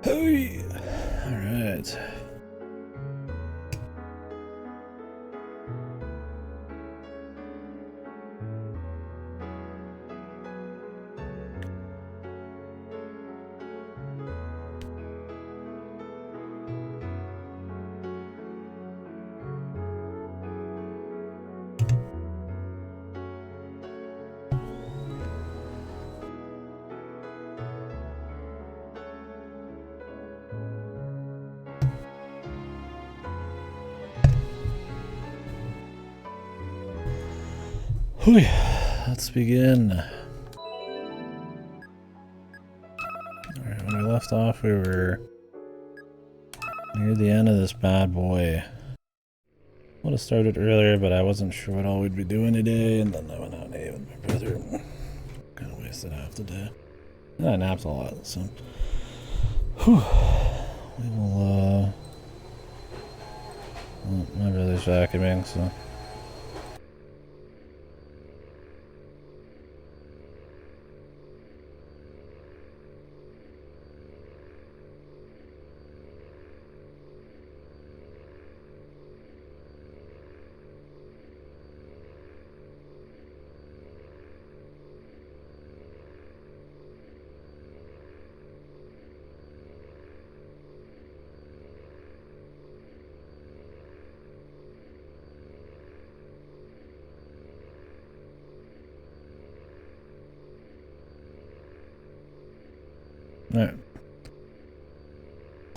Hey! Alright. Whew. Let's begin. Alright, when we left off, we were near the end of this bad boy. Would have started earlier, but I wasn't sure what all we'd be doing today, and then I went out and ate with my brother. Kind of wasted half the day. And I napped a lot, so. Whew. We will, well, my brother's vacuuming, so. Alright.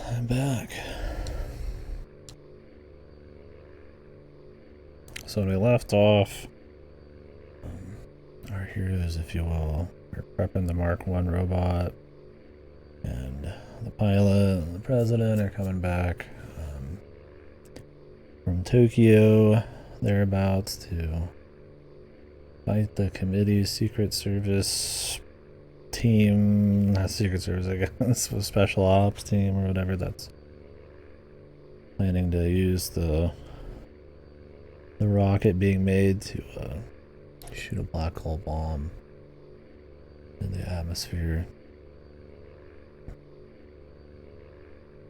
I'm back. So when we left off, our heroes, if you will, are prepping the Mark 1 robot, and the pilot and the president are coming back from Tokyo, thereabouts, to fight the committee's Secret Service team, not Secret Service, I guess, a special ops team or whatever that's planning to use the rocket being made to shoot a black hole bomb in the atmosphere,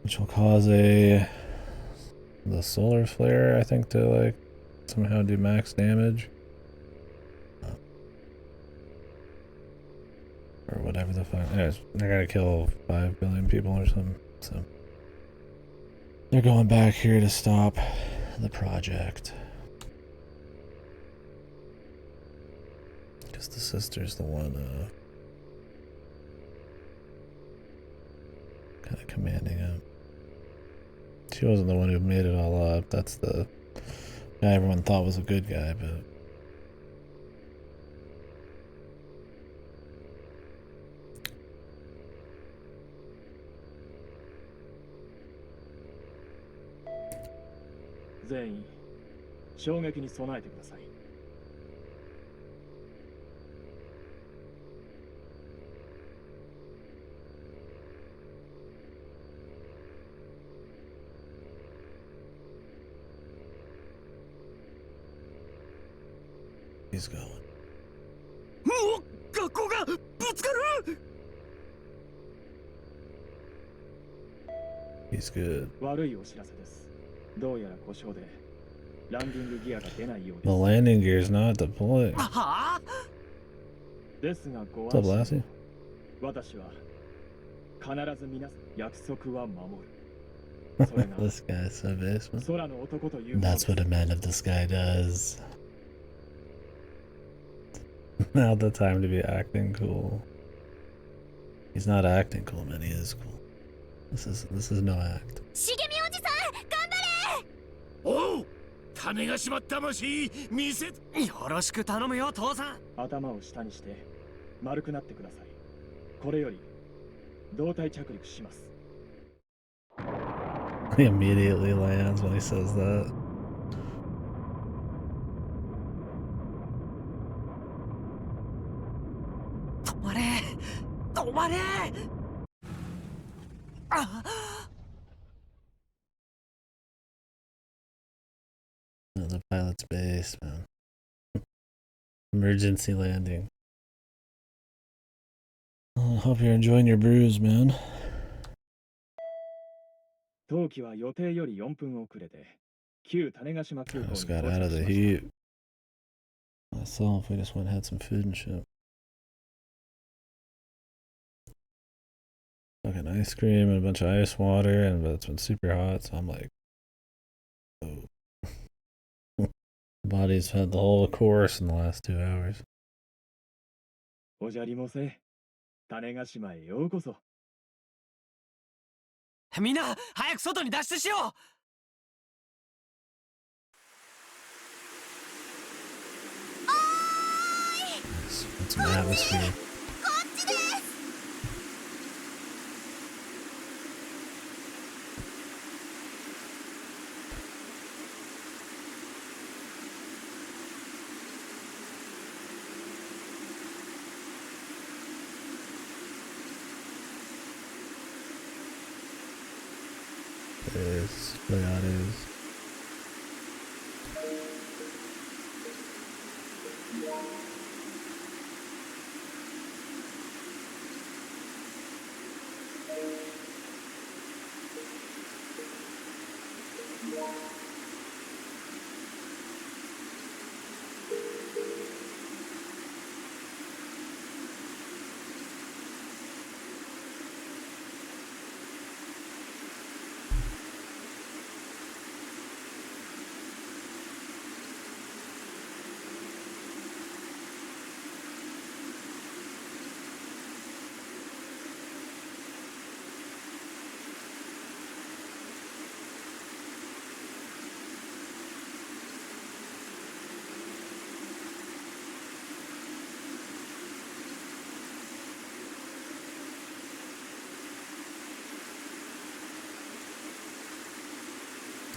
which will cause the solar flare, I think, to like somehow do max damage. Or whatever the fuck. Anyways, they're gonna kill 5 billion people or something. So they're going back here to stop the project. Because the sister's the one kind of commanding him. She wasn't the one who made it all up. That's the guy everyone thought was a good guy, but he's going. He's good. The landing gear's not deployed. What's up, Lassie? This guy's so basement. That's what a man of the sky does. Not the time to be acting cool. He's not acting cool, man. He is cool. This is no act. Oh! 種がしまったまし見せよろしく頼むよ父さん頭を下にして丸くなってくださいこれより胴体着陸します He immediately lands when he says that. The pilot's base, man. Emergency landing. Well, I hope you're enjoying your brews, man. 当機は予定より4分遅れで旧種子島空 I 港 just に got 到 out 着 of し the ました。 heat myself. We just went and had some food and shit. Fucking ice cream and a bunch of ice water, and but it's been super hot, so I'm like, oh. Body's had the whole course in the last 2 hours. おじゃりもせ、種子島へようこそ。みんな、早く外に脱出しよう。 It's some atmosphere. This, look how it is.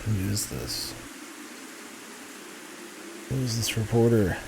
Who is this? Who is this reporter?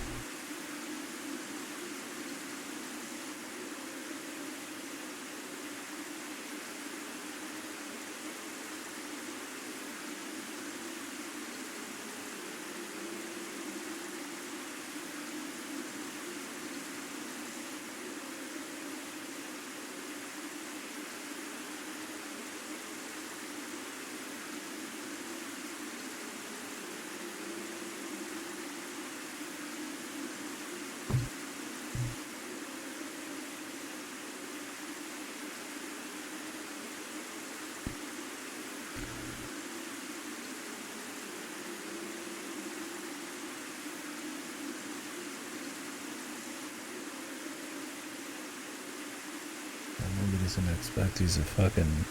Nobody's gonna expect he's a fucking...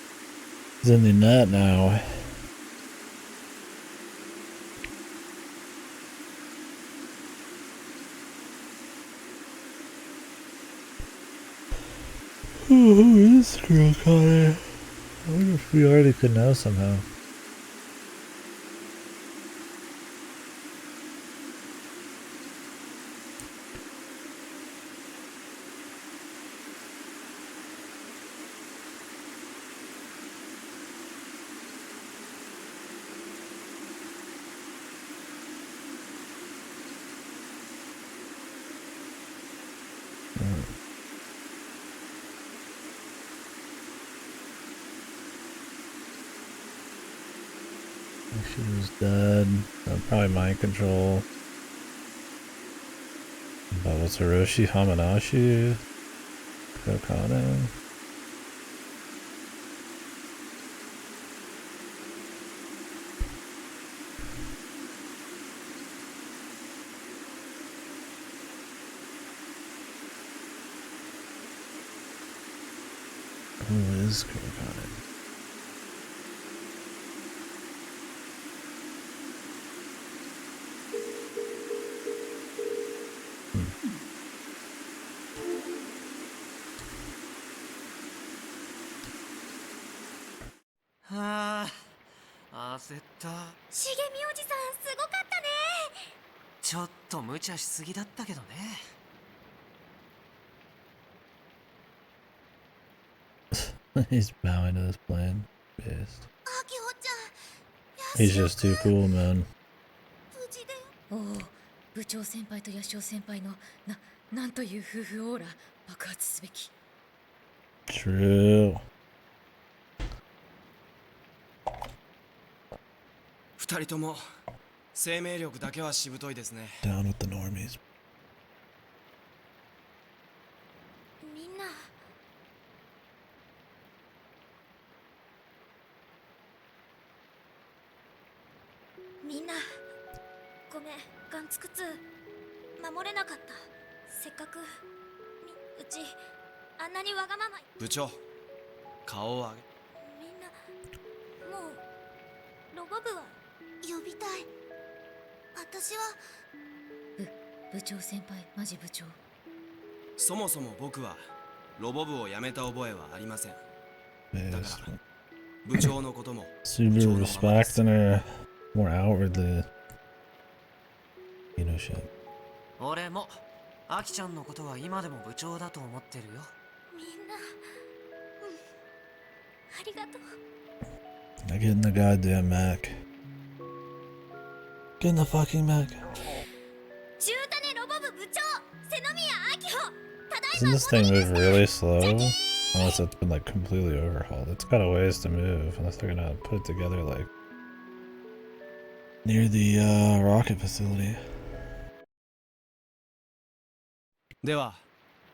He's in the net now. Who is this girl, Connor? I wonder if we already could know somehow. She was dead. Probably mind control. But what's Hiroshi Hamanashi? Kokana? Who is Kokana? Ah, 焦った。茂みおじさんすごかったね。ちょっと無茶しすぎだったけどね。He's bowing to this plane. Pissed. あきほちゃん、 He's just too cool, man. 無事で。おお、部長先輩と八潮先輩のなんという夫婦オーラ、爆発すべき。 True. 二人とも生命力だけはしぶといですね。 Down with the normies. みんなみんなごめん、ガンツクツ守れなかった。せっかくうちあんなにわがまま。部長、顔を上げ。みんなもうロボ部は呼びたい。私は部長先輩、マジ部長。そもそも僕はロボ部を辞めた覚えはありません。だから部長のことも Super respect and a more outwardly, you know, shit. 俺もアキちゃんのことは今でも部長だと思ってるよ。みんなありがとう。 Now get in the goddamn Mac. Get in the fucking Mac. 中種ロボ部部長瀬宮明穂、ただい Doesn't ま this thing move really slow? Unless it's been like completely overhauled. It's got a ways to move unless they're gonna put it together like near the rocket facility. では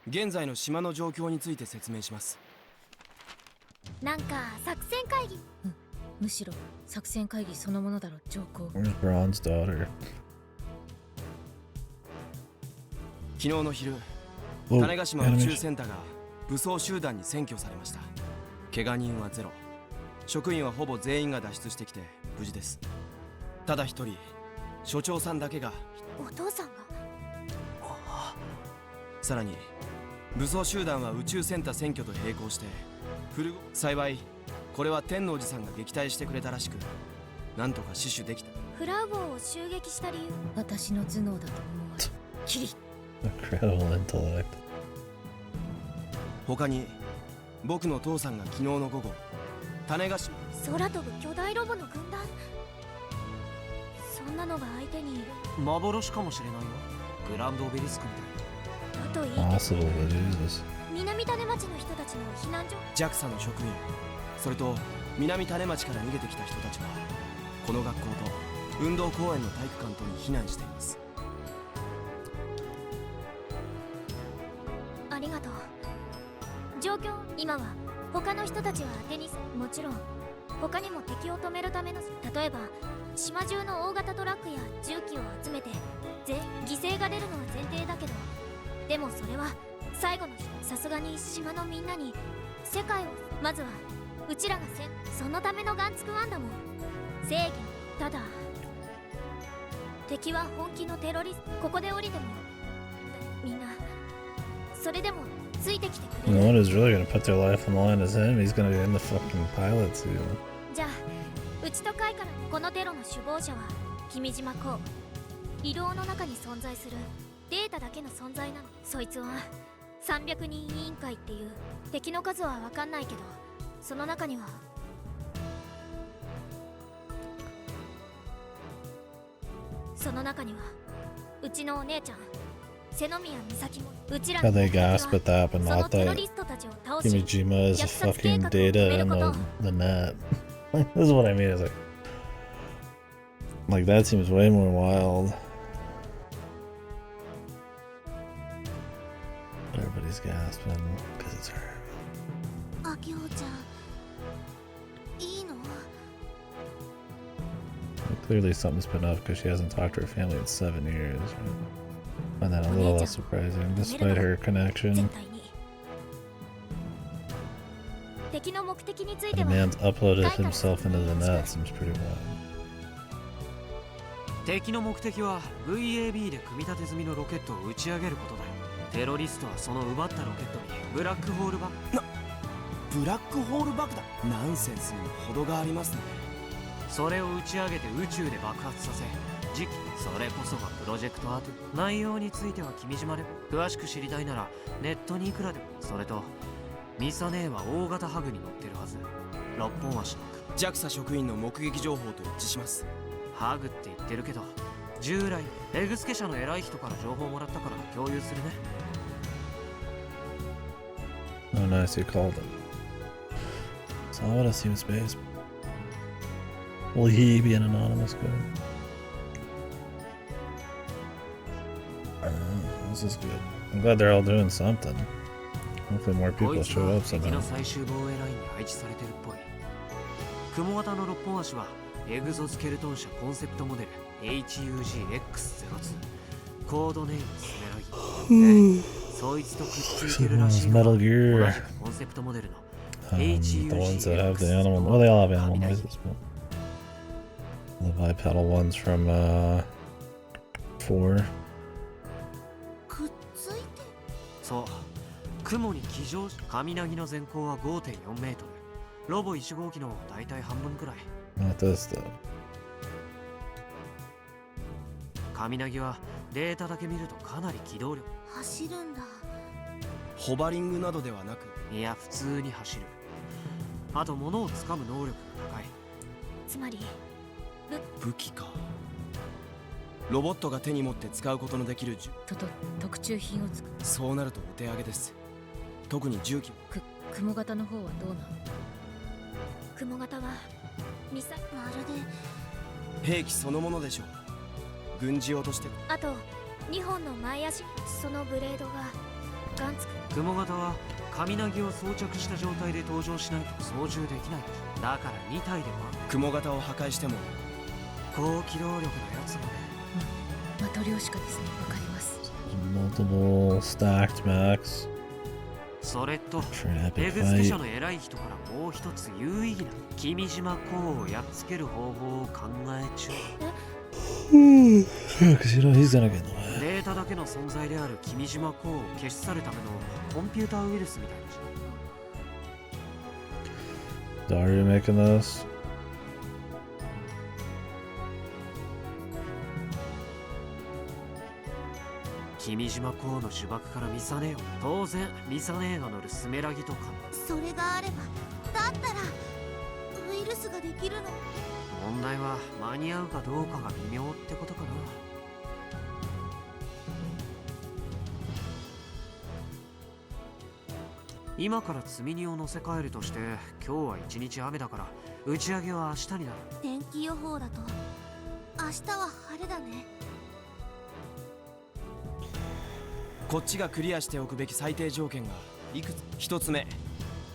現在の島の状況について説明します。なんか作戦会議。むしろ作戦会議そのものだろ、上皇。 Where's Braun's daughter? 昨日の昼、 Oh, 種子島宇宙 animation. センターが武装集団に占拠されました。怪我人はゼロ、職員はほぼ全員が脱出してきて無事です。ただ一人、所長さんだけが。お父さんが。さらに武装集団は宇宙センター占拠と並行して幸いこれは天王寺さんが撃退してくれたらしく、なんとか死守できた。フラウボーを襲撃した理由、私の頭脳だと思われキリ。 Incredible intellect. 他に僕の父さんが昨日の午後種子島空飛ぶ巨大ロボの軍団、そんなのが相手にいる。幻かもしれないよ。グランドオベリスクみたいな。だといいけど、 Possible, but Jesus. 南種町の人たちの避難所。 JAXA の職員、それと南種町から逃げてきた人たちはこの学校と運動公園の体育館とに避難しています。ありがとう。状況、今は他の人たちは当てに、もちろん他にも敵を止めるための、例えば島中の大型トラックや重機を集めて犠牲が出るのは前提だけど、でもそれは最後の、さすがに島のみんなに世界を、まずはうちらがそのためのガンツクワンだもん。正義。ただ敵は本気のテロリスト。ここで降りてもみんなそれでもついてきてくれ No る。 one is really gonna put their life on the line as him. He's gonna be in the fucking pilot suit. じゃあうちとカイから、このテロの首謀者は君島光、異動の中に存在するデータだけの存在なの。そいつは300人委員会っていう敵の数は分かんないけど、その中にはうちのお姉ちゃん瀬宮美咲も、うちら How の they gasp at that, but その not テロ that リストたちを倒し、 Kimijima is a fucking data in the net. This is what I mean. It's like that seems way more wild. But everybody's gasping because it's her. 明穂ちゃんいいの？ Clearly something's been up because she hasn't talked to her family in 7 years. I find that a little less surprising, despite her connection. 絶対に敵の目的につい The ては man's uploaded himself into the net seems pretty wild. 敵の目的は VAB で組み立て済みのロケットを打ち上げることだよ。テロリストはその奪ったロケットにブラックホール爆ブラックホール爆弾、ナンセンスにも程がありますね。それを打ち上げて宇宙で爆発させ、それこそがプロジェクトアート。内容については君島で詳しく知りたいならネットにいくらでも。それとミサ姉は大型ハグに乗ってるはず。6本足の JAXA 職員の目撃情報と一致します。ハグって言ってるけど、従来エグスケ社の偉い人から情報もらったから共有するね。 Oh, nice, you called him. So I want to see his space. Will he be an anonymous code? This is good. I'm glad they're all doing something. Hopefully more こ people いつ show は up 敵 somehow. の最終防衛ラインに配置されてるっぽい。雲型の6本足はエグゾスケルトン社コンセプトモデル HUGX02 コードネームスメラギでそいつとくっついてるらしいのは Metal 同じ Gear. くコンセプトモデルの The ones that have the animal. Well, they all have animal noises, but the bipedal ones from 4. くっついてそう雲に騎乗し神凪の全高は 5.4 メートルロボ1号機の大体半分くらい Not this though. 神凪はデータだけ見るとかなり機動力走るんだ。ホバリングなどではなく、いや普通に走るあと物を掴む能力が高いつまり武器か。ロボットが手に持って使うことのできる特注品を作る。そうなるとお手上げです。特に銃器。雲型の方はどうなん？雲型はミサまるで兵器そのものでしょう。軍事用としてあと2本の前足そのブレードがガンつく雲型は神凪を装着した状態で登場しないと操縦できないだから2体でもある雲型を破壊しても高機動力のやつもねマトリョーシカですね。わかります。Multiple stacked max それと for an エ epic グスケ社 fight. の偉い人からもう一つ有意義な君島公をやっつける方法を考え中 Because you know he's gonna get in the way. データだけの存在である君島公を消し去るためのコンピューターウイルスみたいだし So are you making this? 君島公の呪縛からミサネよ当然ミサネが乗るスメラギとかそれがあればだったらウイルスができるの問題は間に合うかどうかが微妙ってことかな今から積み荷を乗せ替えるとして今日は一日雨だから打ち上げは明日になる天気予報だと明日は晴れだねこっちがクリアしておくべき最低条件がいくつ。一つ目、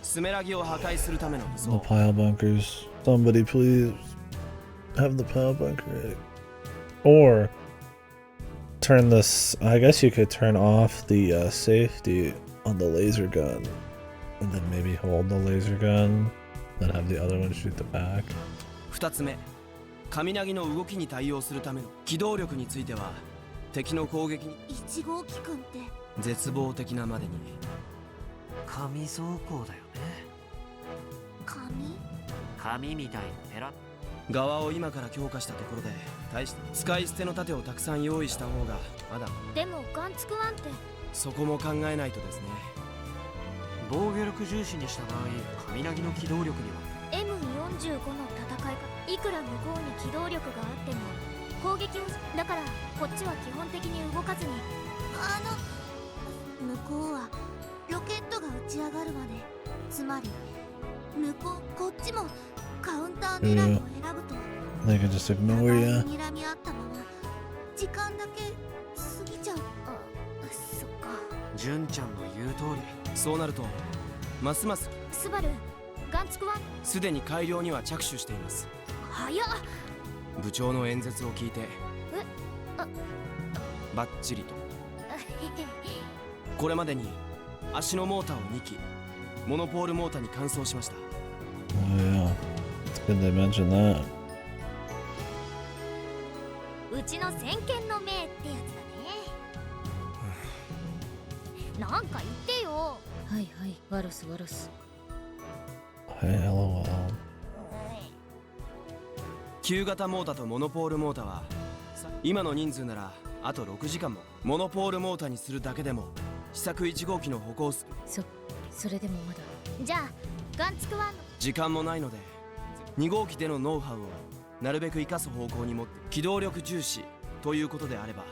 スメラギを破壊するための武 The 装。 pile bunkers. Somebody please have the pile bunker ready. Or turn this. I guess you could turn off the safety on the laser gun, and then maybe hold the laser gun, then have the other one shoot the back. 二つ目、神凪の動きに対応するための機動力については敵の攻撃に1号機くんって絶望的なまでに。紙装甲だよね紙紙みたいにペラッ側を今から強化したところで大して使い捨ての盾をたくさん用意した方がまだ。でもガンツクワンってそこも考えないとですね。防御力重視にした場合神凪の機動力には M45 の戦い方いくら向こうに機動力があっても攻撃をだからこっちは基本的に動かずに向こうはロケットが打ち上がるまでつまりこっちもカウンター狙いを選ぶと They can just 互 ignore い you. に睨み合ったまま時間だけ過ぎちゃうそっか純ちゃんの言う通りそうなるとますますスバルガンツクワンすでに改良には着手しています。早っ部長の演説を聞いてバッチリとこれまでに足のモーターを2機モノポールモーターに換装しました。 Oh yeah, it's good they mentioned that. うちの先見の明ってやつだねなんか言ってよはいはい、ワロスワロス。 Hey, lol. 旧型モーターとモノポールモーターは今の人数ならあと6時間もモノポールモーターにするだけでも試作1号機の歩行数それでもまだ。じゃあガンツクワンの時間もないので2号機でのノウハウをなるべく生かす方向に持って機動力重視ということであれば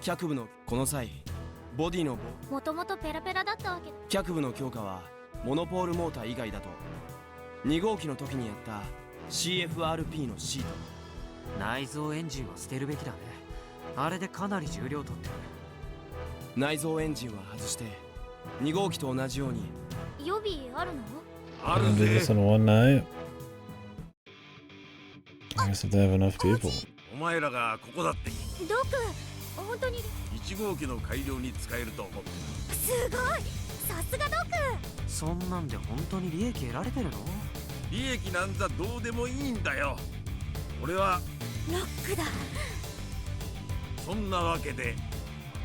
脚部のこの際ボディのもともとペラペラだったわけ脚部の強化はモノポールモーター以外だと2号機の時にやった CFRP のシート。内蔵エンジンは捨てるべきだね。あれでかなり重量取ってる。内蔵エンジンは外して2号機と同じように。予備あるの？あ Gonna る do ぜ。 this in one night? I guess if they have enough people. お前らがここだってドク、本当に1号機の改良に使えると思ってすごい。さすがドク。そんなんで本当に利益得られてるの？利益なんざどうでもいいんだよ。俺はロックだ。そんなわけで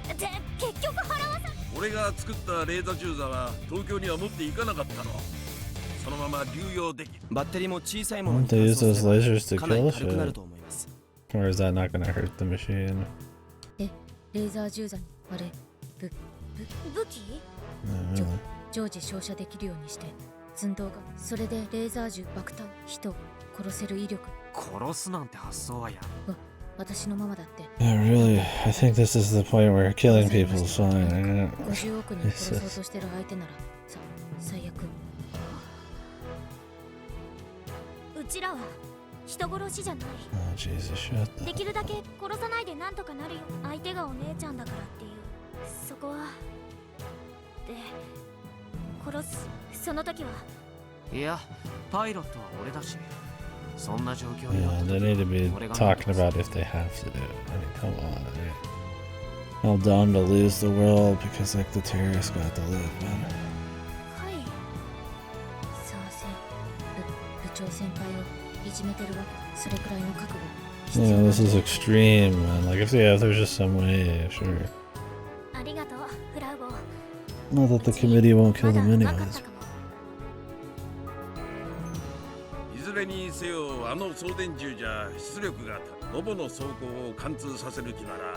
結局払わさ。俺が作ったレーザー銃座は東京には持っていかなかったの。そのまま流用できる。バッテリーも小さいも Why の don't に they 換 use 装す those れ lasers to ばかなり kill 軽くなる shit? と思います。 Or is that not gonna hurt the machine? レーザー銃座にあれ武器？ No, really. 常時照射できるようにして寸胴がそれでレーザー銃爆弾人殺せる威力殺すなんて発想はや。私のママだって Yeah, really. I think this is the point where killing people is fine. 50億人殺そうとしてる相手なら最悪。うちらは人殺しじゃない。 Oh, Jesus, shut で the... きるだけ殺さないでなんとかなるよ。相手がお姉ちゃんだからっていう。そこはで殺す。その時はいや、パイロットは俺だし。そんな状況に Yeah, なった they 時 need to be 俺が talking about if they have to do it. I mean, come on. How dumb to lose the world because, like, the terrorists got to live, man. はい。さあ部長先輩をいじめてるわけ。それくらいの覚悟 Yeah, this is extreme, man. Like, if there's just some way, sure. ありがとう、フラウボ。 Not that the committee won't kill まだ them なかった anyways. かも。いずれにせよあの送電銃じゃ出力がロボの走行を貫通させる気なら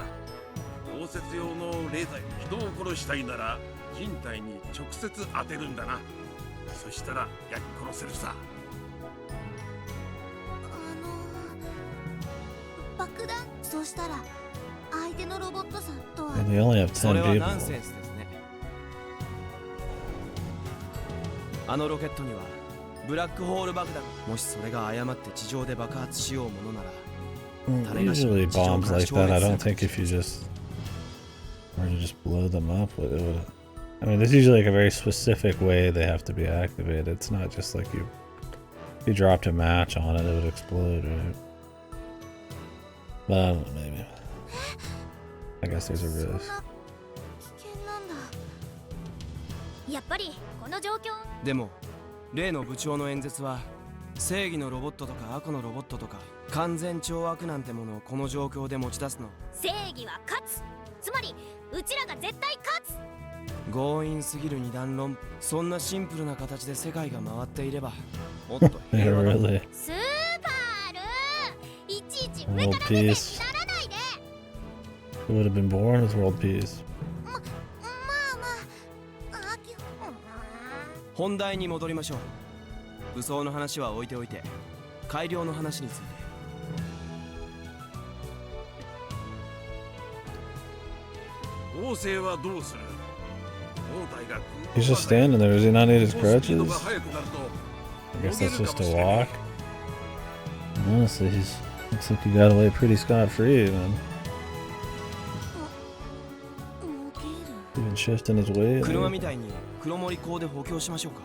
溶接用のレーザー、人を殺したいなら人体に直接当てるんだな。そしたら焼き殺せるさ。爆弾。そうしたら相手のロボットさんとは And they only have それ 10は people. ナンセンスですね。あのロケットにはブラックホール爆弾、もしそれが誤って地上で爆発しようものなら Usually bombs like that, I don't think if you just were to just blow them up, it would. I mean, there's usually like a very specific way they have to be activated. It's not just like if you dropped a match on it, it would explode, right? But I don't know, maybe. I guess there's a そん risk. な危険なんだ。やっぱりこの状況。でも例の部長の演説は正義のロボットとか悪のロボットとか完全懲悪なんてものをこの状況で持ち出すの正義は勝つ。つまりうちらが絶対勝つ。強引すぎる二段論。そんなシンプルな形で世界が回っていればもっと Yeah, 平和だ。 really. スーパールー、いちいち上 World から目線に peace. ならないで。 Who would have been born with world peace? まあ本題に戻りましょう。武装の話は置いておいて改良の話について。王政はどうする？王隊が He's just standing there. Does he not need his スピード crutches? が速くなると I guess that's just a walk. Honestly, looks like he got away pretty scot-free, man. 動ける。 Even shifting his weight. 車みたいに黒森港で補強しましょうか。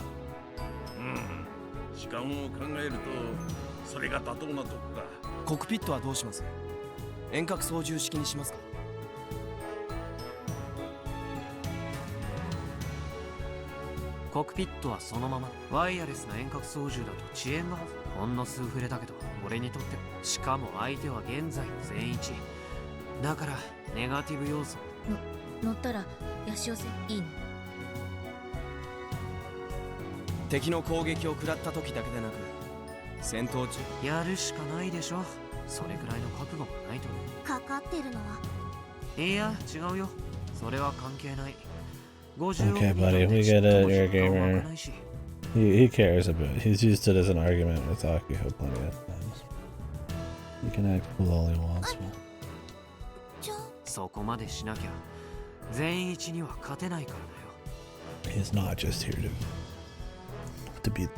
時間を考えるとそれが妥当なとこか。コックピットはどうします？遠隔操縦式にしますか？コックピットはそのまま。ワイヤレスな遠隔操縦だと遅延がほんの数フレだけど俺にとっても。しかも相手は現在の全一だからネガティブ要素。乗ったらヤシオセいいの？敵の攻撃を食らった時だけでなく戦闘中やるしかないでしょ。それくらいの覚悟がないとね。かかってるのは。いや違うよ、それは関係ない。50 Okay, buddy, we get it. You're a gamer. ないし He cares about it. He's used it as an argument with Akihiko plenty of times. He can act cool all he wants, man. そこまでしなきゃ全一には勝てないからだよ。 He's not just here to be the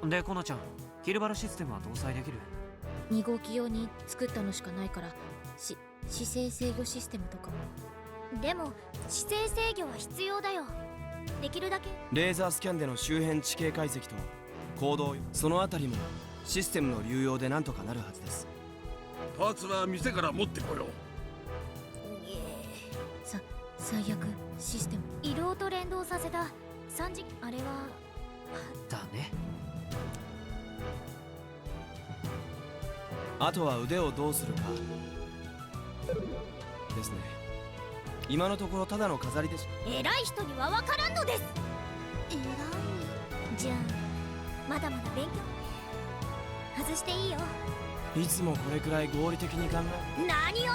best. でコナちゃん、キルバルシステムは搭載できる。2号機用に作ったのしかないから、姿勢制御システムとかも。でも姿勢制御は必要だよ。できるだけレーザースキャンでの周辺地形解析と行動、そのあたりもシステムの流用でなんとかなるはずです。パーツは店から持ってこよう。最悪システム。移動と連動させた3次あれはだね。あとは腕をどうするかですね。今のところただの飾りでし偉い人には分からんのです。偉い。じゃあまだまだ勉強外していいよ。いつもこれくらい合理的に考え。何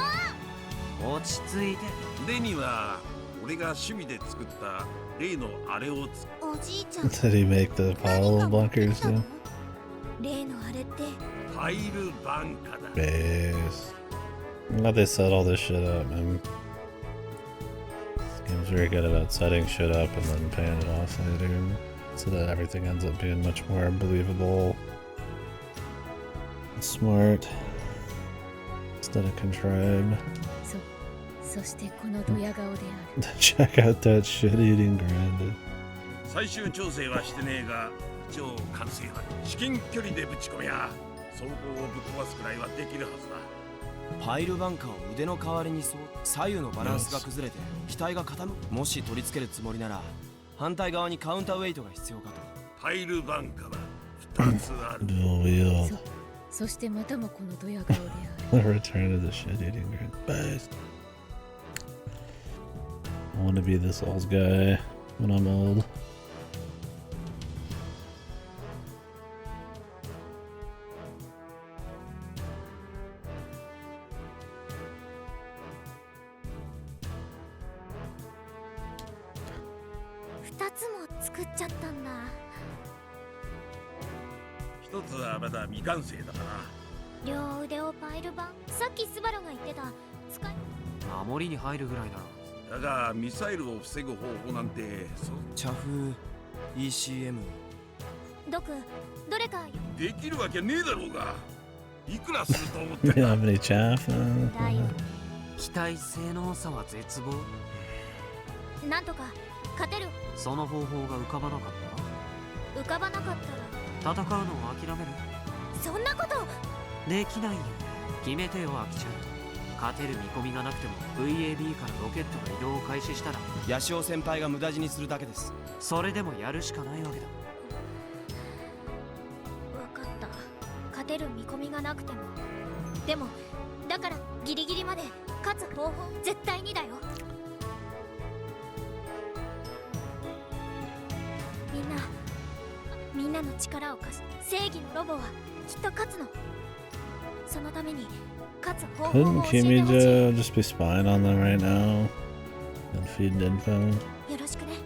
を。落ち着いて。レには俺が趣味で作った例のあれをおじいちゃん Did he make the pile bunkers too? 例のあれってファイルバンカだ。 Base. I'm glad they set all this shit up, man. This game's very good about setting shit up and then paying it off later, so that everything ends up being much more believable and smart instead of contrived. そしてこのドヤ顔である。Check out that shit eating Grandin. 最終調整はしてねえが一応完成は至近距離でぶち込みゃ装甲をぶっ壊すくらいはできるはずだ。パイルバンカーを腕の代わりに左右のバランスが崩れて機体が傾く。もし取り付けるつもりなら反対側にカウンターウェイトが必要かと。パイルバンカは2つある。 Dual wield. そしてまたもこのドヤ顔であ The る。 return of the shit eating Grandin. I want to be this old guy when I'm old.2つも作っちゃったんだ。一つはまだ未完成だから両腕をパイル版。さっきスバルが言ってた使い守りに入るぐらいなら。だがミサイルを防ぐ方法なんて茶風 ECM ドクどれかできるわけねえだろうが。いくらすると思ってん You だ。 have any chaff? だよ。機体性能差は絶望。なんとか勝てる。その方法が浮かばなかった浮かばなかったら戦うのを諦める。そんなことできないよ。決めてよアキちゃん。勝てる見込みがなくても VAB からロケットが移動を開始したらヤシオ先輩が無駄死にするだけです。それでもやるしかないわけだ。分かった。勝てる見込みがなくても。でもだからギリギリまで勝つ方法絶対にだよ。みんなの力を貸し正義のロボはきっと勝つの。そのために勝つ方法 Couldn't を教えてほしい。 Kimija just be spying on them right now and feeding info? よろしくね。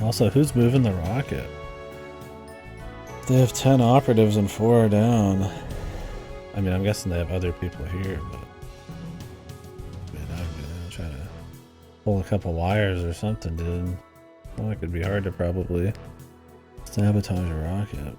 Also, who's moving the rocket? They have 10 operatives and 4 are down. I mean, I'm guessing they have other people here, but I'm trying to pull a couple wires or something, dude. Well, it could be hard to probably sabotage a rocket.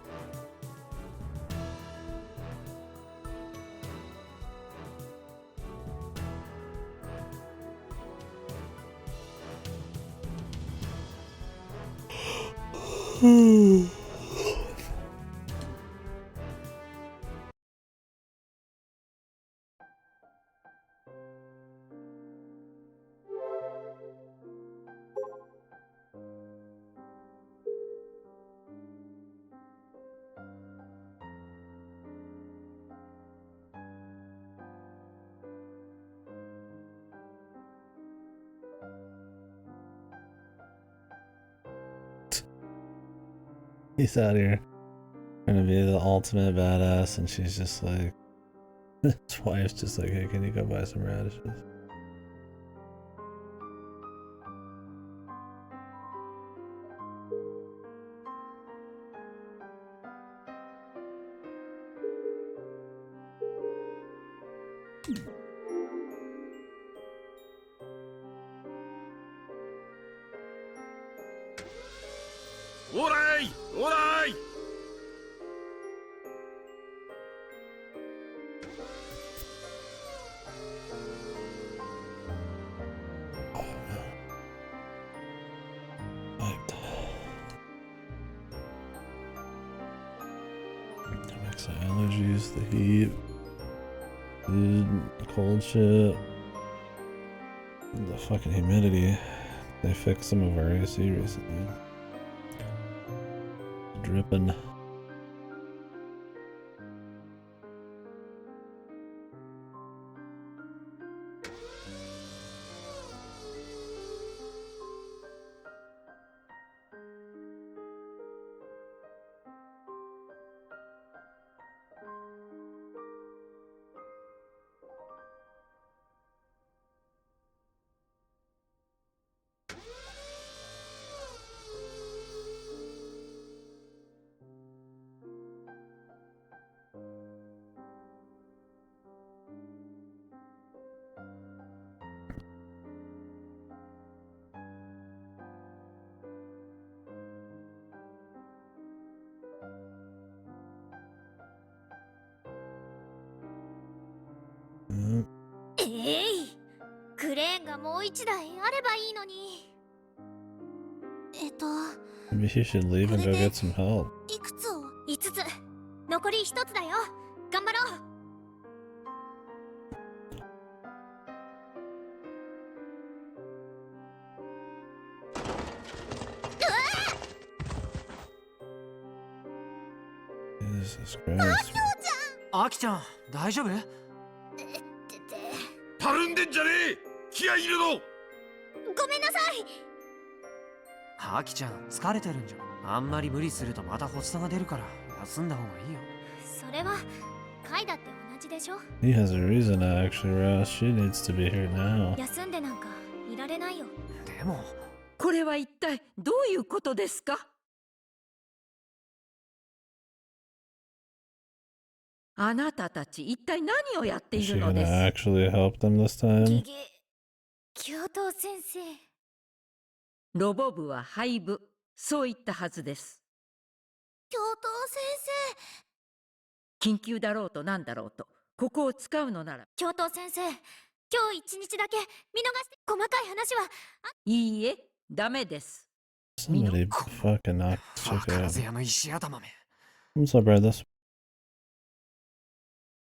He's out here trying to be the ultimate badass, and she's just like, his wife's just like, hey, can you go buy some radishes? いどうだい。Mix of allergies, the heat, the cold shit, the fucking humidity. They fixed some of our AC recently. Dripping. Mm. クレーンがもう一台あればいいのに。Maybe he should leave and go get some help. いくつを5つ。残り1つだよ。頑張ろう。Jesus Christ. アキちゃん大丈夫？たるんでんじゃねえ。気合い入れろ。ごめんなさい。アキちゃん疲れてるんじゃ。あんまり無理するとまた発作が出るから休んだ方がいいよ。それはカイだって同じでしょ。 He has a reason to actually rest. She needs to be here now. 休んでなんかいられないよ。でもこれは一体どういうことですか？あなたたち一体何をやってい Is る she の gonna です？ actually help them this time? 教頭先生。ロボ部は廃部、そう言ったはずです。教頭先緊急だろうと何だろうと、ここを使うのなら。生。教頭先生、今日一日だけ見逃して。細かい話はいいえ、ダメです。 Somebody fucking knocked バ chick カな out. ぜやの石頭め。 What's up, brother?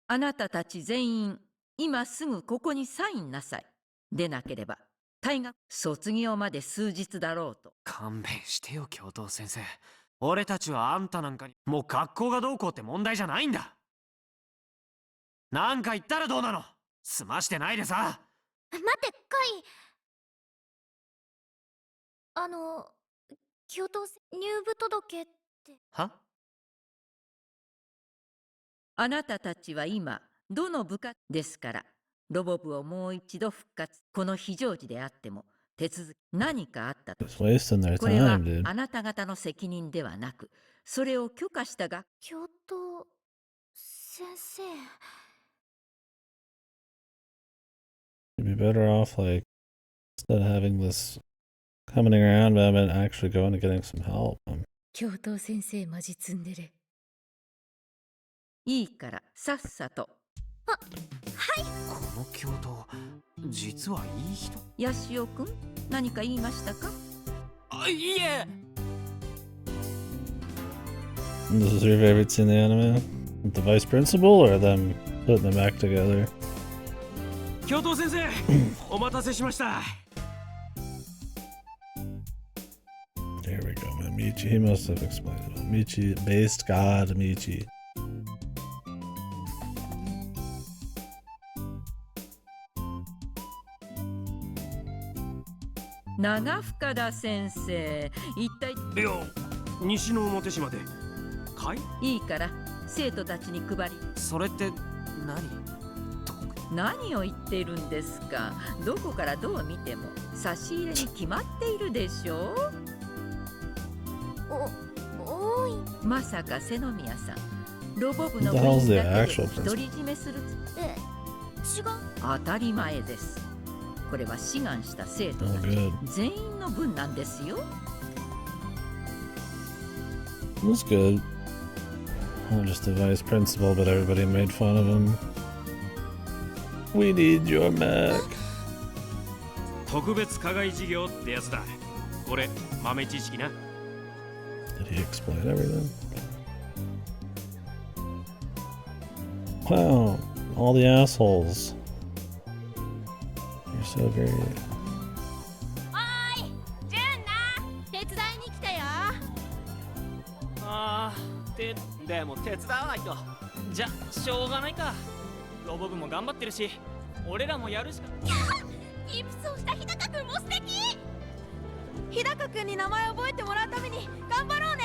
あなたたち全員、今すぐここにサインなさい。でなければ、大学卒業まで数日だろうと。勘弁してよ教頭先生。俺たちはあんたなんかにもう学校がどうこうって問題じゃないんだ。なんか言ったらどうなの。済ましてないでさ。待ってカイ。教頭先生、入部届って。は？あなたたちは今、どの部活ですから、ロボ部をもう一度復活。この非常時であっても、手続き何かあったと。 Just wasting their これは time, dude. あなた方の責任ではなく、それを許可したが、教頭先生。 You'd be better off, like, instead of having this coming around, but actually going and getting some help. 教頭先生マジツンデレ。いいからさっさと。この教頭実はいい人。ヤシオくん、何か言いましたか？あ、いえ。 This is your favorite scene in the anime? With the vice principal or them putting them back together? 教頭先生お待たせしました。 There we go, man. Michi, he must have explained it all. Michi, based god Michi. 長深田先生、一体。いや、西の表島で。かい？いいから生徒たちに配り。それって何を言っているんですか？どこからどう見ても差し入れに決まっているでしょう。多い。まさか瀬宮さん、ロボ部の What 部 the hell's 員 the だけ actual で独り占めする。違う。当たり前です。これは志願した生徒 Oh, たち good. 全員の分なんですよ。It was good. I'm just a vice principal, but everybody made fun of him. We need your Mac. 特別課外授業ってやつだ。これ豆知識な。 Did he explain everything? Wow, all the assholes. You're so great. おーい、ジュンな、手伝いに来たよ。あでも手伝わないと。じゃしょうがないか。ロボ部も頑張ってるし、俺らもやるしか。イプスをした日高くんも素敵。日高くんに名前を覚えてもらうために頑張ろうね。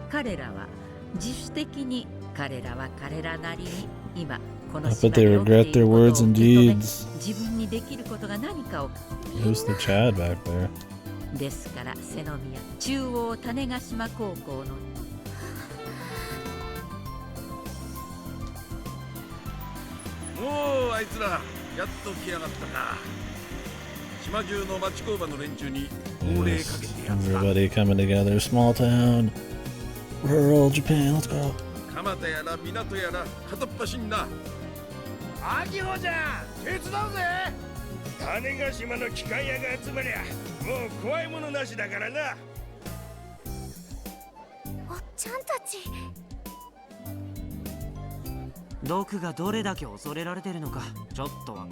彼らは自主的に彼らは彼らなりに今この I 島 bet they で起きて regret いる their ことを words 受 and け止め deeds. 自分にできることが何かを Who's the Chad back there? ですから瀬宮中央種子島高校のおお、あいつらやっと来やがったか。島中の町工場の連中に号令かけてやつだ。 Everybody coming together. Small town. Rural Japan. Let's go. 蒲田やら港やら片っ端にな。秋穂ちゃん、手伝うぜ。種子島の機関屋が集まりゃもう怖いものなしだからな。おっちゃんたち。毒がどれだけ恐れられてるのかちょっとは。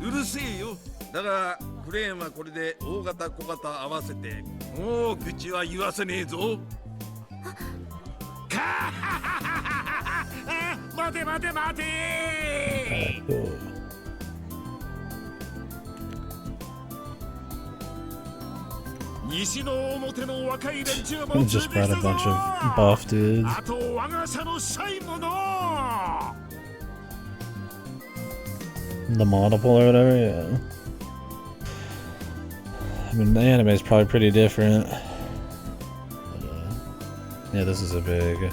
うるせえよ。だがクレーンはこれで大型小型合わせてもう口は言わせねえぞ。待て待て待て。 Cool. 西の表の若い連中も We just brought a bunch of buff dudes. あと我が社の社員もの。 The monopole or whatever, yeah. I mean, the anime is probably pretty different. But, yeah, this is a big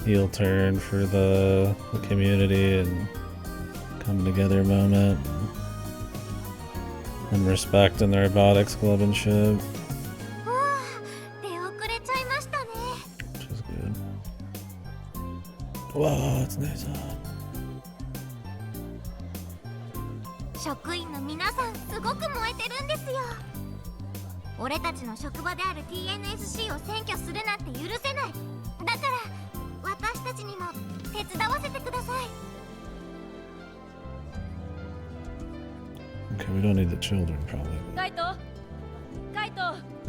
heel turn for the community and come together moment. And respect in the robotics club and shit. おー、出遅れちゃいましたね。 Which is good. Wow, it's nice. 職員の皆さんすごく燃えてるんですよ。俺たちの職場である TNSC を占拠するなんて許せない。だから私たちにも手伝わせてください。 Okay, we don't need the children, probably. カイト、カイト。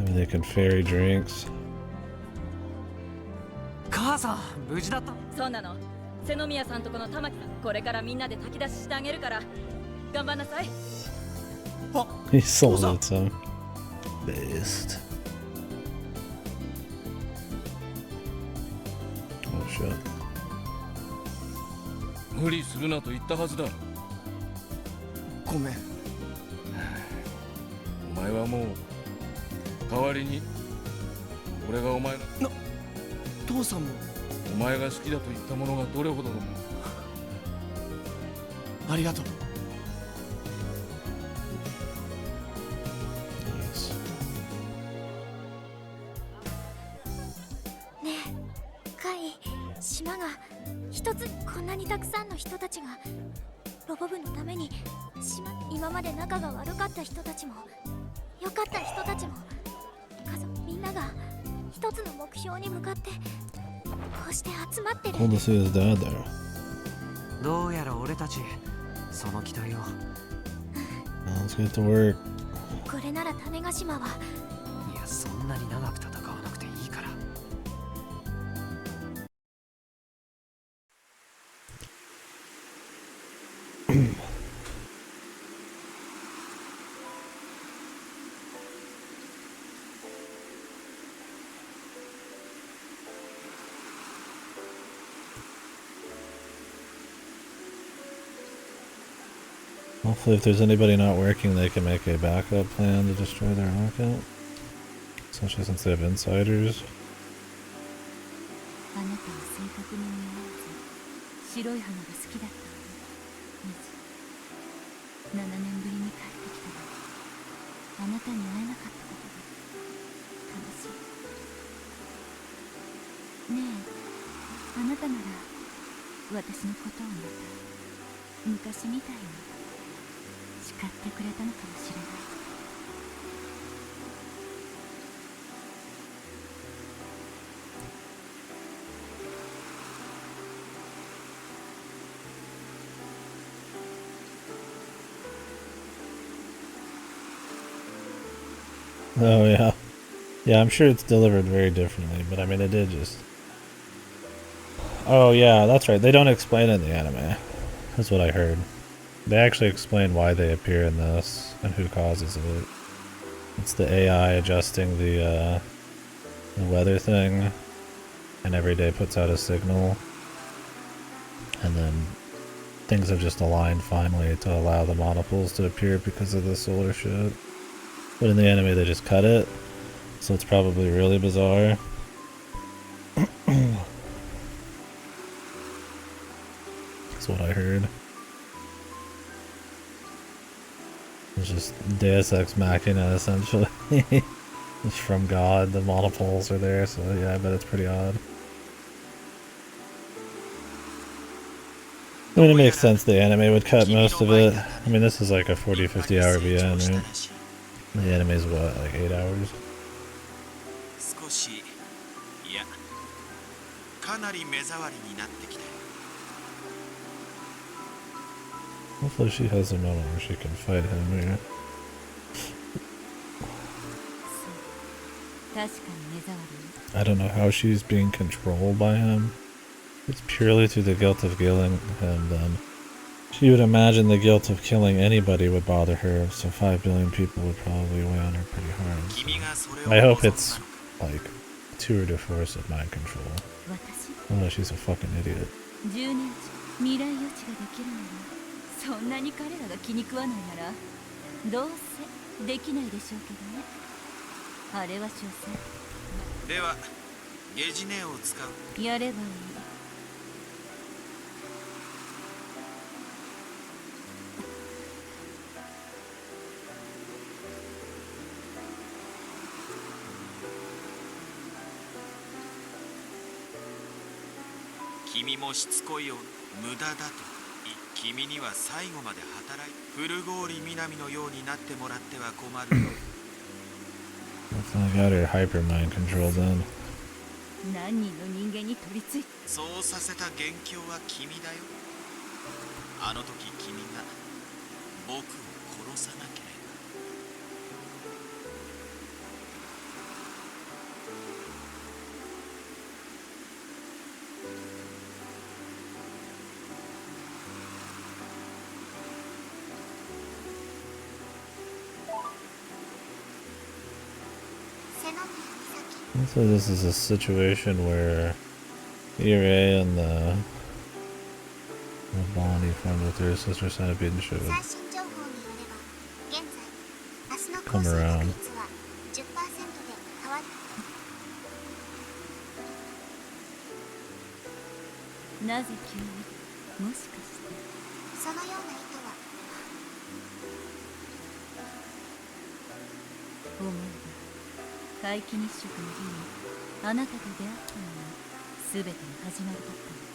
Maybe they can ferry drinks. 母さん無事だった。そうなの。瀬宮さんとこの玉木さん、これからみんなで炊き出ししてあげるから頑張んなさい。 He sold it some. Based. Oh shit. 無理するなと言ったはずだ。ごめん。お前はもう代わりに俺がお前の父さんもお前が好きだと言ったものがどれほどのもの。ありがとう。 Nice. ねえ、カイ、島が一つこんなにたくさんの人たちがロボ部のために今まで仲が悪かった人たちも良かった人たちも家族みんなが一つの目標に向かってこうして集まってる。 Cool to see his dad there. どうやら俺たちその期待を。 Now let's get to work. これなら種子島は。いやそんなに長く戦わなくていいから。 Hopefully if there's anybody not working, they can make a backup plan to destroy their lockout. Especially since they have insiders. あなたは正確に似合わず白い花が好きだったわね。7年ぶりに帰ってきたのにあなたに会えなかったことで悲しい。ねえ、あなたなら私のことをまた昔みたいに叱ってくれたのかもしれない。Oh yeah. Yeah, I'm sure it's delivered very differently, but I mean it did just... Oh yeah, that's right. They don't explain it in the anime. That's what I heard. They actually explain why they appear in this and who causes it. It's the AI adjusting the weather thing, and every day puts out a signal, and then things have just aligned finally to allow the monopoles to appear because of the solar shit. But in the anime they just cut it, so it's probably really bizarre. That's what I heard. It's just Deus Ex Machina essentially. It's from God, the monopoles are there, so yeah, I bet it's pretty odd. I mean, it makes sense the anime would cut most of it. I mean, this is like a 40-50 hour VN, right? The anime is what, like 8 hours? Hopefully she has a moment where she can fight him here. I don't know how she's being controlled by him. It's purely through the guilt of killing him, then. She would imagine the guilt of killing anybody would bother her, so 5 billion people would probably weigh on her pretty hard. So I hope it's, like, tour de force of mind control. Unless she's a fucking idiot. そんなに彼らが気に食わないならどうせできないでしょうけどね。あれは所詮ではゲジネを使う。やればいい。君もしつこいよ。無駄だと。君には最後まで働い古郡南のようになってもらっては困るよ。I got her hyper mind control then. 何人の人間に取り付いてそうさせた元凶は君だよ。あの時君が僕を殺さなければ。So this is a situation where Ire and the Bonnie friend with her sister centipede should come around. なぜ急にもしかしてそのような意図は思えば皆既日食の日にあなたと出会ったのが全ての始まりだったのね。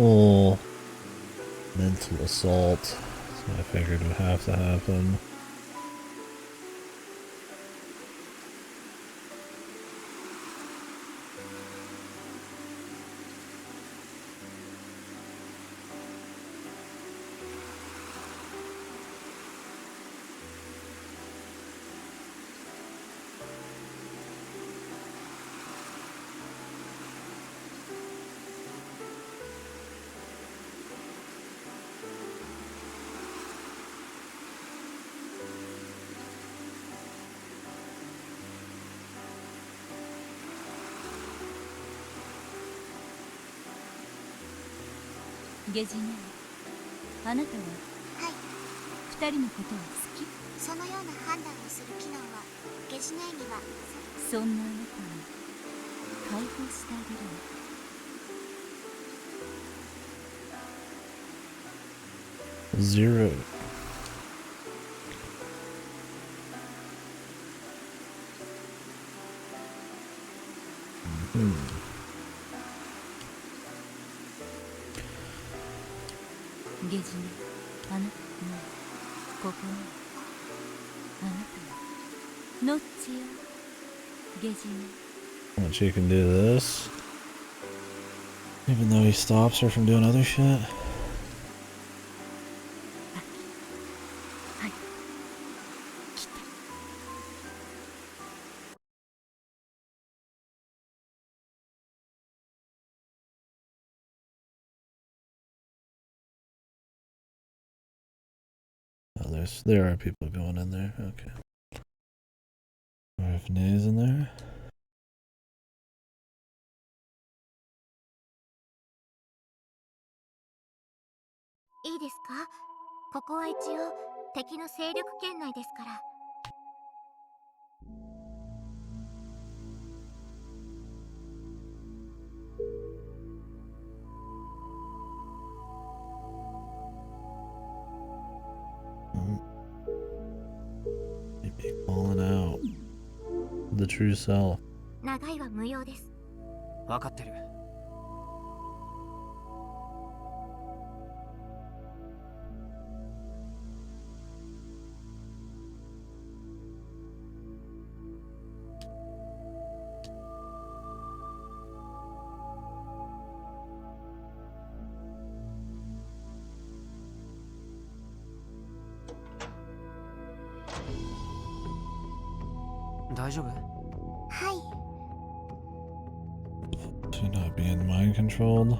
full mental assault, so I figured would have to happen.ゲジネあなたは二人のことは好き？そのような判断をする機能はゲジネには。そんなあなたに解放してあげるの。Zero. Hmm. ゲジネあなたもうここにあなたはノッチよゲジネ Once you can do this, even though he stops her from doing other shit. Oh, there are people going in there. Okay. RFNA's in there. いいですか？ここは一応敵の勢力圏内ですから。Maybe calling out the true self. 長いは無用です。分かってる。大丈夫？はい。 Is he not being mind controlled?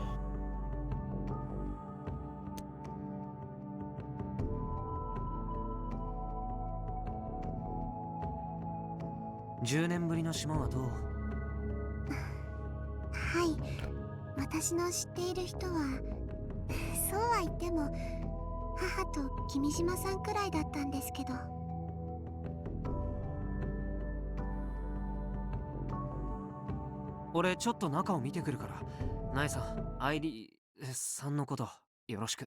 10年ぶりの島はどう？はい。私の知っている人は、そうは言っても母と君島さんくらいだったんですけど。俺ちょっと中を見てくるから。ナイさん、アイリーさんのことよろしく。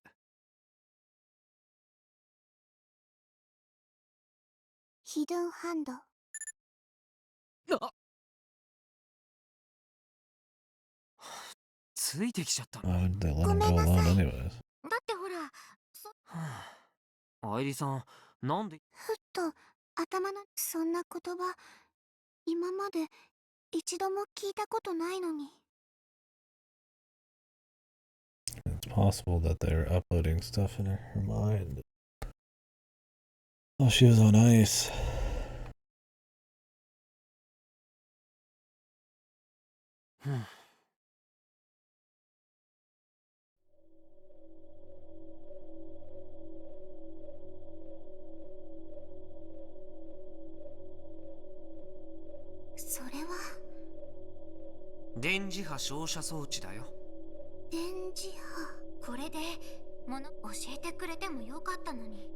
ヒドゥンハンド。あ、ついてきちゃったの。They let him go alone anyways. だってほら、アイリーさん、なんで？ふっと頭のそんな言葉、今まで一度も聞いたことないのに。It's possible that they were uploading stuff in her mind. Oh, she was on ice. それは電磁波照射装置だよ。電磁波。これで教えてくれてもよかったのに。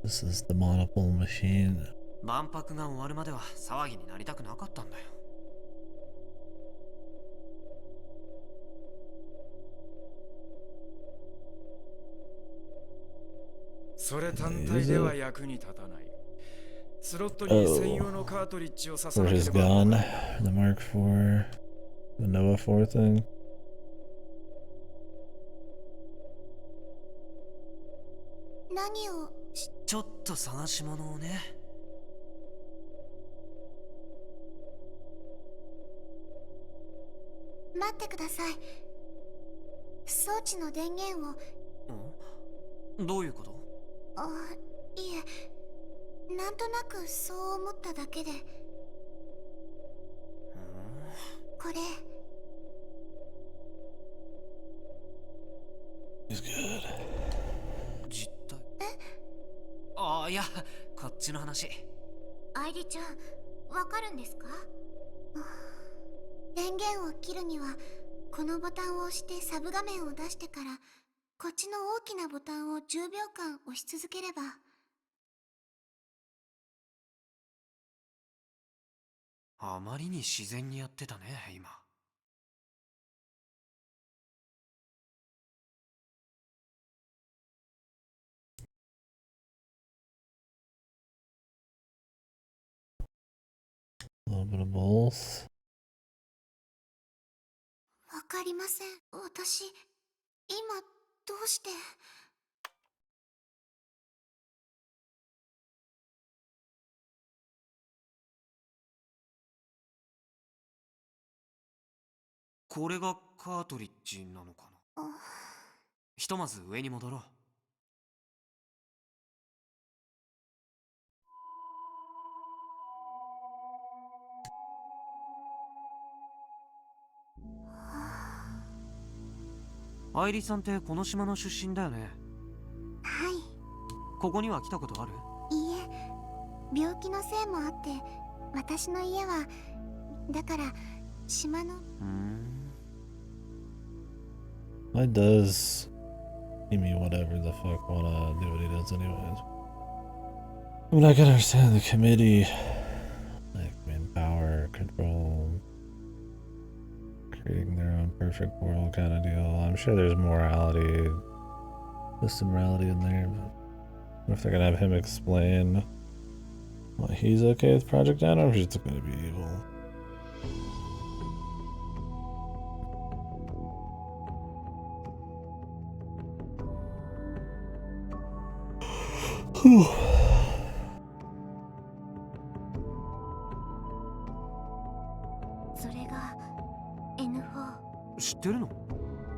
This is the monopole machine. 万博が終わるまでは騒ぎになりたくなかったんだよ。それ単体では役に立たない。スロットに専用のカートリッジを刺さな For け his れば。 gun, the Mark IV, the Nova 4 thing. 何をちょっと探し物をね。待ってください。装置の電源を。どういうこと？いえ、なんとなくそう思っただけで。これ。実体？いや、こっちの話。愛梨ちゃん、わかるんですか？電源を切るにはこのボタンを押してサブ画面を出してから、こっちの大きなボタンを10秒間押し続ければ。あまりに自然にやってたね、今。A little bit of both. わかりません。私、今、どうして。これがカートリッジなのかな。ひとまず上に戻ろう。愛梨さんってこの島の出身だよね。はい。ここには来たことある？いいえ、病気のせいもあって私の家は、だから島の。Why does Amy whatever the fuck wanna do what he does anyways? I mean, I can understand the committee, like manpower, control, creating their own perfect world kind of deal. I'm sure there's morality, system morality in there, but what if they're gonna have him explain why he's okay with Project Dino, or if he's just gonna be evil? Whew. それが N4。 知ってるの？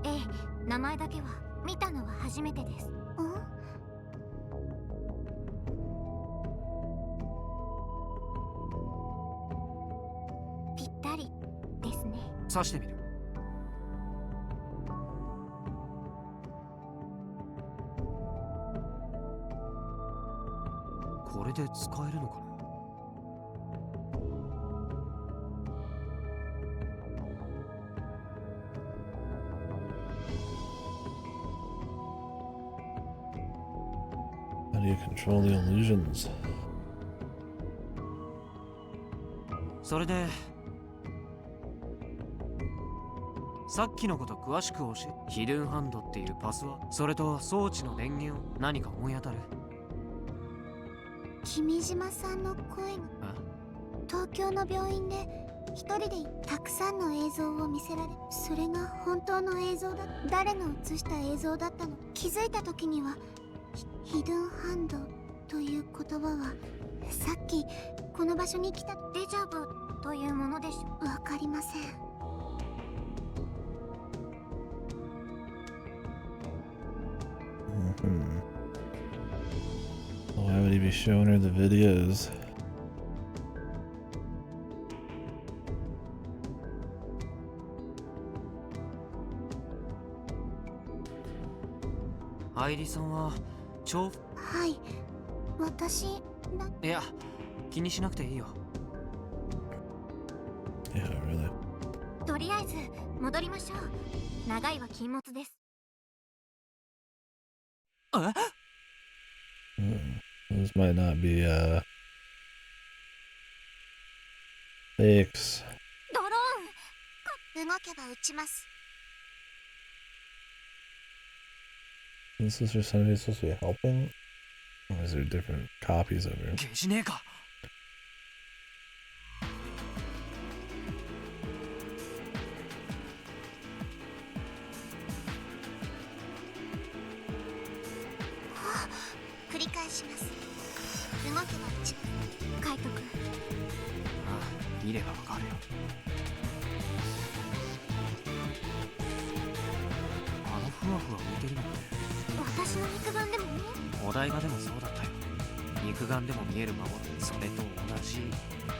ええ、名前だけは見たのは初めてです。ぴったりですね。刺してみる。これで使えるのかな。How do you control the illusions? それでさっきのこと詳しく教え。ヒドゥンハンドっていうパスワード、それと装置の電源を。何か思い当たる？君島さんの声が東京の病院で一人でたくさんの映像を見せられ、それが本当の映像だ。誰の映した映像だったの。気づいた時にはヒドゥンハンドという言葉はさっきこの場所に来たデジャブというものでしょ。わかりません。Why would he be showing her the videos? 愛梨さんは超。はい、私いや、気にしなくていいよ。Yeah, really. とりあえず戻りましょう。長いは禁物です。This might not be fakes. ドローン動けば撃ちます。 This is just somebody supposed to be helping? Or is there different copies of her? 消しねえか。カイト君。ああ、見ればわかるよ。あのふわふわ浮いてるのって私の肉眼でもね。お台場でもそうだったよ。肉眼でも見える魔物、それと同じ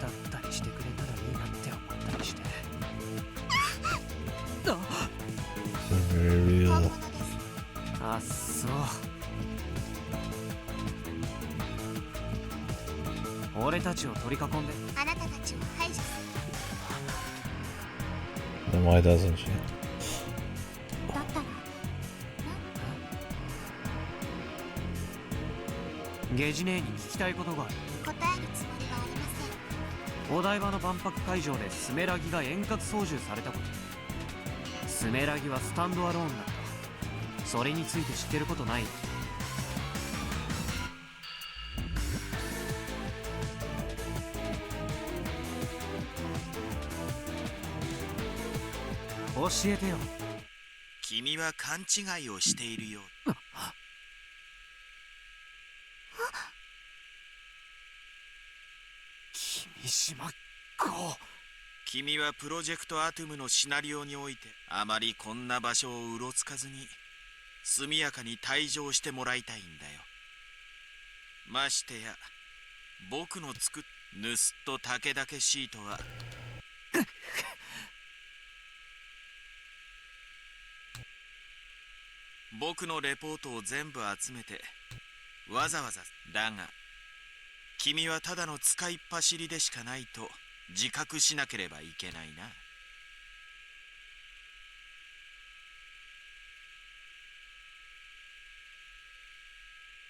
だったりしてくれたらいいなって思ったりして。Very real. あ、そう。俺たちを取り囲んで。あなたたちを排除す Then why doesn't she? る。だったらゲジ姉に聞きたいことがある。答えるつもりはありません。お台場の万博会場でスメラギが遠隔操縦されたこと。スメラギはスタンドアローンだった。それについて知ってることない？教えてよ。君は勘違いをしているよ。君島子。君はプロジェクトアトムのシナリオにおいてあまりこんな場所をうろつかずに速やかに退場してもらいたいんだよ。ましてや僕の作っ盗っ人竹々シートは僕のレポートを全部集めてわざわざだが君はただの使いっ走りでしかないと自覚しなければいけないな。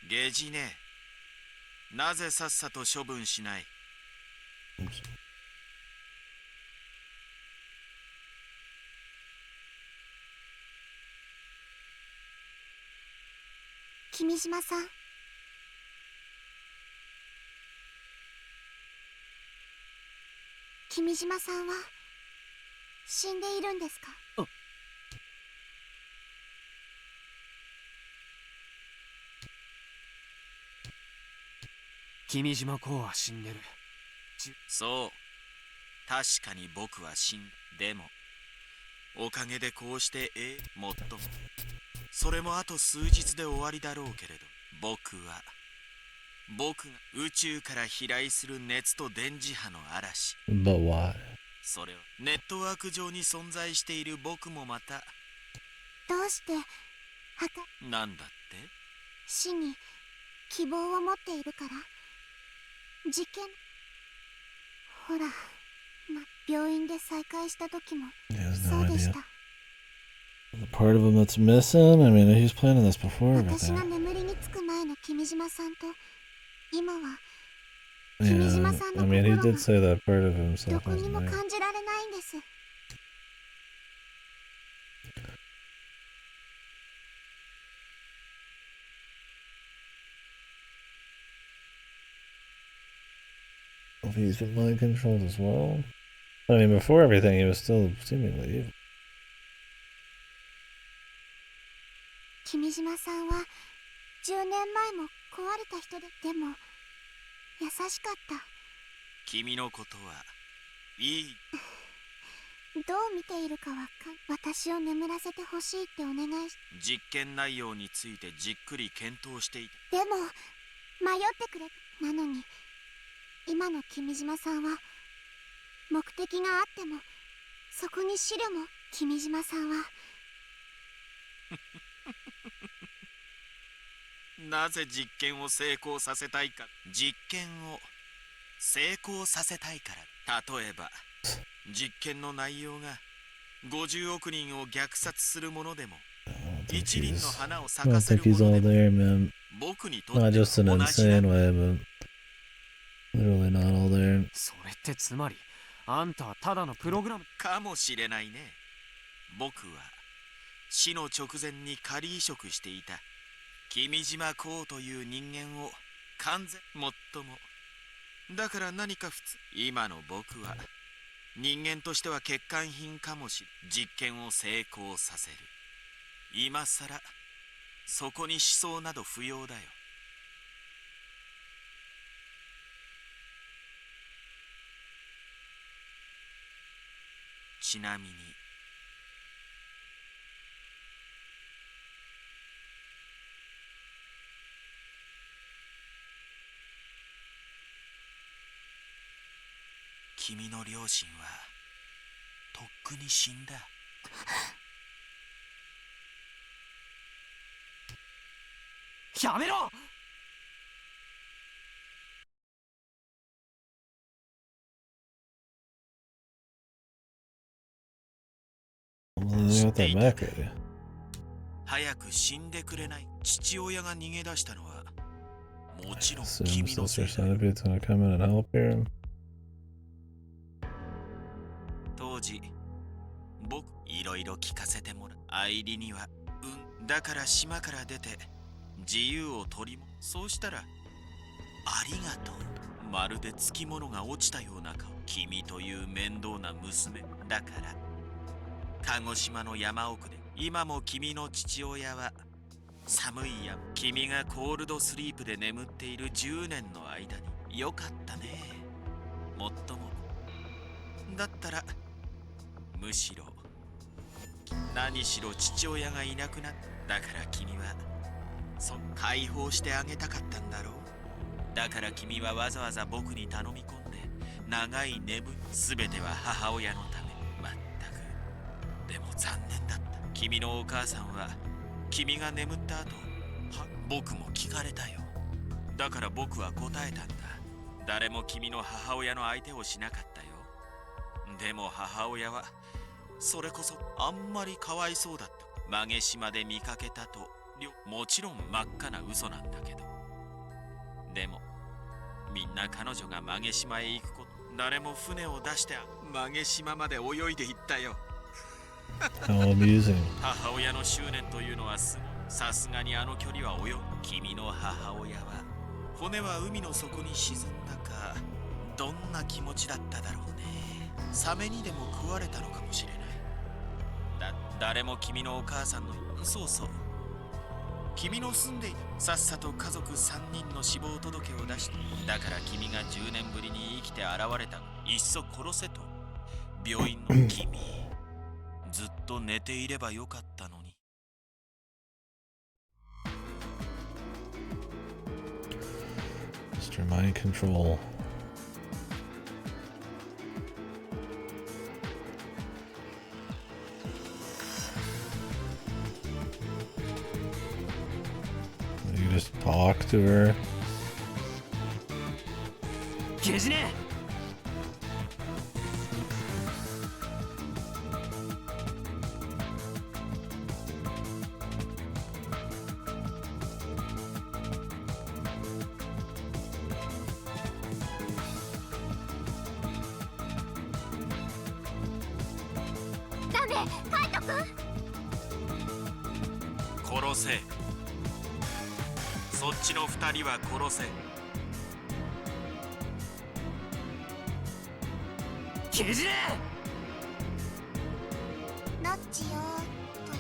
ゲジね、なぜさっさと処分しない？君島さん。君島さんは死んでいるんですか？君島公は死んでる。そう、確かに僕は死んでもおかげでこうしてもっともそれもあと数日で終わりだろうけれど、僕が宇宙から飛来する熱と電磁波の嵐。 But why? それはネットワーク上に存在している僕もまたどうしてなんだって死に希望を持っているから？実験ほら、病院で再会した時も He has そ no うでし idea. た。 The part of him that's missing? I mean, he's planning this before 私が everything. 眠りにつく前の君島さんと今は Yeah, 君島さん I の mean, he 心 did が say that part of ど himself こに wasn't も there. 感じられないんです。If he's been mind controlled as well. I mean, before everything, he was still seemingly evil. 君島さんは10年前も壊れた人でも優しかった。君のことはいい。どう見ているか私を眠らせてほしいってお願いし。実験内容についてじっくり検討していた。でも迷ってくれ。なのに今の君島さんは目的があってもそこに資料も君島さんはなぜ実験を成功させたいか。実験を成功させたいから。例えば実験の内容が50億人を虐殺するものでも一輪の花を I 咲 don't かせ think る he's もの all でも there, man. 僕にとって Not は just in 同 an じだ。 insane way, but literally not all there. それってつまりあんたはただのプログラムかもしれないね。僕は死の直前に仮移植していた君島公という人間を完全もっとも。だから何か今の僕は人間としては欠陥品かもしれん。実験を成功させる。今さらそこに思想など不要だよ。ちなみに君の両親はとっくに死んだ。やめろ。They got that back ready. 早く死んでくれない。父親が逃げ出したのはもちろん Assume 君のせ Sister いだ。 Centipede's gonna come in and help here. 当時僕いろいろ聞かせてもらう。愛理にはだから島から出て自由を取りも。そうしたらありがとう。まるでつきものが落ちたような顔。君という面倒な娘だから。鹿児島の山奥で今も君の父親は寒い山。君がコールドスリープで眠っている10年の間によかったね。もっともだったらむしろ何しろ父親がいなくなった。だから君は解放してあげたかったんだろう。だから君はわざわざ僕に頼み込んで長い眠り。全ては母親のため。まったくでも残念だった。君のお母さんは君が眠った後僕も聞かれたよ。だから僕は答えたんだ。誰も君の母親の相手をしなかったよ。でも母親はそれこそあんまりかわいそうだった。曲げ島で見かけたと。もちろん真っ赤な嘘なんだけど。でもみんな彼女が曲げ島へ行くこと。誰も船を出して曲げ島まで泳いで行ったよ。How amusing. 母親の執念というのはさすがにあの距離は泳ぐ。君の母親は骨は海の底に沈んだかどんな気持ちだっただろうね。サメにでも食われたのかもしれない。誰も君のお母さんのそうそう君の住んでいるさっさと家族3人の死亡届を出して。だから君が10年ぶりに生きて現れた。いっそ殺せと。病院の君ずっと寝ていればよかったのに。Mr. Mind Control. You just talk to her. ゲジネ。ダメ、カイト君。殺せ。そっちの2人は殺せ。ゲジネ。ノッチよーとは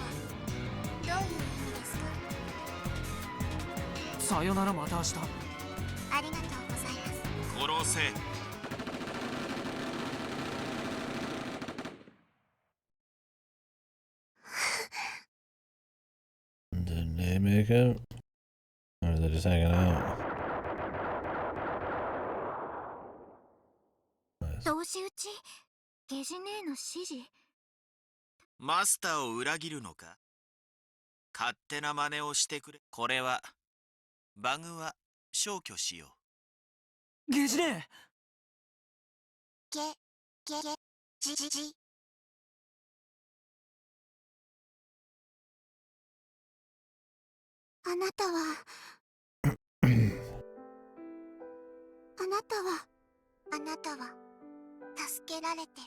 どういう意味ですか。さよなら、また明日。ありがとうございます。殺せ。Did they make it? Or are they just hanging out? Nice. 同士討ち、ゲジネーの指示。マスターを裏切るのか。勝手な真似をしてくれ。これはバグは消去しよう。ゲジネ。ゲジジジ。あなたは助けられて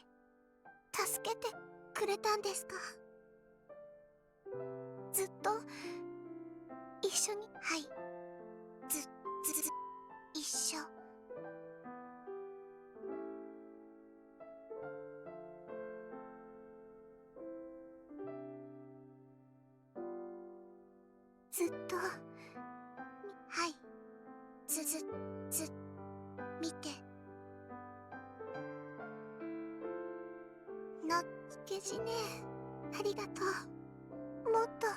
助けてくれたんですか。ずっと一緒に。はい、一緒。ずっとはい見てノッチゲジネ、ありがとう。もっと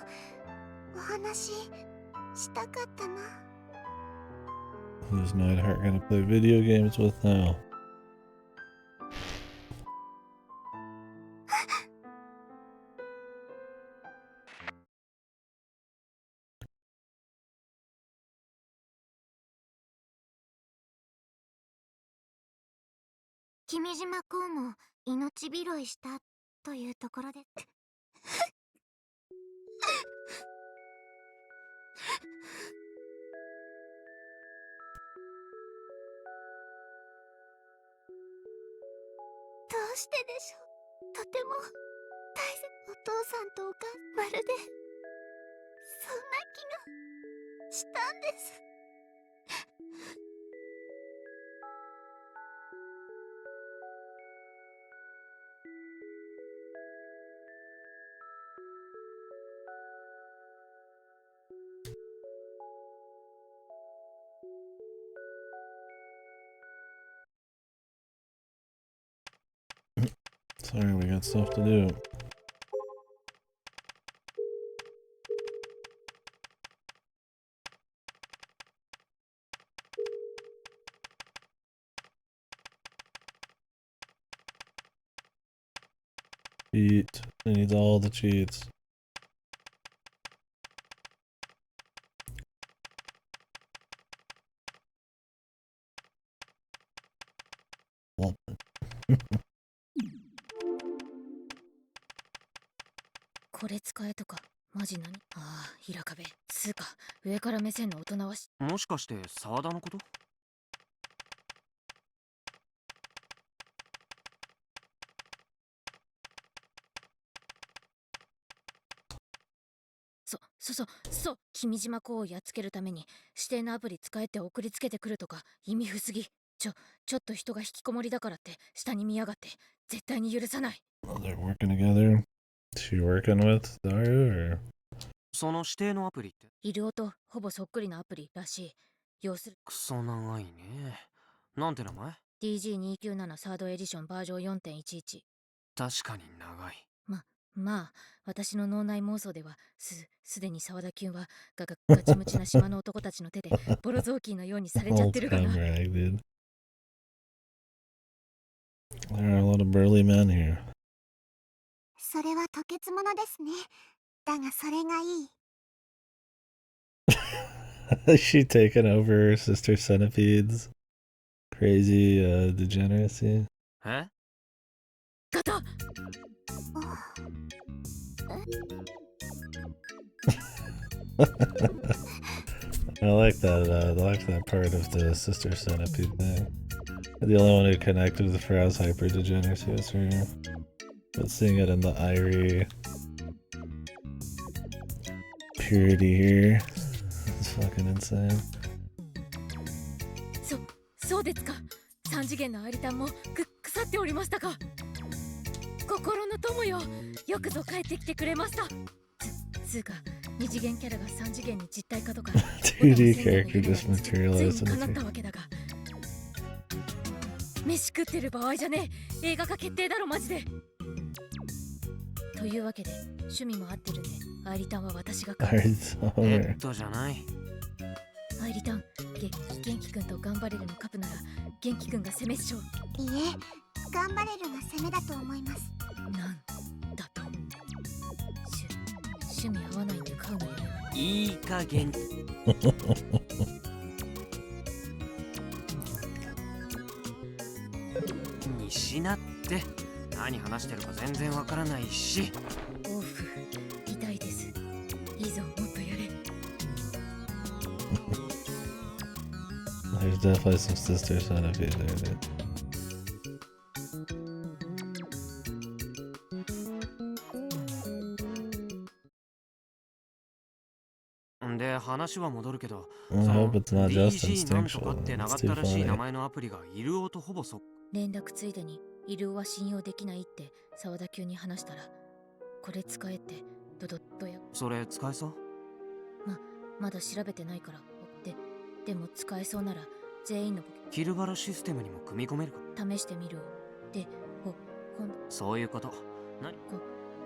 お話したかったな。 Who's Neidhart gonna play video games with now? 君島公も命拾いしたというところでどうしてでしょう。とても大切。お父さんとお母さん、まるでそんな気がしたんです。Sorry, we got stuff to do. Cheat. It needs all the cheats. Well, これ使えとかマジ何？ああ、平壁つうか上から目線の大人はもしかして沢田のこと？君島公をやっつけるために指定のアプリ使えて送りつけてくるとか意味不すぎ。ちょっと人が引きこもりだからって下に見やがって絶対に許さない。 well, they're working together. Is she working with Daru or? その指定のアプリってイルオとほぼそっくりなアプリらしい。要するクソ長いね。なんて名前？ DG297 サードエディションバージョン 4.11。 確かに長い。まあ私の脳内妄想ではすでに沢田キュンはガチムチな島の男たちの手でボロ雑巾のようにされちゃってるかな。 All-time rag, dude. There are a lot of burly men here. それはとけつものですね。だがそれがいい。 Is she taking over her sister centipede's crazy degeneracy? え？ガタ I like that part of the sister centipede thing. The only one who connected with Frau's hyper degeneracy was her. But seeing it in the Irie purity here, it's fucking insane. そうですか。3次元のアリタンも腐っておりましたか。心の友よ、よくぞ帰ってきてくれました。つうか2次元キャラが3次元に実体化とか 2D character just materialized ついに叶っ in た the わけだが、飯食ってる場合じゃねえ。映画化決定だろマジで。というわけで趣味も合ってるんでアイリタンは私が買う。じゃない。アイリタン、元気くんと頑張れるのカプなら元気くんが攻めっしょ。いいえ、頑張れるが攻めだと思います。なんだと。趣味合わないんで買うのよ。いい加減にしなって。何話してるか全然わからないし。オフ痛いです。いいぞ、もっとやれ。There's definitely some sister centipede there, dude. で話は戻るけど、 I hope it's not just DG なんとか instinctual. ってなか It's っ too たらしい名 funny. 前のアプリがイルオとほぼ連絡ついでにイルオは信用できないって沢田急に話したら、これ使えってドや。それ使えそう？まだ調べてないから。でも使えそうなら全員のキルバラシステムにも組み込めるか？試してみる。で、そういうこと。何？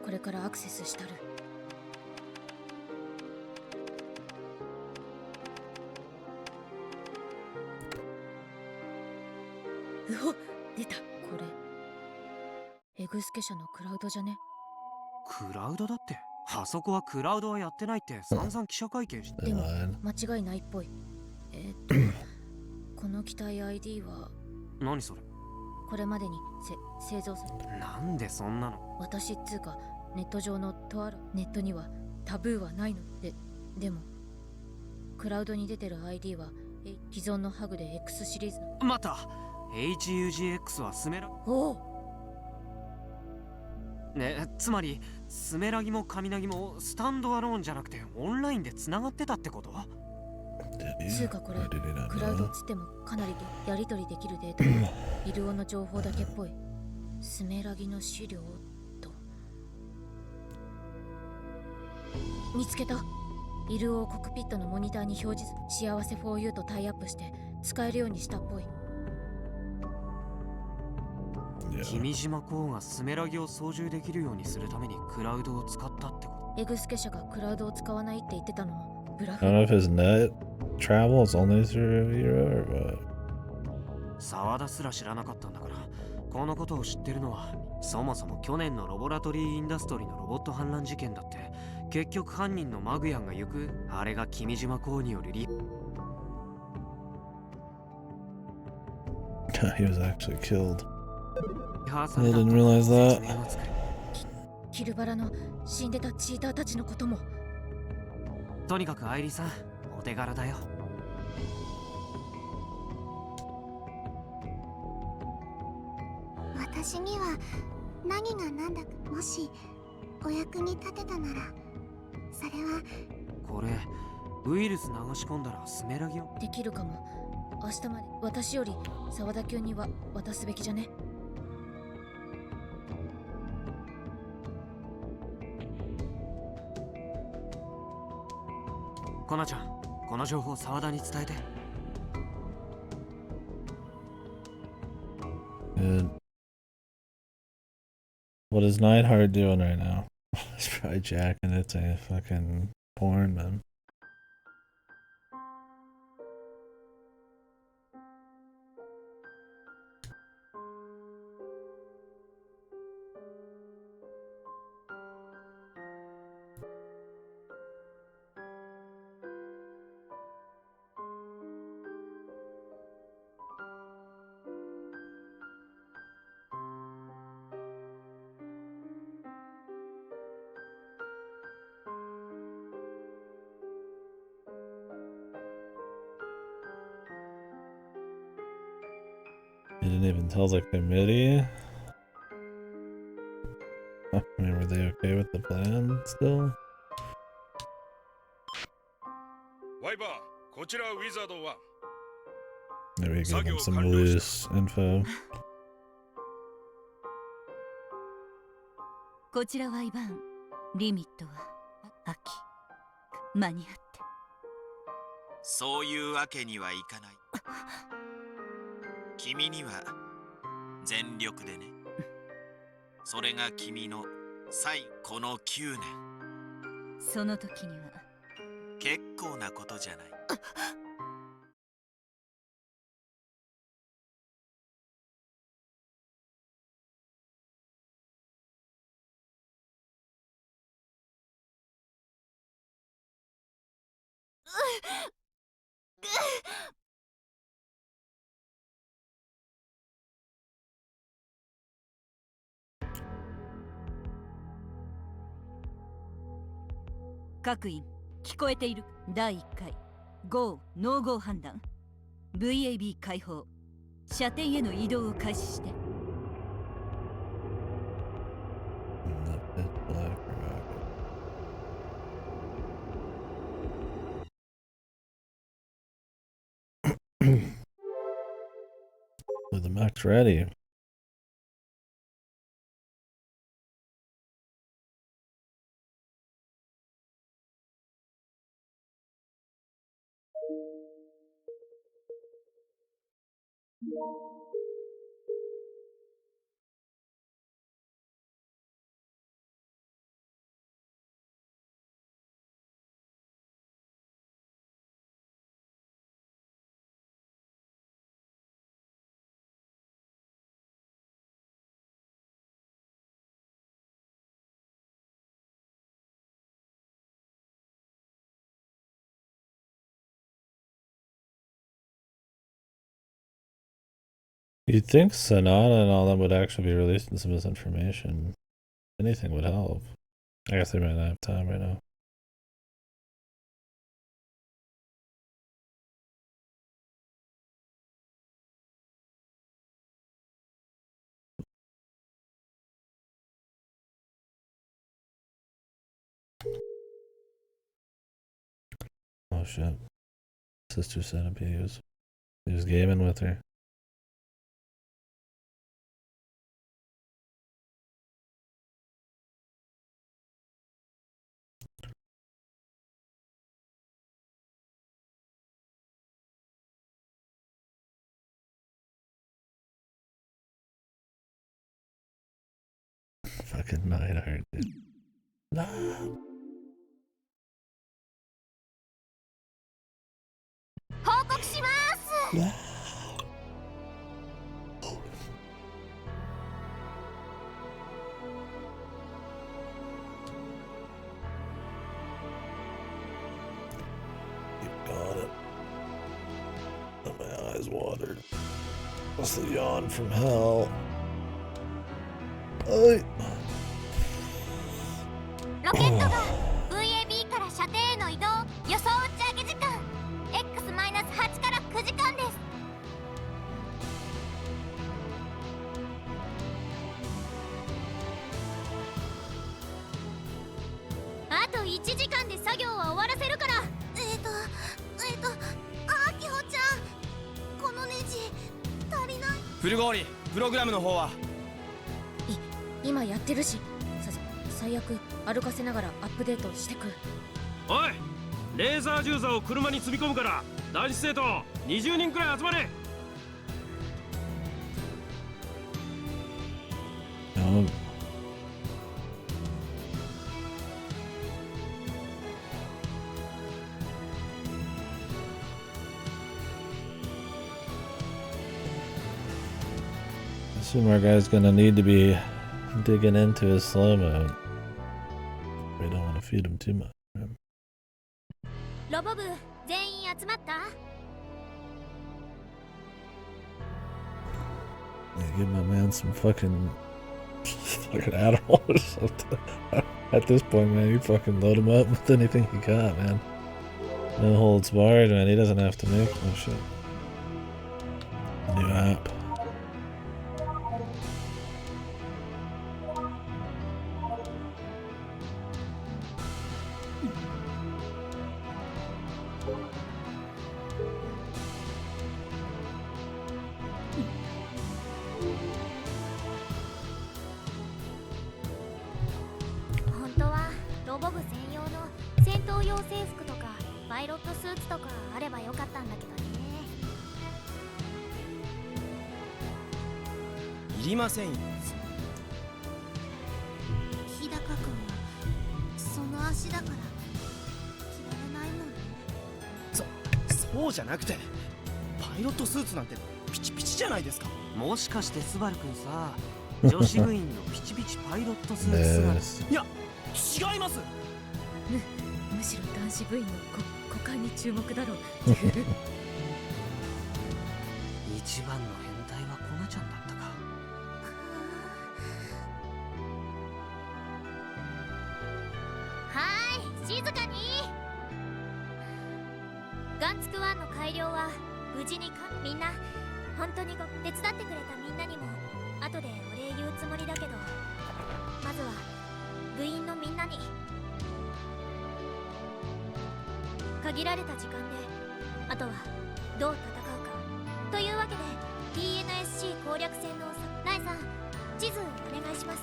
これからアクセスしたる。うお、出た。これエグスケ社のクラウドじゃね？クラウドだって。あそこはクラウドはやってないって散々記者会見して。でも間違いないっぽい。この機体 ID は何それ？これまでに製造され。なんでそんなの？私っつうかネット上のとあるネットにはタブーはないのでもクラウドに出てる ID は既存のハグで X シリーズの。また HUGX はスメラ。おお。ね、つまりスメラギもカミナギもスタンドアローンじゃなくてオンラインでつながってたってこと？つうかこれクラウドっつってもかなりやり取りできるデータイルオの情報だけっぽい。スメラギの資料と見つけた。イルオをコクピットのモニターに表示。幸せ 4U とタイアップして使えるようにしたっぽい。君島公がスメラギを操縦できるようにするためにクラウドを使ったってこと？エグスケ社がクラウドを使わないって言ってたのもブラフ。 I don't know if his net travel is only through Euro or what. 沢田すら知らなかったんだから、このことを知ってるのはそもそも去年のロボラトリーインダストリーのロボット反乱事件だって。結局犯人のマグヤンが行くあれが君島公によるHe was actually killed. リハーサ I ルだ didn't と realize 説 that. 明を作る。キルバラの死んでたチーターたちのことも。とにかく愛理さんお手柄だよ。私には何が何だか、もしお役に立てたならそれは。これウイルス流し込んだらスメラギを。できるかも。明日まで私より沢田君には渡すべきじゃね？コナちゃん、この情報沢田に伝えて。Good. What is Neidhart doing right now? He's probably jacking it to fucking porn, man. He didn't even tell the committee. I mean, were they okay with the plan still? ワイバー、こちらウィザード1。 Maybe give him some loose info. こちらはイバン。リミットは秋。間に合って。そういうわけにはいかない。君には全力でね。それが君のこの9年。その時には結構なことじゃない。各員聞こえている。第1回 GO ノー GO 判断。 VAB 解放。射程への移動を開始して。 With the mech's ready. You'd think Sonata and all them would actually be releasing some of this information. Anything would help. I guess they might not have time right now. Oh shit. Sister Centipede. He was gaming with her. Fucking Nightheart, dude. No. 報告します。Got it. My eyes watered. What's the yawn from hell? Oh. ロケットが VAB から射程への移動予想打ち上げ時間 X-8 から9時間です。あと1時間で作業は終わらせるから。アキホちゃん、このネジ足りない。フルゴーリプログラムの方は今やってるし、最悪歩かせながらアップデートしてく。おい、レーザー銃座を車に積み込むから男子生徒20人くらい集まれ。Assume our guy's gonna need to be digging into his slow mode. We don't want to feed him too much. ロボ部全員集まった？ Yeah, give my man some fucking Adderall or something. At this point, man, you fucking load him up with anything you got, man. No holds barred, man. He doesn't have to make no shit. New app.そうじゃなくてパイロットスーツなんてピチピチじゃないですか。もしかしてスバル君さ、女子部員のピチピチパイロットスーツ姿。いや違います。むしろ男子部員の股間に注目だろう。一番の変態はコナちゃんだったか。はーい、静かに。ガンツク1の改良は無事にみんな本当に手伝ってくれたみんなにも後でお礼言うつもりだけど、まずは部員のみんなに限られた時間で、あとはどう戦うかというわけで TNSC 攻略戦のライさん、地図お願いします。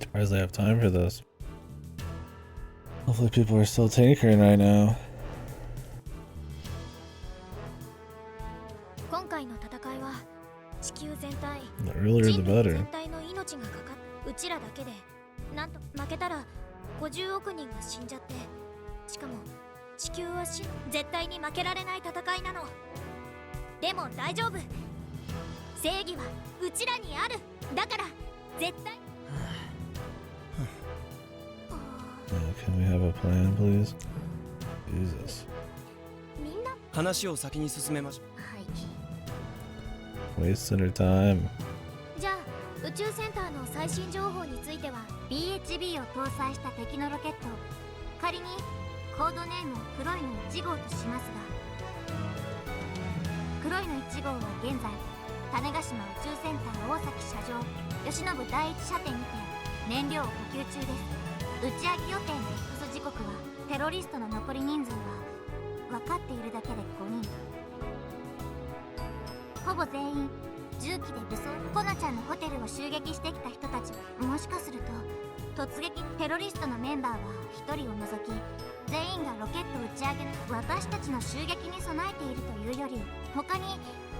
Surprised they have time for this. Hopefully people are still tinkering right now. 今回の戦いは地球全体、 The earlier the better. 全体の命がかかっ、うちらだけでなんと負けたら50億人が死んじゃって、しかも地球は絶対に負けられない戦いなの。でも大丈夫、正義はうちらにある。だから絶対。Can we have a plan, please? Jesus. みんな話を先に進めましょはい。 Wasted her time. じゃあ宇宙センターの最新情報については BHB を搭載した敵のロケット、仮にコードネームを黒いの1号としますが、黒いの1号は現在種子島宇宙センター大崎社上吉信第一射程にて燃料を補給中です。打ち上げ予定の X 時刻はテロリストの残り人数は分かっているだけで5人、ほぼ全員銃器で武装。コナちゃんのホテルを襲撃してきた人たちはもしかすると突撃。テロリストのメンバーは1人を除き全員がロケット打ち上げの私たちの襲撃に備えているというより、他に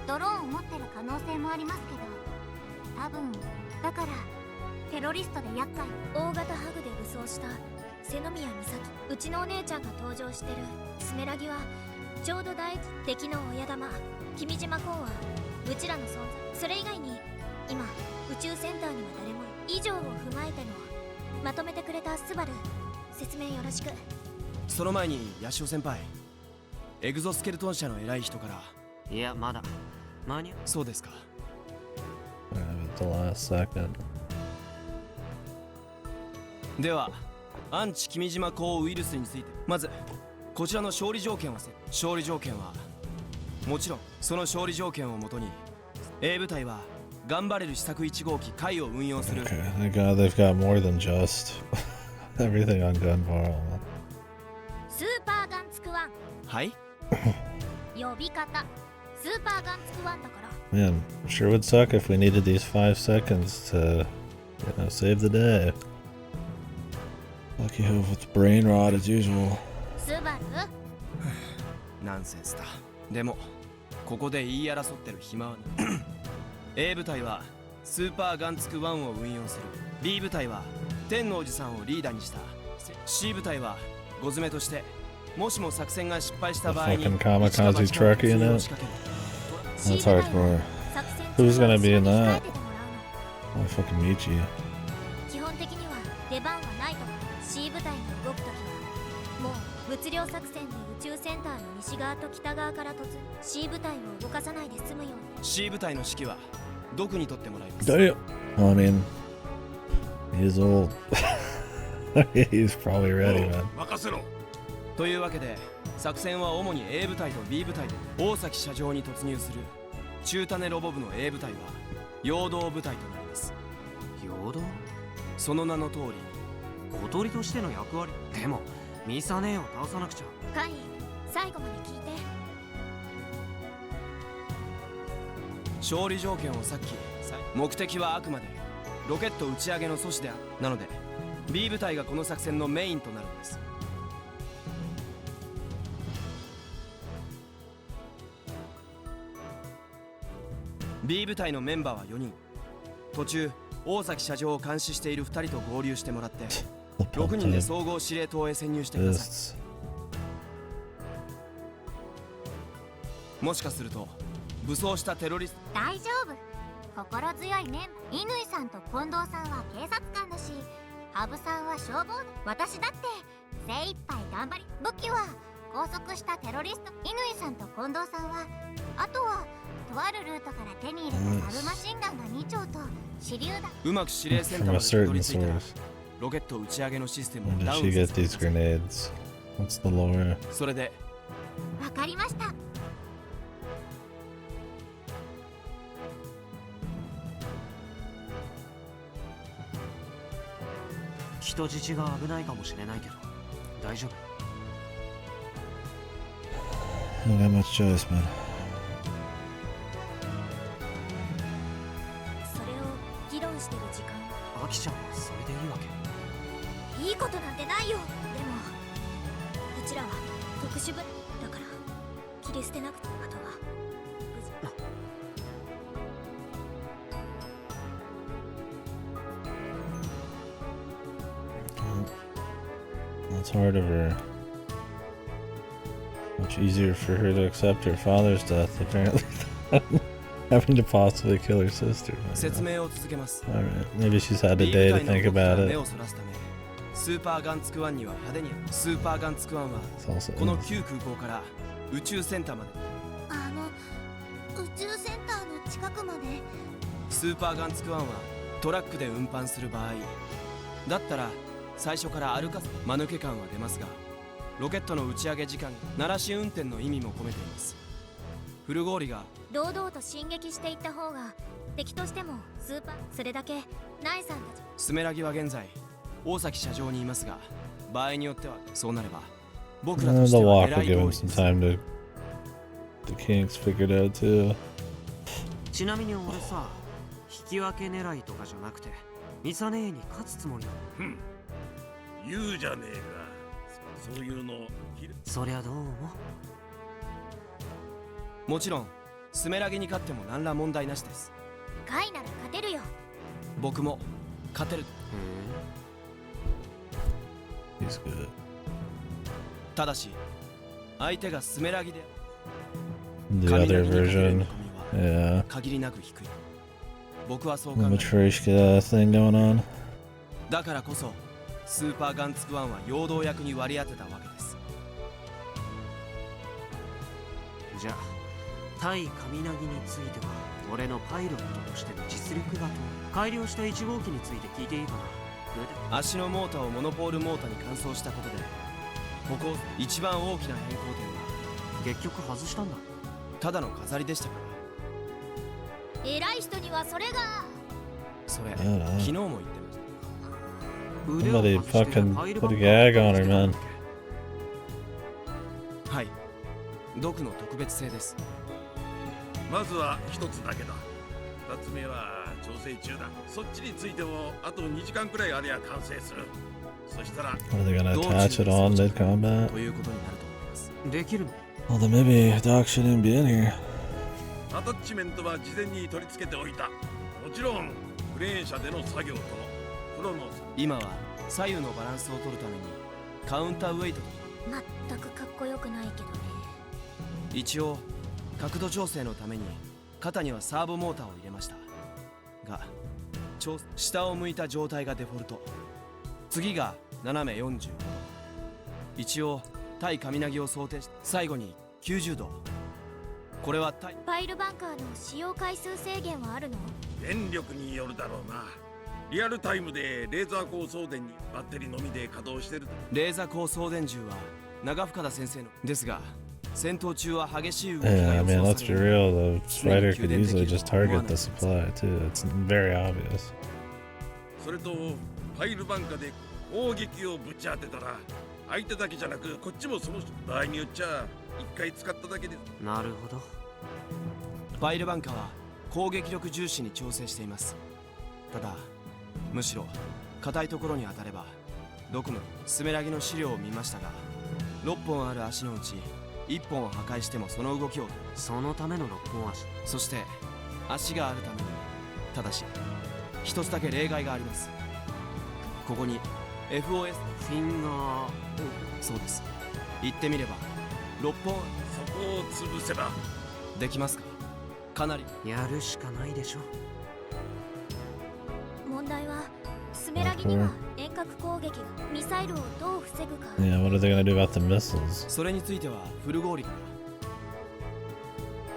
ドローンを持ってる可能性もありますけど、多分だからテロリストで厄介。大型ハグで武装した瀬宮美咲、うちのお姉ちゃんが登場してるスメラギはちょうど第一敵の親玉君島公はうちらの存在。それ以外に今宇宙センターには誰も以上を踏まえてのまとめてくれたスバル、説明よろしく。その前にヤシオ先輩、エグゾスケルトン社の偉い人から。いやまだ間に合う。そうですか。 At the last second. ではアンチ君島港ウイルスについて、まずこちらの勝利条件を勝利条件はもちろんその勝利条件をもとに A 部隊は頑張れる試作1号機海を運用する。 Okay, thank God they've got more than just everything on Gunbarrel. スーパーガンツクワン。はい。呼び方スーパーガンツクワンだから。 Man, sure would suck if we needed these 5 seconds to, save the day. Lucky Hoof with brain rot as usual. スバルナンセンスだ。でもここで言い争ってる暇はない。A 部隊はスーパーガンツク1を運用する。 B 部隊は天王寺さんをリーダーにした。 C 部隊は5詰めとしてもしも作戦が失敗した場合に Fucking kamikaze truck in it. That's hardcore. Who's gonna be in that? Oh, fucking Michi. 基本的には出番はないと。 C 部隊が動くときはもう物量作戦で宇宙センターの西側と北側から突入。 C 部隊を動かさないで済むように。 C 部隊の指揮はドクに取ってもらいます。 Damn. I mean, he's old. He's probably ready, man. 任せろ。というわけで作戦は主に A 部隊と B 部隊で大崎社上に突入する。中種ロボ部の A 部隊は陽動部隊となります。陽動？その名の通り小鳥としての役割。でもミサネを倒さなくちゃ。カイ、最後まで聞いて。勝利条件をさっき。目的はあくまでロケット打ち上げの阻止である。なので B 部隊がこの作戦のメインとなるんです。B 部隊のメンバーは4人。途中大崎社上を監視している2人と合流してもらって6人で総合司令塔へ潜入してください。もしかすると武装したテロリスト。大丈夫、心強いメンバー。乾さんと近藤さんは警察官だし、羽生さんは消防。私だって精一杯頑張り。武器は拘束したテロリスト。乾さんと近藤さんはあとはとあるルートから手に入れたサブマシンガンが2丁と手榴弾。うまく指令センター From ま a でたどり certain 着いたら source. ロケット打ち上げのシステム Where をダ did ウ she ンさ get せ these grenades? What's the lore? それでわかりました。人質が危ないかもしれないけど大丈夫。 Don't got much choice, man. それを議論してる時間。アキちゃんはそれでいいわけ？いいことなんてないよ。でもうちらは特殊部だから切り捨てなくて。あとは無事。 That's hard of her. Much easier for her to accept her father's death, apparently, than having to possibly kill her sister. 説明を続けます。 Alright, maybe she's had a day to think about 目 it. をそらすためスーパーガンツク1には派手にスーパーガンツク1は It's also この旧空港から宇宙センターまで。宇宙センターの近くまで。スーパーガンツク1はトラックで運搬する場合だったら最初から歩かず間抜け感は出ますが、ロケットの打ち上げ時間鳴らし運転の意味も込めています。フルゴーリが堂々と進撃していった方が敵としてもスーパー。それだけナイさんたち。スメラギは現在大崎社長にいますが、場合によってはそうなれば僕らとし The ては walk 狙 will い give 通 him り some です。 time to the kinks figured out too. ちなみに俺さ、引き分け狙いとかじゃなくてミサ姉に勝つつもりなの。ふん、言うじゃねえか。そういうのそりゃどうも。もちろんスメラギに勝っても何ら問題なしです。ガイなら勝てるよ。僕も勝てる。He's good. ただし相手がスメラギで The other version. Yeah. 限りなく低い。僕はそう The 考える。 Matryoshka thing going on. だからこそスーパーガンツク1は陽動役に割り当てたわけです。じゃあ対神凪については俺のパイロットとしての実力がと改良した1号機について聞いていいかな。足のモーターをモノポールモーターに換装したことで、ここ一番大きな変更点は結局外したんだ。ただの飾りでしたから。偉い人にはそれが。それ I don't 昨日 know. も言ってました。 Somebody fucking put a gag on her, man. はい、毒の特別性です。まずは一つだけだ。二つ目は調整中だ。そっちについてもあと2時間くらいありゃ完成する。そしたら Are they gonna attach it on mid combat? ということになると思います。できるの？ Well, then maybe Doc shouldn't be in here. アタッチメントは事前に取り付けておいた。もちろんクレーン車での作業とプロの。今は左右のバランスを取るためにカウンターウェイトと全くかっこよくないけどね。一応角度調整のために肩にはサーボモーターを入れましたが、下を向いた状態がデフォルト。次が斜め45度。一応対神凪を想定し、最後に90度。これは対パイルバンカーの使用回数制限はあるの？電力によるだろうな。リアルタイムでレーザー光送電にバッテリーのみで稼働してる。レーザー光送電銃は長深田先生のですが、戦闘中は激しい動きが Yeah, I 予 mean, 想 let's さ be れる。 real. The spider could easily just target the supply too. It's very obvious. それとパイルバンカーで攻撃をぶち当てたら相手だけじゃなくこっちもその場合によっちゃ一回使っただけで。なるほど。パイルバンカーは攻撃力重視に調整しています。ただむしろ硬いところに当たれば、毒のスメラギの資料を見ましたが、6本ある足のうち1本を破壊してもその動きを、そのための6本足。そして足があるために、ただし一つだけ例外があります。ここに FOS フィンガー。そうです。言ってみれば6本そこを潰せばできますか。かなりやるしかないでしょ。問題はスメラギには遠隔攻撃が、ミサイルをどう防ぐか。 Yeah, what are they gonna do about the missiles? それについてはフルゴーリか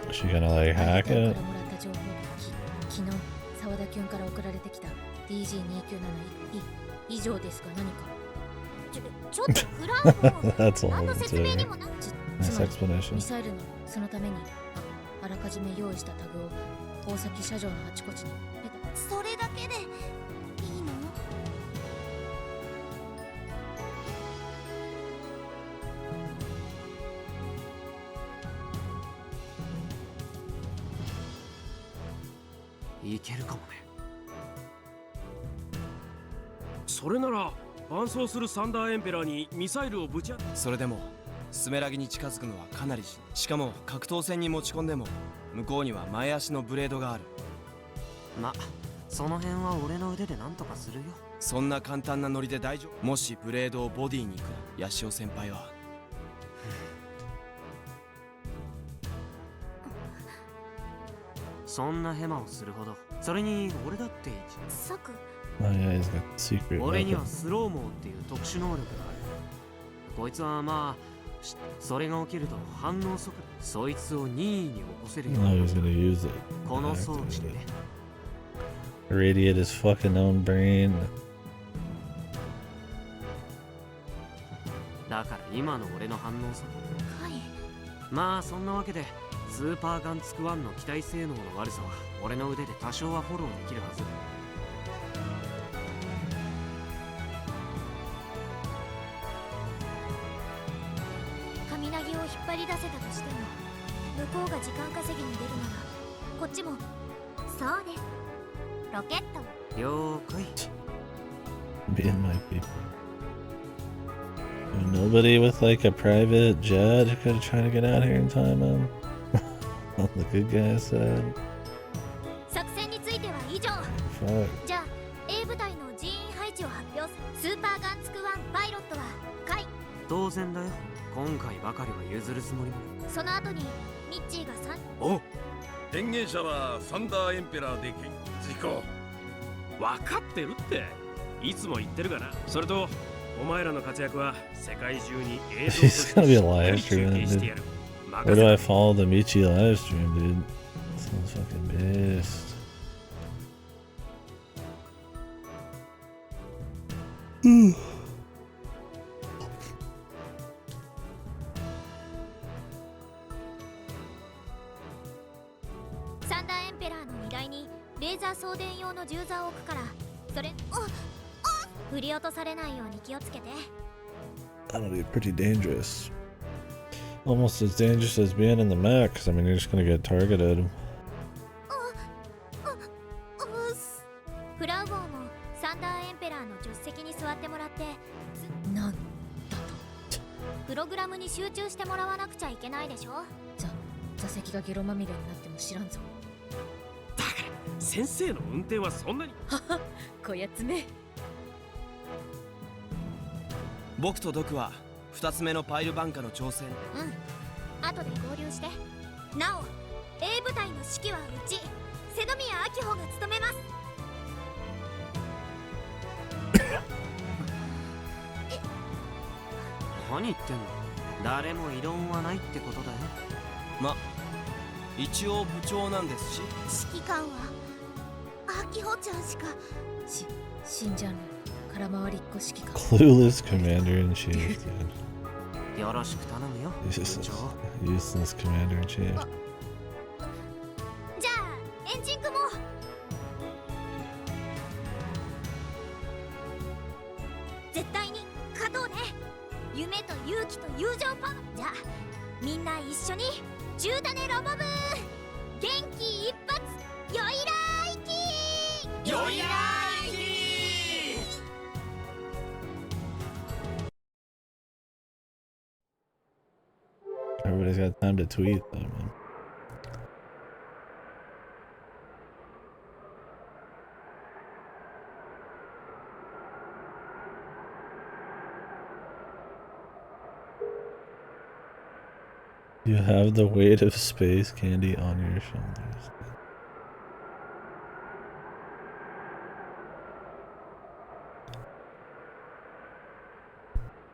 ら。 Is she gonna like hack あなたから it? もらった情報昨日沢田君から送られてきた DG297 以上ですが何か。ちょっとフランク That's 何の old 説明に too. もなく。 Nice つまり explanation. ミサイルのそのためにあらかじめ用意したタグを大崎社場のあちこちにそれだけでいいの？いけるかもね。それなら伴走するサンダーエンペラーにミサイルをぶち当て。それでもスメラギに近づくのはかなりしかも格闘戦に持ち込んでも向こうには前足のブレードがある。ま、その辺は俺の腕で何とかするよ。そんな簡単なノリで大丈夫。もしブレードをボディに行くらヤシオ先輩はそんなヘマをするほど。それに俺だってサク Oh yeah, he's got secret 俺に weapon. はスローモーっていう特殊能力がある。こいつはまあしそれが起きると反応速度そいつを任意に起こせるよう Oh, に he's gonna use it. この装置でね Radiate his fucking own brain. だから今の俺の反応速度はいまあそんなわけでスーパーガンツク1の機体性能の悪さは俺の腕で多少はフォローできるはず神凪を引っ張り出せたとしても向こうが時間稼ぎに出るならこっちもそうですロケット了解 Being my people. Nobody with like a private jet could try to get out here in time, on the good guy said. 作戦については以上 Fuck. じゃあ A 部隊の人員配置を発表すスーパーガンツク1パイロットはカイ当然だよ今回ばかりは譲るつもりもその後にミッチーがお電源車はサンダーエンペラーで実行。分かってるっていつも言ってるがな。それとお前らの活躍は世界中に映像と It's gonna be a live しっかり中 stream, 継してや dude. る。 Where do I follow the Michi live stream, dude? Sounds fucking beast. Hmm. サンダーエンペラーの荷台にレーザー送電用の銃座を置くからそれ振り落とされないように気をつけて That'll be pretty dangerous. Almost as dangerous as being in the mech, 'cause I mean, you're just gonna get targeted. フラウボーもサンダーエンペラーの助手席に座ってもらってなんプログラムに集中してもらわなくちゃいけないでしょ座席がゲロまみれになっても知らんぞ。だから先生の運転はそんなにははこやつめ僕とドクは2つ目のパイルバンカの挑戦後で合流してなお A 部隊の指揮はうち瀬戸宮明穂が務めます何言ってんの誰も異論はないってことだよま一応部長なんですし指揮官は明穂ちゃんしか死んじゃんの空回りっこ指揮官 Clueless commander-in-chief, dude. よろしく頼むよ部 Useless, 長 useless commander-in-chief. じゃあエンジン組もう絶対に勝とうね夢と勇気と友情パワーじゃあみんな一緒に中種ロボ部元気一発よいらいきよいらいき Everybody's got time to tweet, though, man. You have the weight of space candy on your shoulders.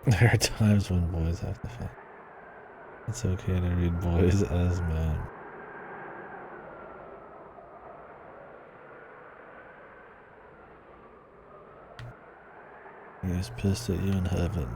There are times when boys have to fight. It's okay to read boys as men. He's pissed at you in heaven.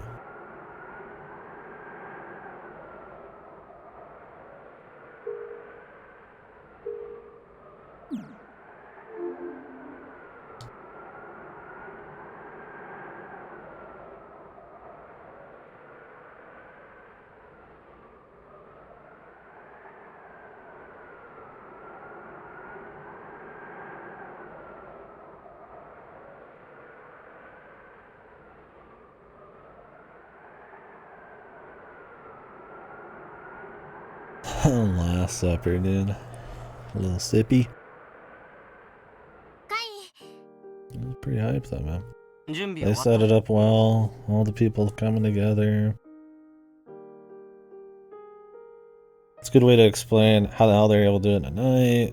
Last supper, dude. A little sippy. It was pretty hype though, man. 準備 They 終わ set っ it up well. All the people coming together. It's a good way to explain how the hell they're able to do it at night.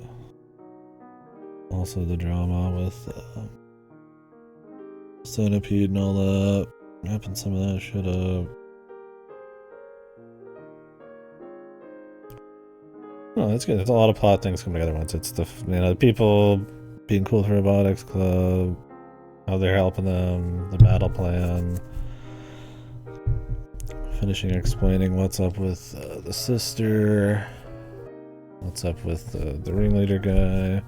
Also the drama with Centipede and all that. Wrapping some of that shit up. Oh, that's good. There's a lot of plot things come together once. It's the the people being cool with Robotics Club, how they're helping them, the battle plan, finishing explaining what's up with the sister, what's up with the ringleader guy.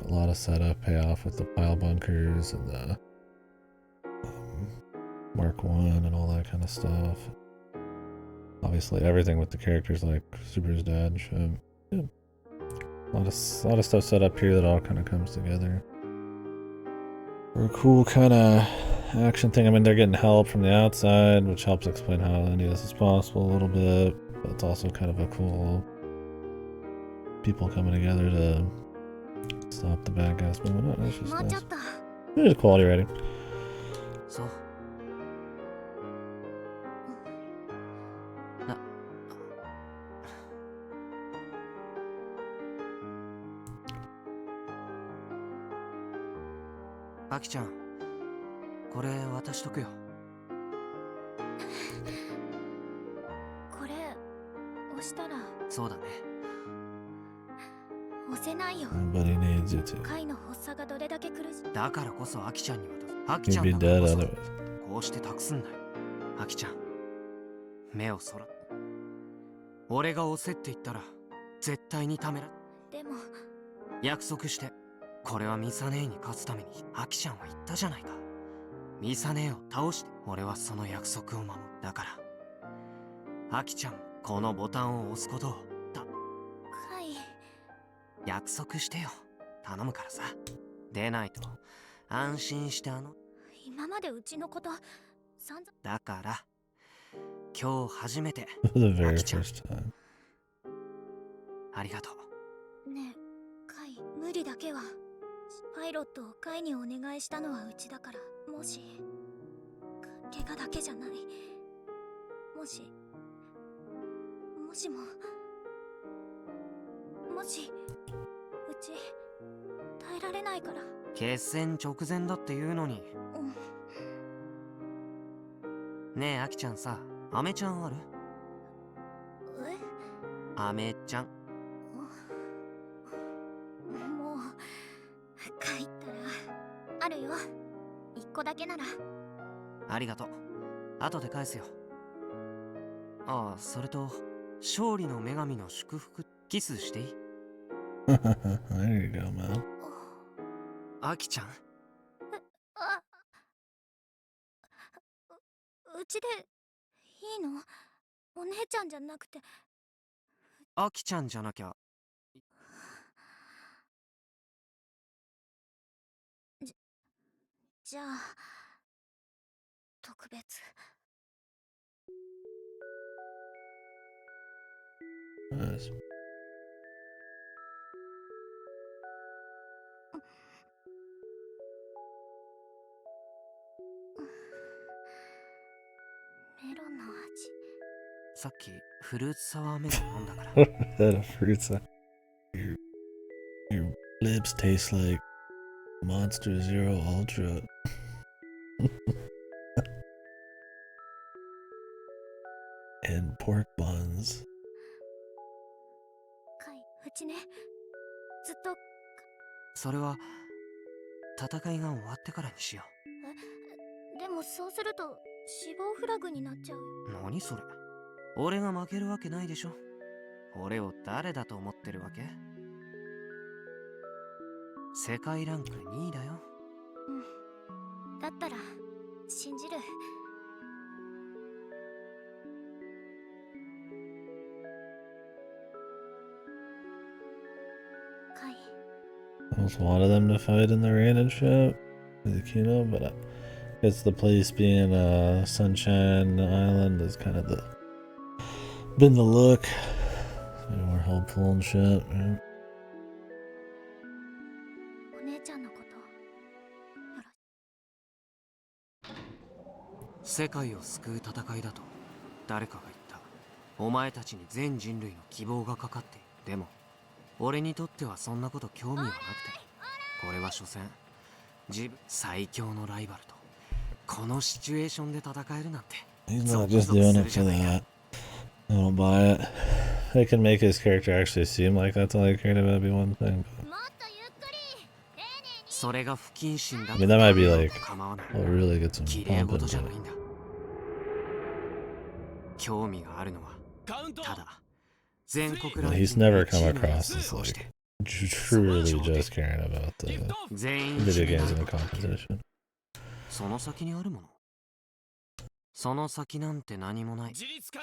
A lot of setup, payoff with the pile bunkers and the Mark 1 and all that kind of stuff. Obviously everything with the characters like Super's dad and shit. Yeah. A lot of stuff set up here that all kind of comes together. For a cool kind of action thing. I mean, they're getting help from the outside, which helps explain how any of this is possible a little bit. But it's also kind of a cool people coming together to stop the bad guys. But no, it's just nice. It's quality writing. So.アキちゃん、これ渡しとくよ。これ押したら。そうだね。押せないよ。Nobody needs you to. 貝の発作がどれだけ苦しい。だからこそアキちゃんに渡す。アキちゃんだからこそこうして託すんだよ。アキちゃん、目をそら。俺が押せって言ったら絶対にためら。でも約束して。これはミサ姉に勝つためにアキちゃんは言ったじゃないか。ミサ姉を倒して俺はその約束を守る。だからアキちゃんこのボタンを押すことを約束してよ。頼むからさ。出ないと安心して今までうちのこと散々。だから今日初めてアキちゃんありがとう。ねえカイ、無理だけはパイロットをカイにお願いしたのはうちだから、もし怪我だけじゃない、もしうち耐えられないから。決戦直前だって言うのに。ねえアキちゃんさ、アメちゃんある？アメちゃん。もう帰ったらあるよ。一個だけなら。ありがとう。後で返すよ。ああ、それと勝利の女神の祝福キスしていい？ There you go, man. アキちゃん。うちでいいの？お姉ちゃんじゃなくて。アキちゃんじゃなきゃ。じゃあ特別。Nice. メロンの味。さっきフルーツサワーメロン飲んだから。That a fruit salad. Your lips taste like Monster Zero Ultra. And pork buns. カイ、うちね、ずっと。それは戦いが終わってからにしよう。でもそうすると死亡フラグになっちゃうよ。何それ？俺が負けるわけないでしょ。俺を誰だと思ってるわけ？世界ランク2位だよ。うん。だったら信じる。カイ。I almost wanted them to fight in the rain and shit with the Kino, but I guess the place being Sunshine Island is kind of been the look. More hopeful and shit, right? お姉ちゃんのこと世界を救う戦いだと誰かが言った。お前たちに全人類の希望がかかっている。でも俺にとってはそんなこと興味はなくて、これは所詮自分最強のライバルとこのシチュエーションで戦えるなんて He's not just doing it for that. I don't buy it. They can make his character actually seem like that's all he cared about, be one thing. I mean, that might be like what really gets him pumping. But he's never come across as like truly just caring about the video games and the competition. その先にあるもの。その先なんて何もない。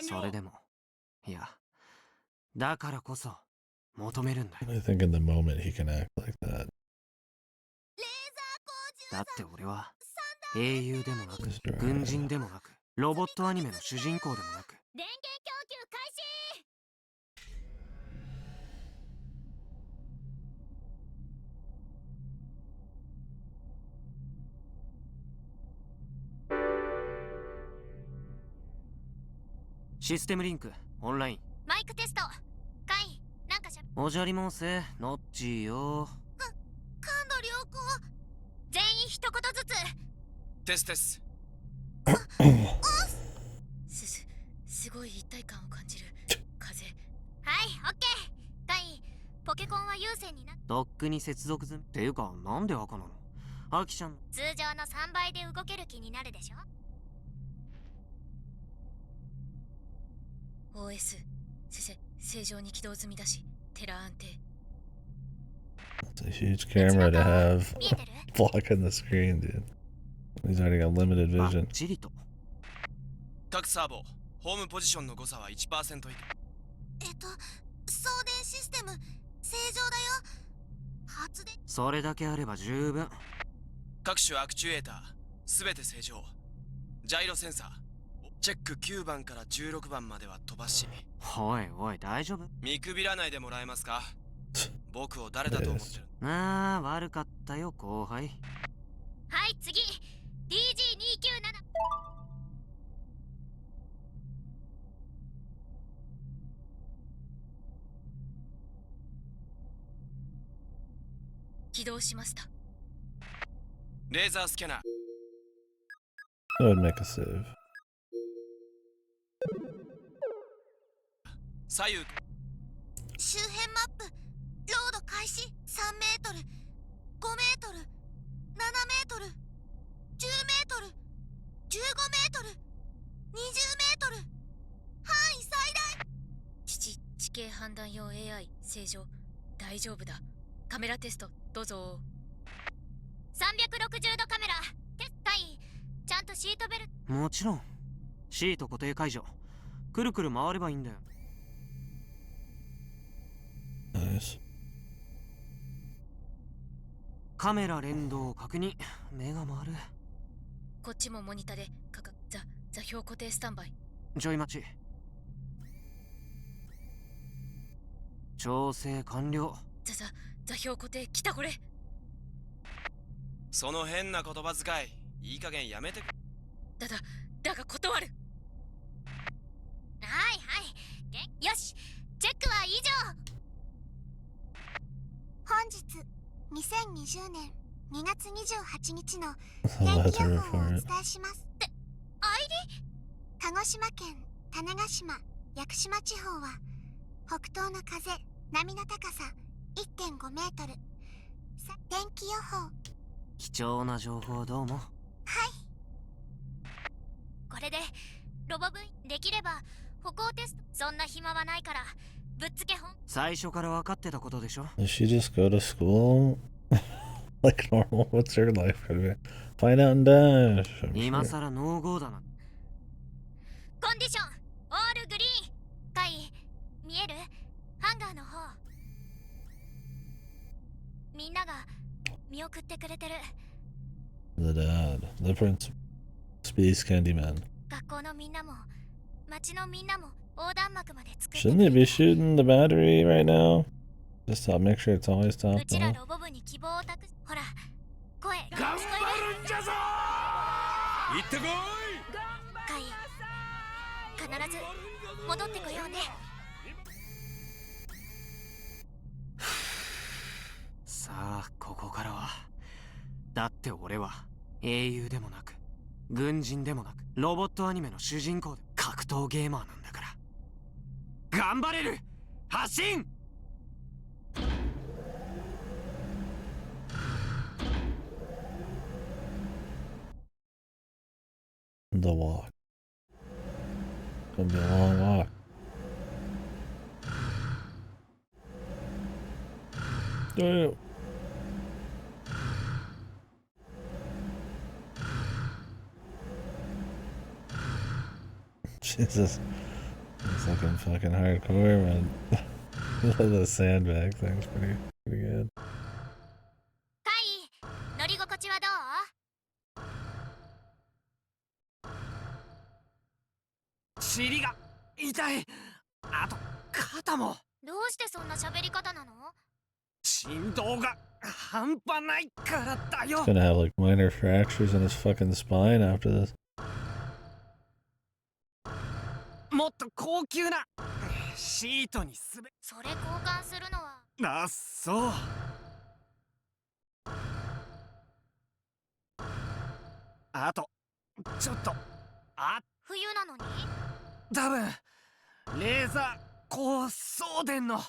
それでも、いや、だからこそ求めるんだよ。 I think in the moment he can act like that. だって俺は英雄でもなく、軍人でもなく、ロボットアニメの主人公でもなく。電源供給開始。システムリンクオンライン。マイクテスト。カイ、なんかおじゃりもんせ、ノッチーよ。感度良好。全員一言ずつ。テステス。すごい一体感を感じる。風。はい、オッケー。カイ、ポケコンは優先にな。ドックに接続済み。っていうか、なんで赤なの？アキちゃん。通常の3倍で動ける気になるでしょ。OS、正常に起動済みだし、テラ安定。 It's a huge camera to have blocking the screen, dude. He's already got limited vision. 各サーボ、ホームポジションの誤差は 1% 以下。送電システム正常だよ。発電。それだけあれば十分。各種アクチュエーターすべて正常。ジャイロセンサーチェック9番から16番までは飛ばし。おいおい、大丈夫？見くびらないでもらえますか？僕を誰だと思ってる？ああ、悪かったよ後輩。はい、次 DG297。起動しました。レーザースキャナー。I would make a save. 左右。周辺マップ。ロード開始。3メートル、5メートル、7メートル、10メートル、15メートル、20メートル。範囲最大。地形判断用 AI 正常。大丈夫だ。カメラテストどうぞ。360度カメラ。テスト対。ちゃんとシートベルト。もちろん。シート固定解除。くるくる回ればいいんだよ。Nice. カメラ連動確認。目が回る。こっちもモニタで座標固定スタンバイ。ちょい待ち。調整完了。座標固定来たこれ。その変な言葉遣いいい加減やめて。だが断る。はいはい。よし、チェックは以上。本日2020年2月28日の天気予報をお伝えします。鹿児島県種子島屋久島地方は北東の風、波の高さ 1.5 メートル。天気予報。貴重な情報どうも。はい。これでロボ部できれば歩行テスト。そんな暇はないからぶっつけ本。最初から分かってたことでしょ。Does she just go to school like normal? What's her life gonna be? Find out and dash. 今さらノーゴーだな。コンディションオールグリーン。カイ、見える？ハンガーの方。みんなが見送ってくれてる。 The dad, the prince, Space Candyman. 学校のみんなも町のみんなも横断幕まで作って。 Shouldn't they be shooting the battery right now? Just to make sure it's always top うちら off. ロボ部に希望を託す。ほら、声聞こ頑張るんじゃぞ。行ってこい。カイ、必ず戻ってこようね。さあここからは。だって俺は英雄でもなく軍人でもなくロボットアニメの主人公で格闘ゲーマーなんだから。頑張れる。発進。The walk. Gonna be a long walk. Damn. Jesus. It's looking fucking hardcore, man. The sandbag thing's pretty good. カイ、乗り心地はどう？尻が痛い。あと肩も。どうしてそんな喋り方なの？振動が半端ないからだよ。 He's gonna have like minor fractures in his fucking spine after this. もっと高級なシートにすべ。それ交換するのは。あ、そう。あとちょっと。冬なのに？多分レーザー光送電の。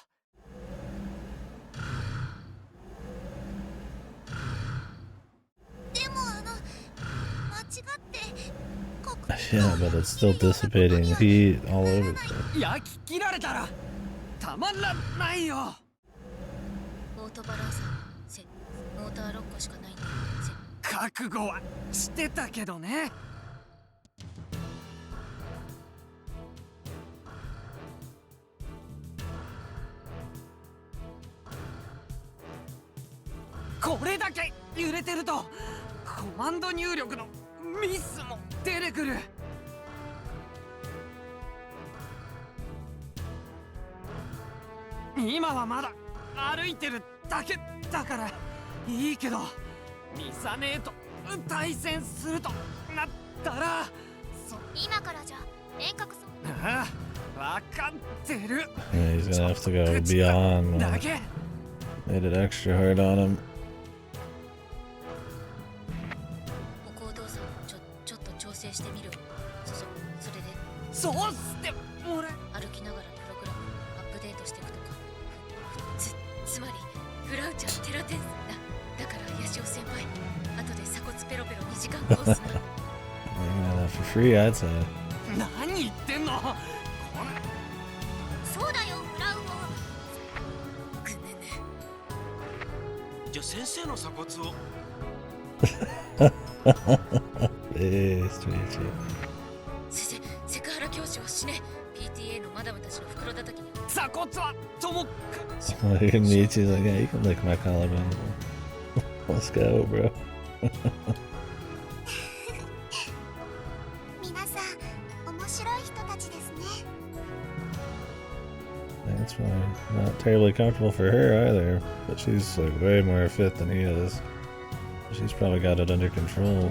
でも間違って。Yeah, but it's still dissipating heat all over the place. 焼き切られたらたまらないよ。オートバランサーモーター6個しかないんだよ。覚悟はしてたけどね。これだけ揺れてるとコマンド入力のミスも出てくる。今はまだ歩いてるだけだからいいけど、ミサネーと対戦するとなったら今からじゃ遠隔操。ああ、分かってる。 Yeah, he's gonna have to go beyond. Made it extra hard on him. ここをどうぞ。ちょっと調整してみる。それでそうしてもらえ。歩きながらプログラムアップデートしていくとか。つまりフラウちゃんテラテンスだからヤシオ先輩、後で鎖骨ペロペロ2時間コースな。Making that for free, I'd say. 何言ってんの。そうだよ、フラウぐねね。じゃあ先生の鎖骨を。先生、セクハラ教師は死ね。 PTA のマダムたちの袋叩きに。鎖骨はともかく。 Like Nietzsche's like, yeah, you can lick my collarbone. Let's go, bro. 皆さん面白い人たちですね。 That's fine. Not terribly comfortable for her either, but she's like way more fit than he is. She's probably got it under control.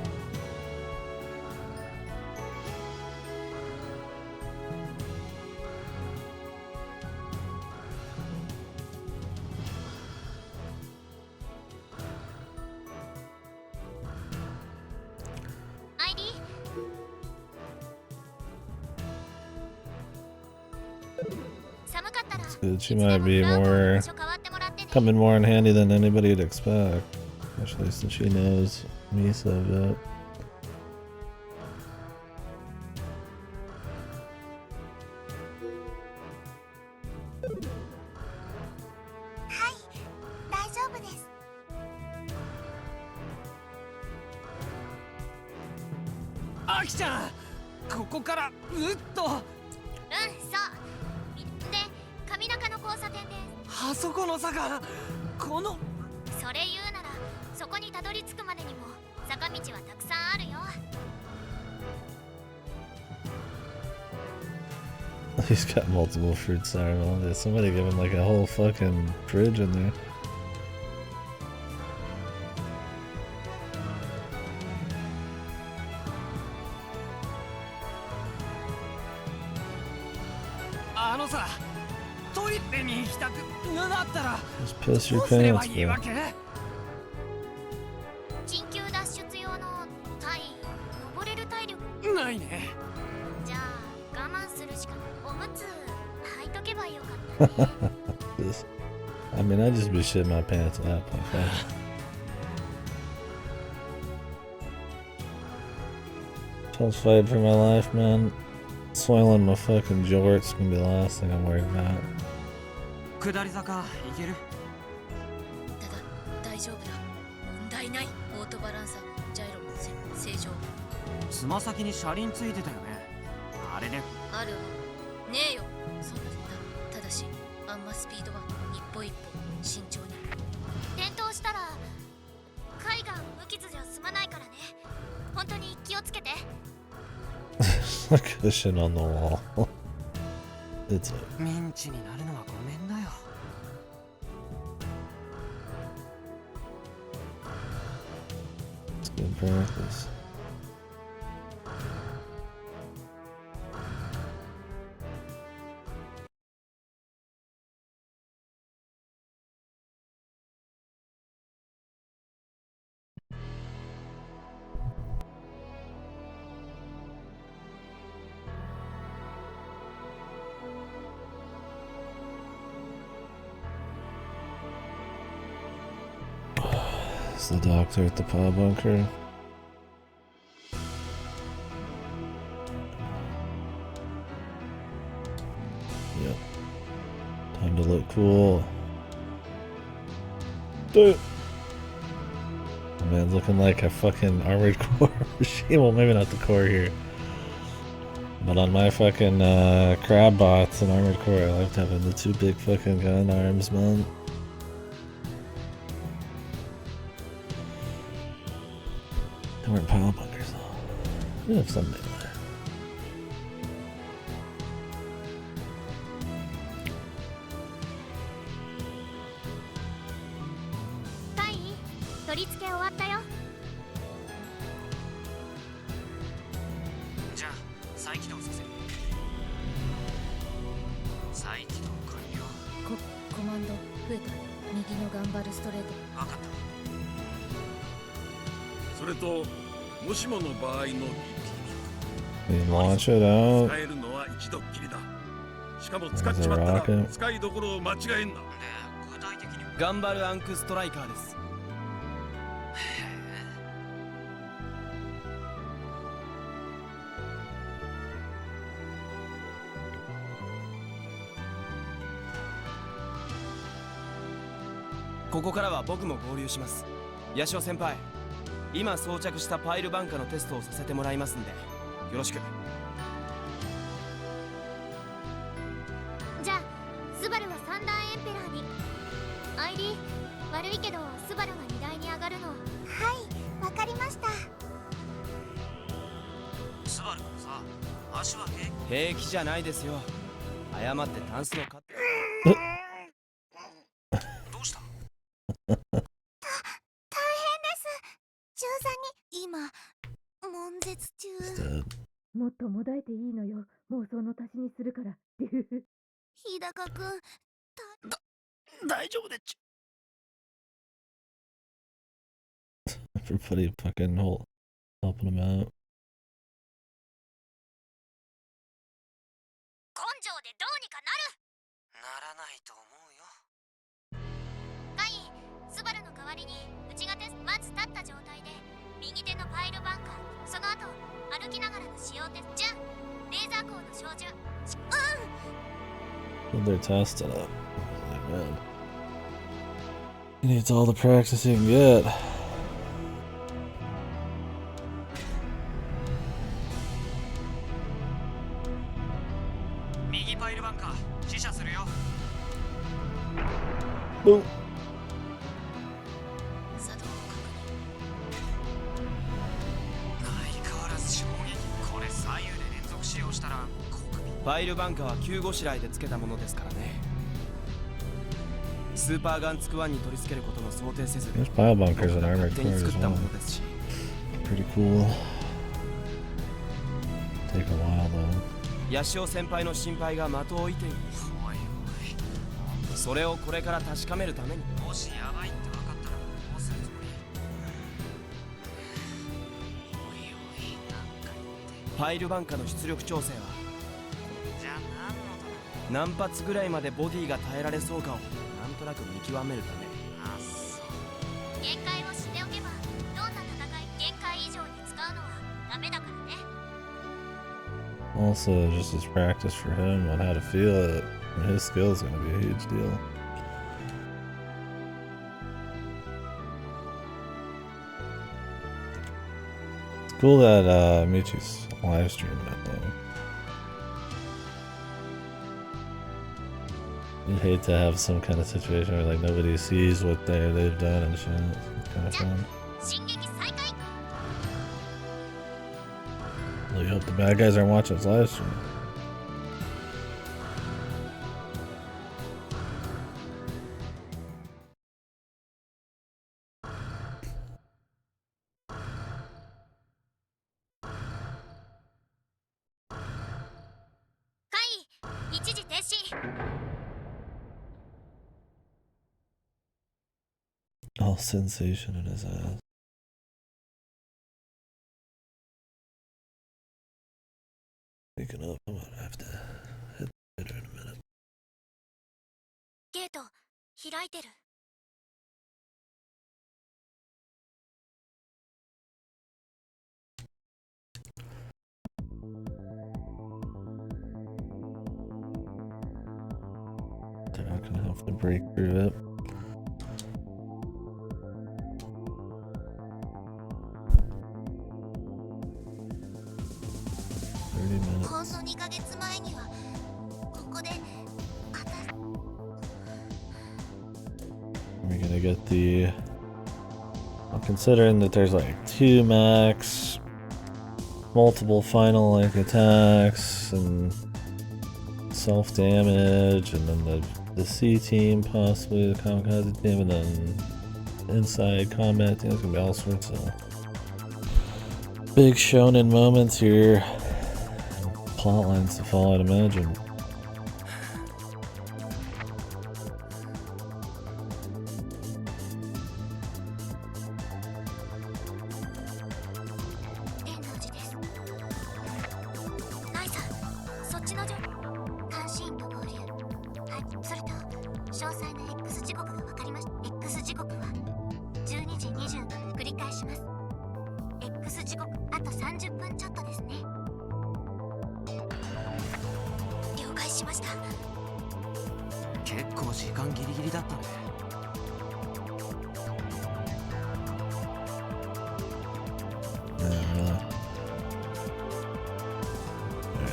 ID？ 寒かったら Good. She might be more coming more in handy than anybody'd expect, especially since she knows Misa a bit. はい大丈夫です。アキちゃん、ここからうっと。そうで、上中の交差点です。あそこの坂、この。それ言うならそこにたどり着くまでにも坂道はたくさんあるよ。 He's got multiple fruit sour melons. Somebody give him like a whole fucking fridge in there. あのさ、トイレに行きたくなったら Just piss your どうすれば pants, いいわ bro. け？緊急脱出用の登れる体力。ないいね。じゃあ我慢するしかおむつ履いとけばよかったね。This- I mean, I just be shitting my pants at that point. So I was fighting for my life, man. Soiling my fucking jorts gonna be the last thing I'm worried about. 下り坂行ける？ただ大丈夫だ、問題ない。オートバランサーもジャイロも正常。つま先に車輪ついてたよね。あれね。あるわ。ねえよ、そんなただしあんまスピードは一歩一歩慎重に。転倒したら貝が無傷じゃ済まないからね。本当に気をつけて。A cushion on the wall. It's a ミンチになるのはごめんだよ。it's good practice. It's the doctor at the power bunker. Yep. Time to look cool. Do it. Oh, man, looking like a fucking armored core machine. Well, maybe not the core here. But on my fucking crab bots and armored core, I liked having the two big fucking gun arms, man. They weren't power bunkers though. We have some maybe there. カイ、取り付け終わったよ。じゃあ再起動させる。再起動完了。コマンド増えた。右の頑張るストレート。分かった。それともしもの場合の We launch it out. 使えるのは一度きりだ。しかも使っちまったら使いどころを間違えんな。で、具体的に頑張るアンクストライカーです。ここからは僕も合流します。ヤシオ先輩、今装着したパイルバンカのテストをさせてもらいますんで、よろしく。じゃあスバルは三段エンペラーに。アイリー、悪いけどスバルが荷台に上がるの。はい、わかりました。スバル君さ、足は平気じゃないですよ。誤ってタンスのカット。どうした？大変です。中3に今悶絶中。もっともだえていいのよ。妄想の足しにするから。日高くん、大丈夫でっち。Everybody fucking helping him out. 根性でどうにかなる。ならないと思うよ。カイ、スバルの代わりにうちがまず立った状態で右手のパイルバンカー、その後歩きながらの使用テスト。じゃあレーザー光の照準。Well, they're testing it. Like, man. He needs all the practice he can get. 右パイルバンカー、試射するよ。Boom. 作動を相変わらず衝撃。これ左右で連続使用したらパイルバンカーは急ごしらえでつけたものですからね。スーパーガンツク1に取り付けることの想定せず、 There's pile bunkers in 勝 armored 手に core 作 as ったも well. のですし。Pretty cool. Take a while though. ヤシオ先輩の心配が的を置いている。おいおい。それをこれから確かめるために。もしやばいって分かったらどうするつもり？おいおい、なんか言って。ファイルバンカの出力調整はじゃあ何発ぐらいまでボディが耐えられそうかをなんとなく見極めるため。あっそう限界を知っておけばどんな戦い限界以上に使うのはダメだからね。 Also, just as practice for him on how to feel it. His skill is going to be a huge deal. It's cool that Michi's live streaming it though. You'd hate to have some kind of situation where like nobody sees what they've done and shit. It's kind of fun. 進撃再開。 Well, you hope the bad guys aren't watching his live stream. All sensation in his ass. Speaking of, I'm gonna have to hit the in a minute. ゲート開いてる。 They're not gonna have to break through it. We're gonna get the. Well, considering that there's like 2 max, multiple final like attacks, and self damage, and then the C team, possibly the kamikaze team, and then inside combat team. There's gonna be all sorts of big shonen moments here. Plot lines to follow, I'd imagine.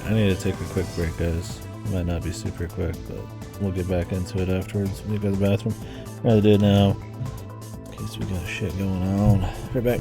I need to take a quick break, guys. It might not be super quick, but we'll get back into it afterwards. Let me go to the bathroom. I'd rather do it now, in case we got shit going on. Right back.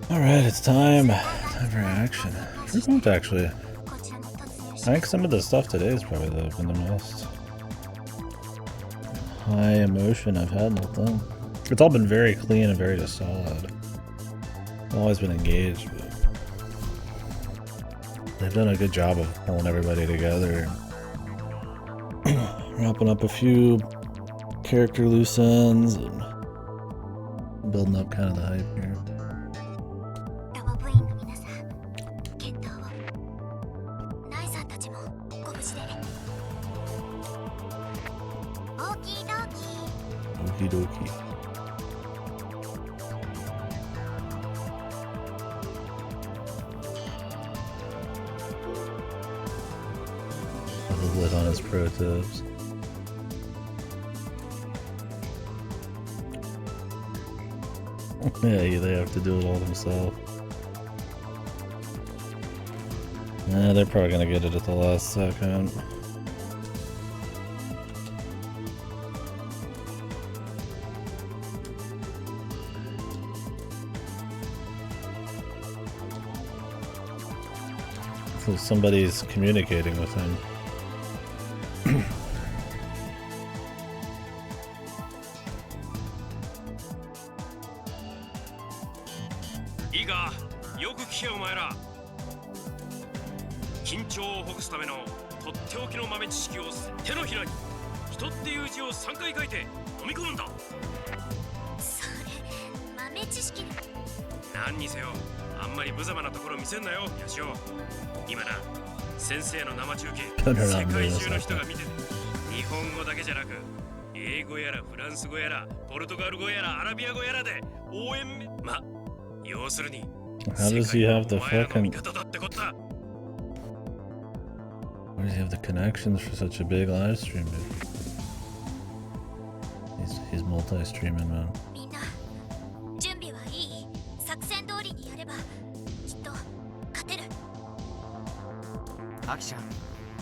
Alright, it's time. Time for action. We're going to actually. I think some of the stuff today is probably been the most high emotion I've had in the thing. It's all been very clean and very just solid. I've always been engaged, but they've done a good job of pulling everybody together. Wrapping up a few character loose ends and building up kind of the hype here. ロボ部員の皆さん、健闘を。ナイさんたちもご無事で。オーキードーキー。 Okie dokie. Little lit on his pro tips. Yeah, they have to do it all themselves. Yeah, they're probably gonna get it at the last second. So somebody's communicating with him. いいか、よく聞けお前ら。緊張をほぐすためのとっておきの豆知識を手のひらに人っていう字を3回書いて飲み込むんだ。それ豆知識で。何にせよ、あんまり無様なところ見せんなよ、ヤシオ。今な、先生の生中継、世界中の人が見てる。日本語だけじゃなく、英語やらフランス語やらポルトガル語やらアラビア語やらで応援ま、要するに How does he have the お前らの fucking... 味方だってことだ。 Where does he have the connections for such a big live stream, dude? He's multi-streaming, man. みんな準備はいい？作戦通りにやればきっと勝てる。アキちゃん、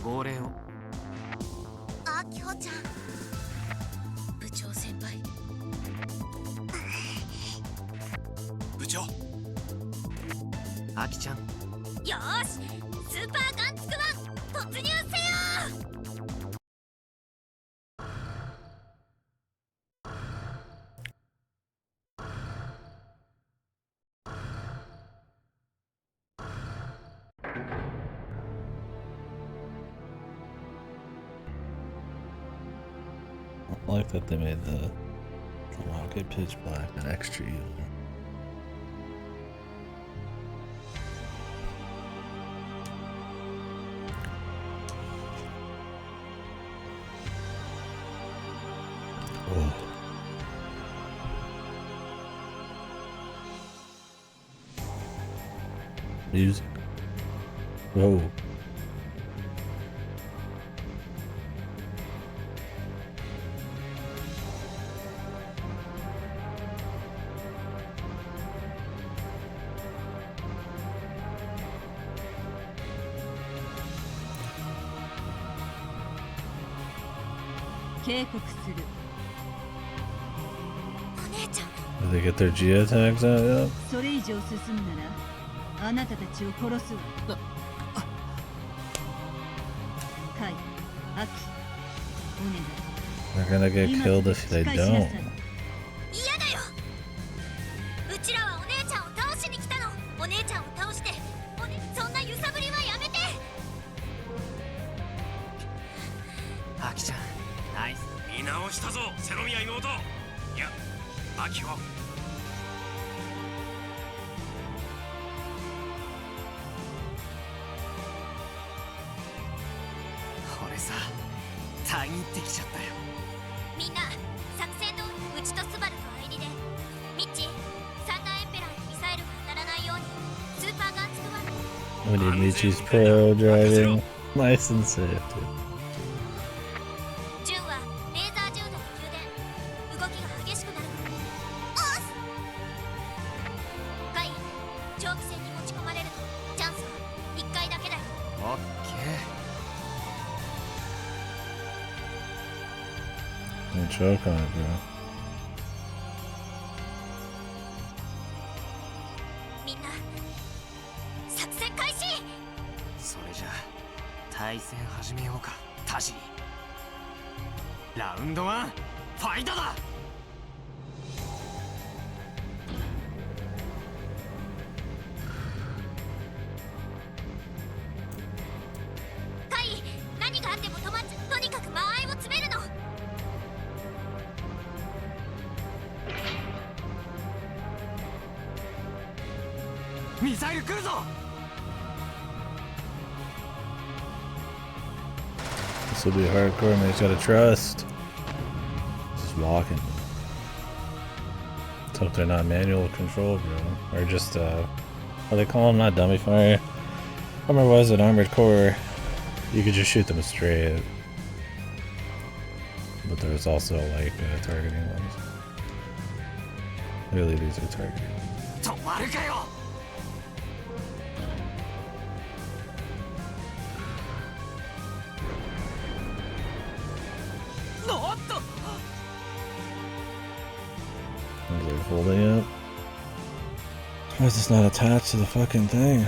号令を。あきほちゃん。部長先輩。部長。アキちゃん。よーし、スーパーガンツクワン突入せよ。 I like that they made the rocket pitch black and extra evil. Oh. Music. Whoa. Did they get their geotags out yet? それ以上進むならあなたたちを殺すわ。カイ、アキ、お願い。 They're gonna get killed if they don't. 嫌だよ。うちらはお姉ちゃんを倒しに来たの。お姉ちゃんを倒して、そんな揺さぶりはやめて。アキちゃん、ナイス。見直したぞ、セノミア妹。いや、アキを。俺さ、たぎってきちゃったよ。みんな作戦のうちとスバルとアイリでミッチサンダーエンペラーにミサイルが当たらないようにスーパーガンツクワン We need Michi's pro driving. Nice and safe, dude. ジュンはレーザー銃での宮殿動きが激しくなる。カイ、長期戦に持ち込まれるとチャンスは1回だけだよ。オッケー。 Don't choke on it, bro. みんな対戦始めようか、田尻。ラウンド1、ファイトだ。カイ、何があっても止まっちゃ、とにかく間合いを詰めるの。ミサイル来るぞ。This will be hardcore, man. You gotta trust. Just walking. Let's hope they're not manual control, bro. Or just, what do they call them? Not dummy fire. I remember was an armored core. You could just shoot them straight. But there was also, like, targeting ones. Really, these are targeting. 止まるかよ。Is it holding it? Why is this not attached to the fucking thing? エ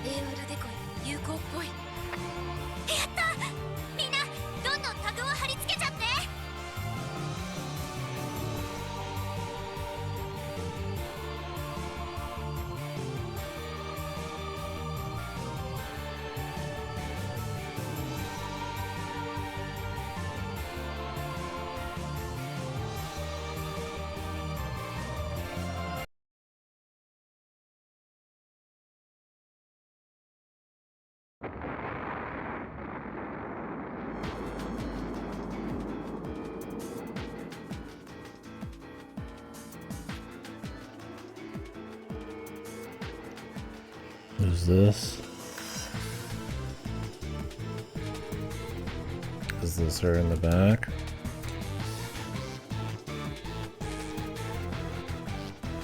ーワルデコイ有効っぽい。やった。みんなどんどんタグを貼り付けちゃって。Who's this? Is this her in the back?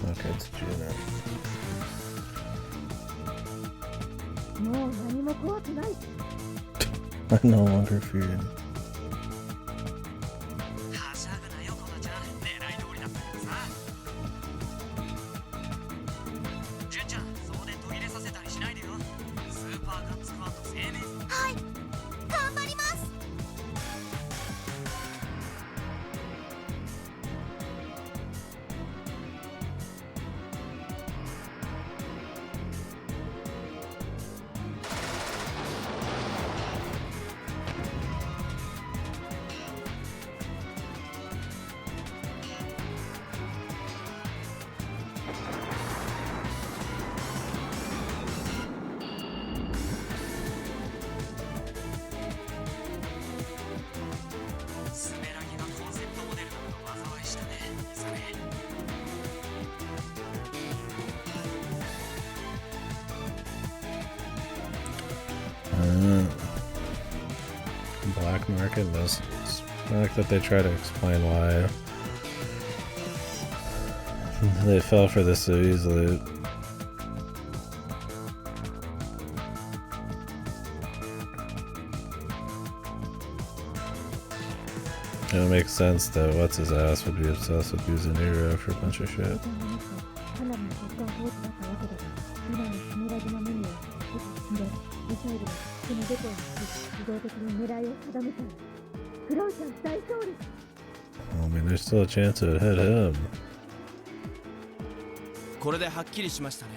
Okay, it's Juno. もう何も怖くない。 I no longer fear him. はしゃぐなよ、コナちゃん。狙い通りだったけどさ。純ちゃん、送電途切れさせたりしないでよ。スーパーガンツクワンと生命。はい、頑張ります。スメラギがコンセプトモデルなのが災いしたね。それ。Black market missiles. I like that they try to explain why they fell for this so easily. It makes sense that what's his ass would be obsessed with using Nero for a bunch of shit. かなりの国家放置だったわけだが、今のスメラギの目にはで、ミサイルはそのデポを自動的に狙いを定めた。クロウちゃん大勝利。 I mean, there's still a chance it would hit him. これではっきりしましたね。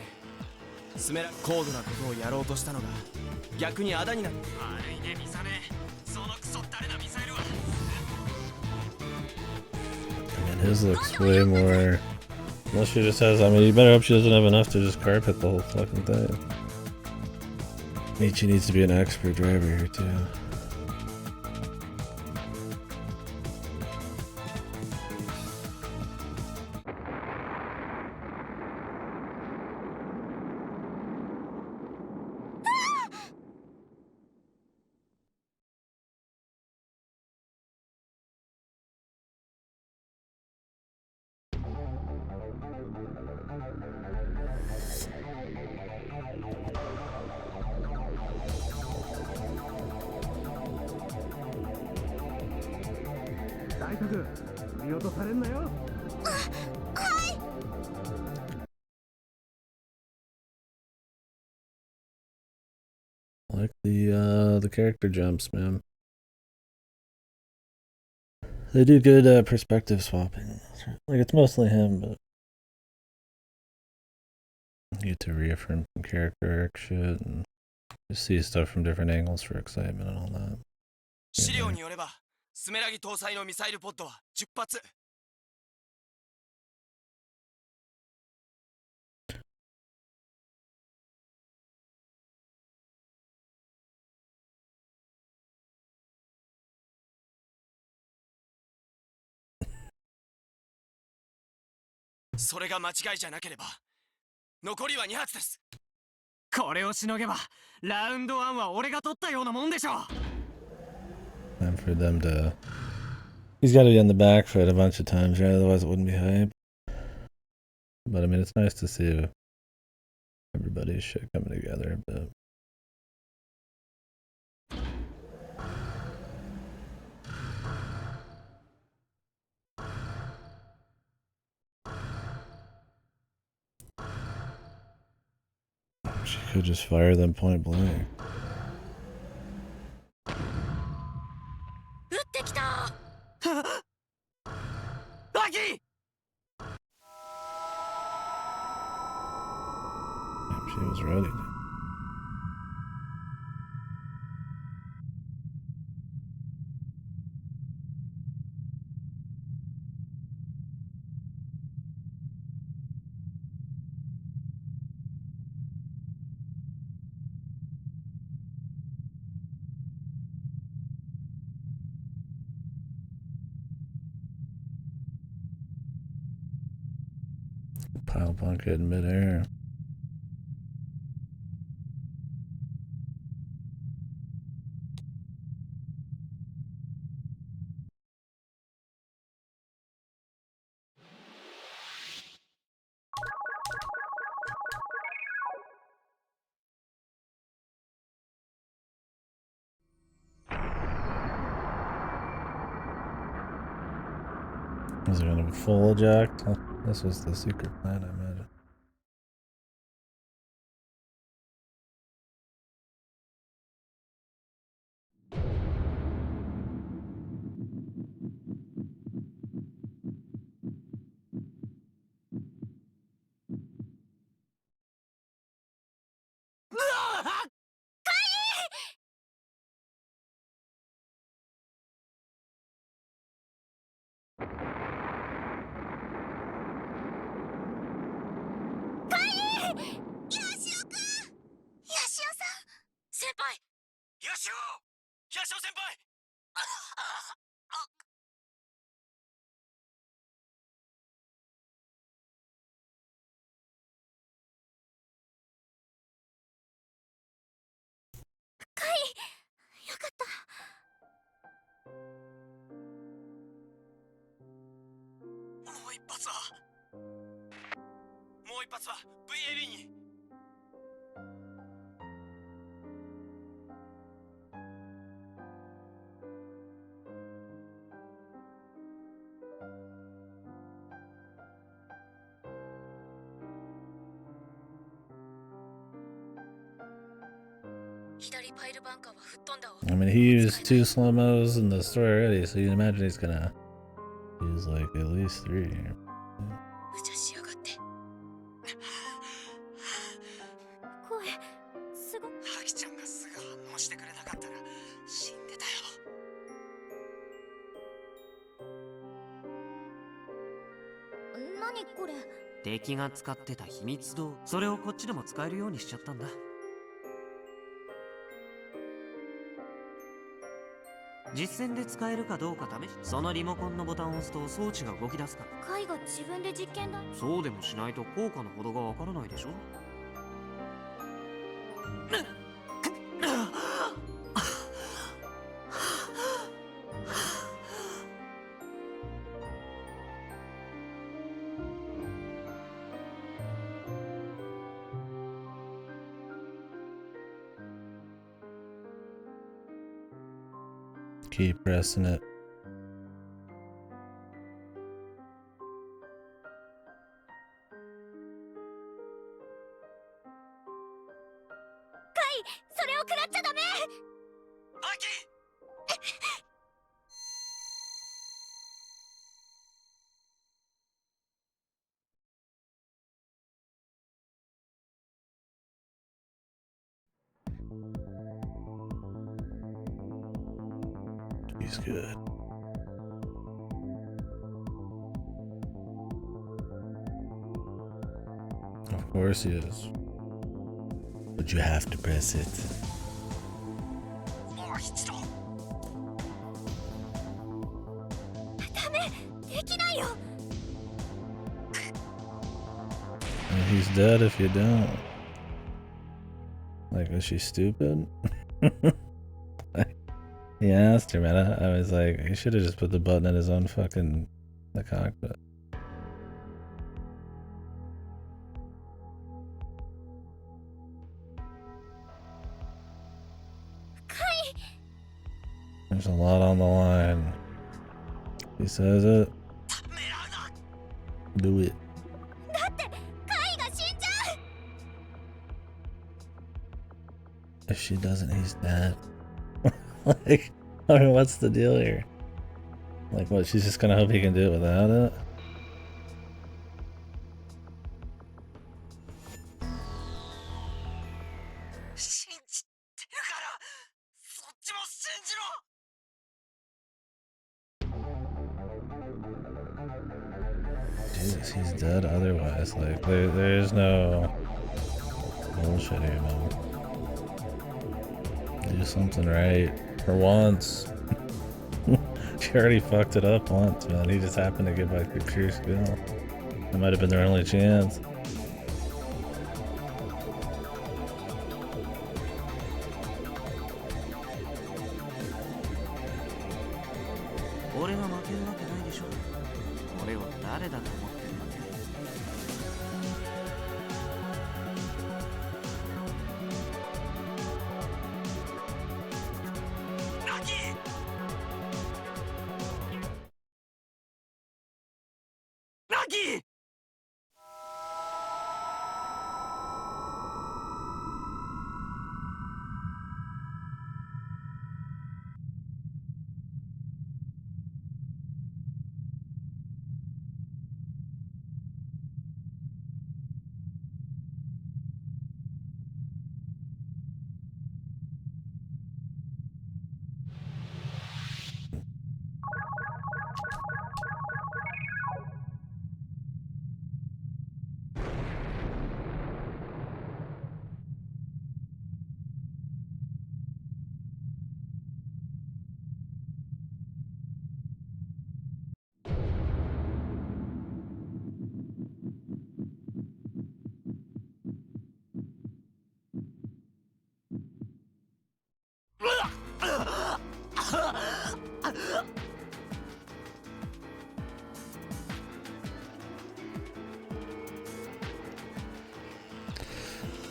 スメラ高度なことをやろうとしたのが逆にあだになった。悪いね、ミサネ。そのクソ誰なミサイルは。I mean, his looks way more. Unless she just has. I mean, you better hope she doesn't have enough to just carpet the whole fucking thing. Michi needs to be an expert driver here, too. character jumps, man. They do good perspective swapping. Like, it's mostly him, but you get to reaffirm some character arc shit and just see stuff from different angles for excitement and all that. 資料によれば、スメラギ搭載のミサイルポッドは10発。それが間違いじゃなければ、残りは2発です。これをしのげば、ラウンド1は俺が取ったようなもんでしょ。Time for them to. He's got to be on the back foot a bunch of times, right? Otherwise, it wouldn't be hype. But I mean, it's nice to see everybody's shit coming together. But she could just fire them point blank. 撃ってきた。アキ! She was ready. Pile bunk it in midair. Was it gonna be full eject? This was the secret plan, I imagine. VAB に。I mean, he used 2 slow-mos in the story already, so you can imagine he's gonna use like at least 3 here. 声すごハキちゃんがすぐ反応してくれなかったら死んでたよ。何これ。敵が使ってた秘密道具、それをこっちでも使えるようにしちゃったんだ。実戦で使えるかどうか試し、そのリモコンのボタンを押すと装置が動き出すから。カイが自分で実験だ。そうでもしないと効果のほどがわからないでしょ。Keep pressing it. それを食らっちゃダメ。He's good. Of course he is. But you have to press it. And he's dead if you don't. Like, was she stupid? He asked her, man. I was like, he should have just put the button in his own fucking the cockpit. There's a lot on the line. He says it. Do it. If she doesn't, he's dead. Like, I mean, what's the deal here? Like, what? She's just gonna hope he can do it without it? Jesus, he's dead otherwise. Like, there's no bullshit here, man. Do something right. For once. She already fucked it up once, man. He just happened to get by through pure skill. That might have been their only chance.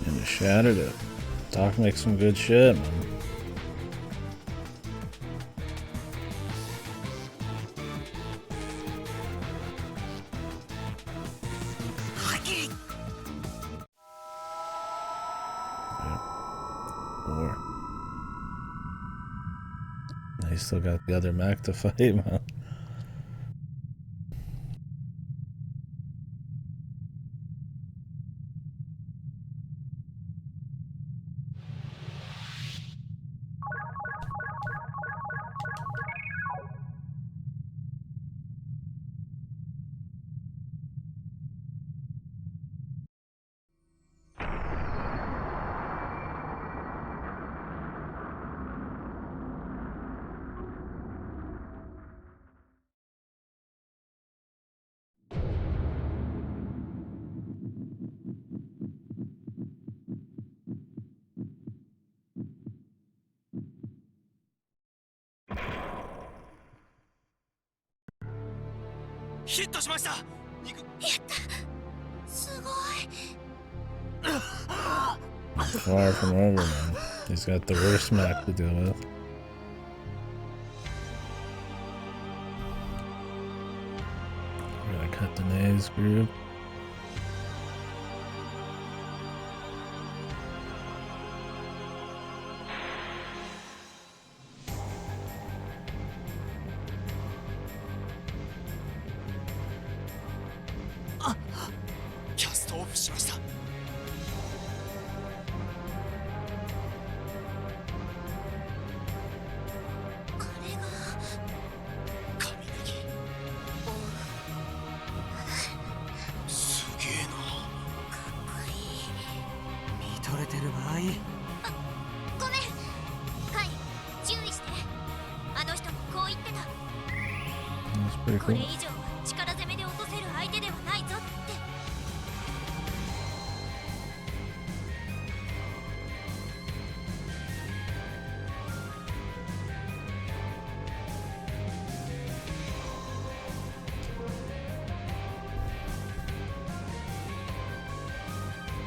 And it shattered it. Doc makes some good shit, man. Four. He's still got the other mech to fight, man. Far from over, man. He's got the worst mech to deal with. We're gonna cut the nays group. Pretty こ cool. れ以上は力攻めで落とせる相手ではないぞって。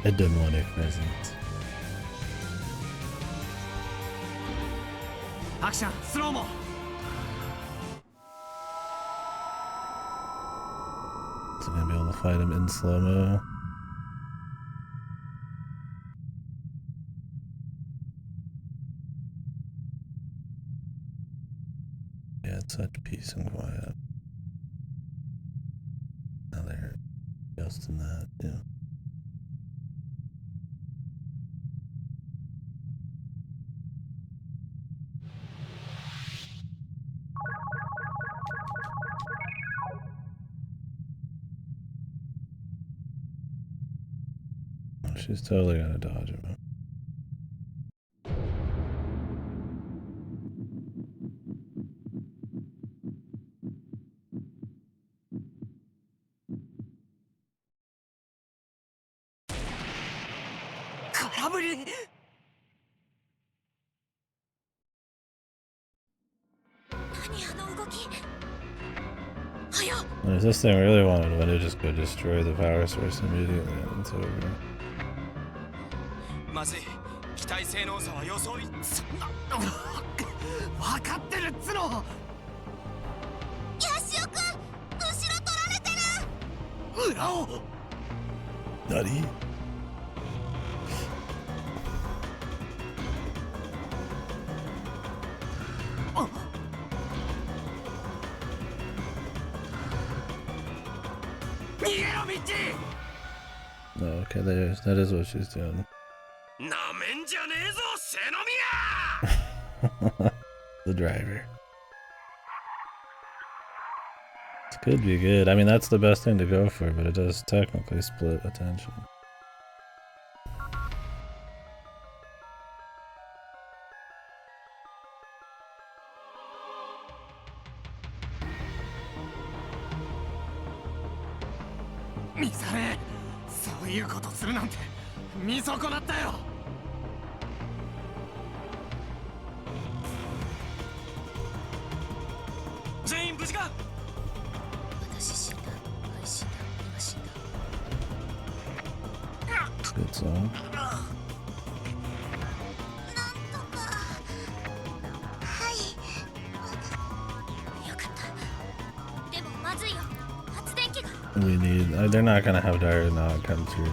A demonic presence. アクションスローモ So gonna be able to fight him in slow-mo. Yeah, it's such peace and quiet. Now they're just in that, yeah. Oh, she's totally gonna dodge him. 空振り。 And if this thing really wanted to win, it'd just go destroy the power source immediately and it's over. まずい。機体性能差は予想以。そんな。分かってるっつの。ヤシオくん、後ろ取られてる。裏を。Nutty. 逃げろミッチ。 No, okay, that is what she's doing. なめんじゃねえぞセノミヤ The driver. It could be good. I mean, that's the best thing to go for, but it does technically split attention.「ミサレ、そういうことするなんて見損なったよ。 全員無事か。 私死んだ。はい、死んだ。今死んだ。 Good song. よかった。でもまずいよ。発電機が。 We need. They're not gonna have Dire not come through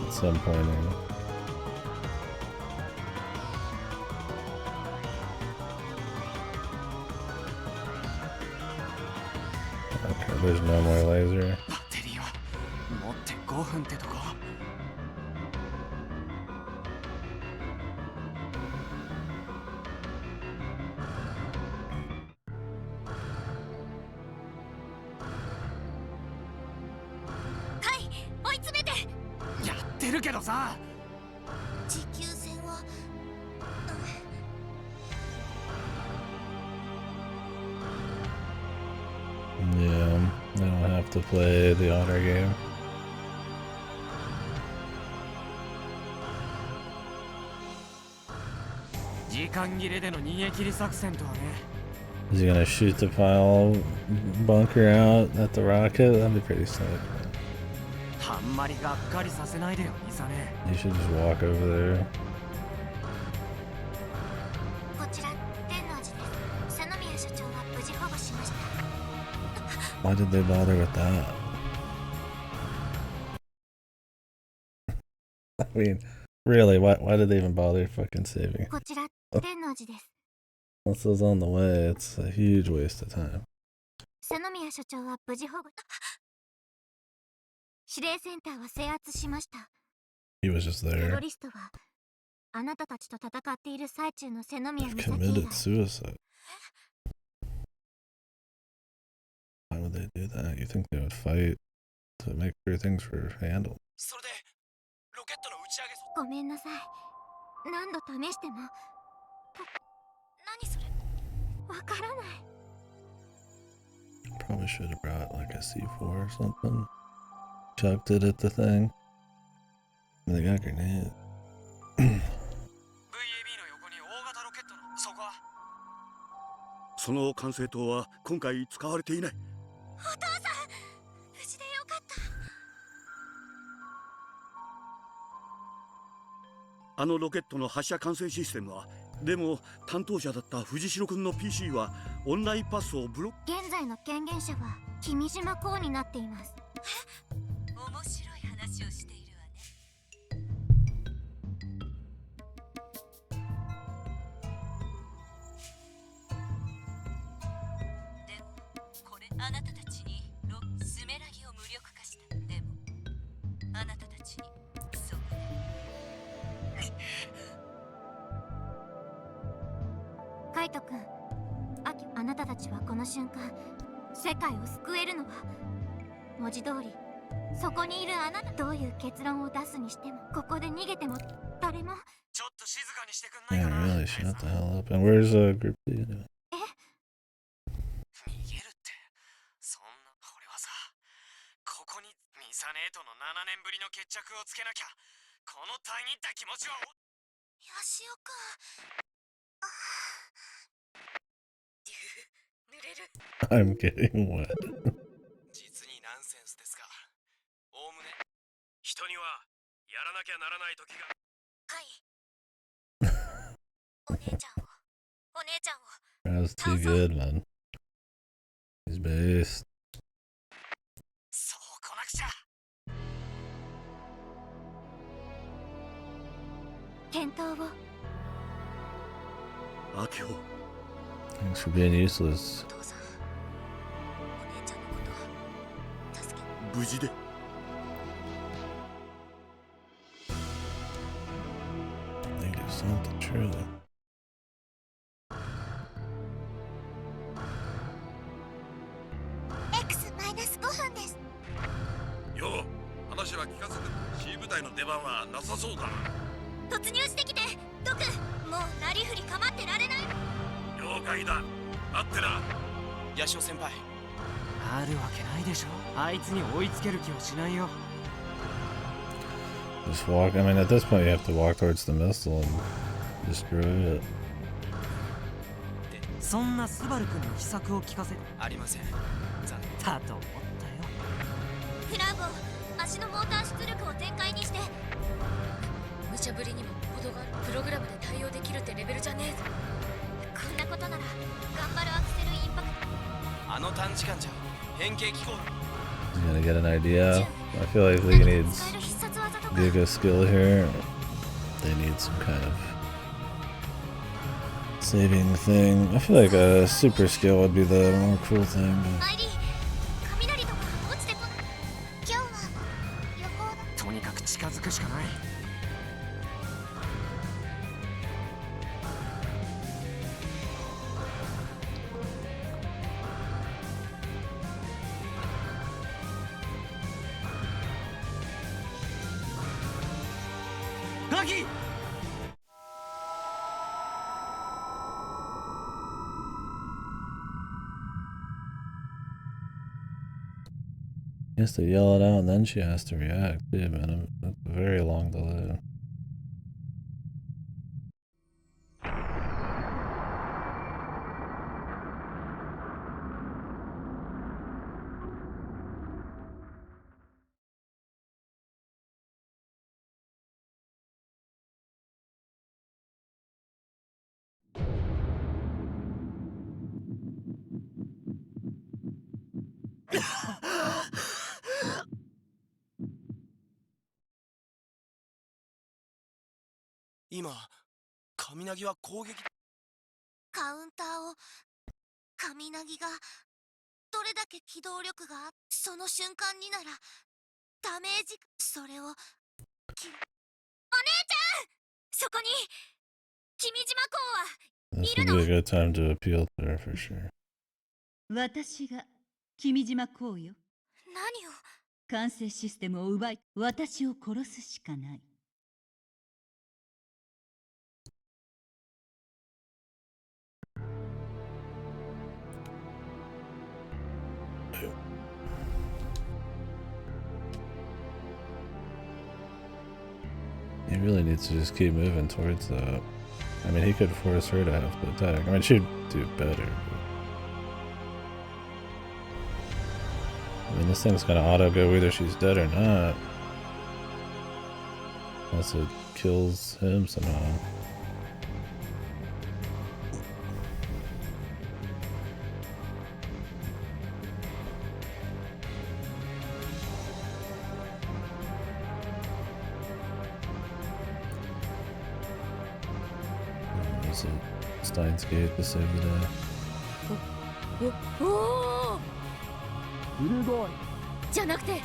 at some point. Okay, there's no more laser. バッテリーは持って5分ってとこ。 はい追い詰めて。やってるけどさ。 持久戦は Yeah, they don't have to play the honor game. 時間切れでの逃げ切り作戦とはね。 Is he gonna shoot the pile bunker out at the rocket? That'd be pretty sick. あんまりがっかりさせないでよ、ミサネ。 You should just walk over there. こちら天王寺です。佐野宮所長は無事保護しました。 Why did they bother with that? I mean, really, why did they even bother fucking saving? こちら天王寺です。 Once it was on the way, it's a huge waste of time. 佐野宮所長は無事保護。指令センターは制圧しました。 He was just テロ there. リストはあなたたちと戦っている最中の瀬宮 They've 美咲以 committed 外。 suicide. Why would they do that? You think they would fight to make sure things were handled? それでロケットの打ち上げ。ごめんなさい。何度試しても。何それ。わからない。Probably should have brought like a C4 or something. Chucked it at the thing. They got grenades. VAB の横に大型ロケットのそこはその管制塔は今回使われていない。お父さん無事でよかった。あのロケットの発射管制システムはでも担当者だった藤代君の PC はオンラインパスをブロック。現在の権限者は君島公になっています。面白い話をしているわね。でもこれあなたたちにスメラギを無力化した。でもあなたたちにそこでカイト君、あなたたちはこの瞬間世界を救えるのは文字通りそこにいるあなた。どういう結論を出すにしてもここで逃げても誰も。ちょっと静かにしてくんない Yeah, かな。 really shut the hell up. And where's Group D? 逃げるってそんな。俺はさ、ここにミサネートの7年ぶりの決着をつけなきゃこのたぎった気持ちは。ヤシオ君濡れる。 I'm getting wet. 実にナンセンスですが、おおむね人にはやらなきゃならない時が。カイお姉ちゃんをお姉ちゃんを。 That was too good, man. He's based. そう来なくちゃ。検討を。アキオ Thanks for being useless. お父さんお姉ちゃんのこと助け。無事で。 They do something, surely. X-5 分です。よう、話は聞かせて。 C 部隊の出番はなさそうだ。突入してきてドク。もうなりふり構ってられない。了解だ。待ってな。ヤシオ先輩。あるわけないでしょ。あいつに追いつける気はしないよ。 Just walk. I mean, at this point, you have to walk towards the missile and destroy it. そんなスバル君の秘策を聞かせ。ありません。残念だと思ったよ。フラウボ、足のモーター出力を全開にして。無茶ぶりにも程がある。プログラムで対応できるってレベルじゃねえぞ。こんなことなら頑張るアクセルインパクト。あの短時間じゃ変形機構。 He's gonna get an idea. I feel like he needs Giga skill here. They need some kind of saving thing. I feel like a super skill would be the more cool thing. But アイリー、雷とか落ちてこない。今日は旅行だ。とにかく近づくしかない。ガキ he has to yell it out and then she has to react. Too, man. That's a very long delay.「今雷は攻撃。カウンターをカミナギがどれだけ機動力があっその瞬間にならダメージそれをお姉ちゃんそこに君島公は This would be a good time to appeal to her for sure. 私が君島こうよ。何を。管制システムを奪い私を殺すしかない。really needs to just keep moving towards that. I mean, he could force her to have to attack. I mean, she'd do better. But... I mean, this thing's gonna auto go whether she's dead or not. Unless it kills him somehow. Is it Steins Gate to save the day?じゃなくて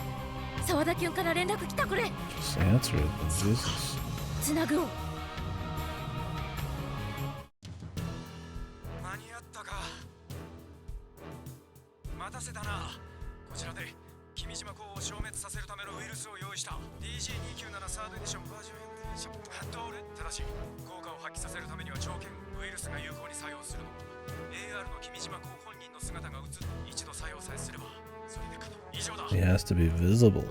沢田キュンから連絡来たこれ Just answer it, Jesus. つなぐを間に合ったか待たせたなこちらで君島港を消滅させるためのウイルスを用意した DG297 サードエディションバージョンどれただし効果を発揮させるためには条件ウイルスが有効に作用するの AR の君島港本人の姿が映る一度作用さえすればそれでか以上だ He has to be visible.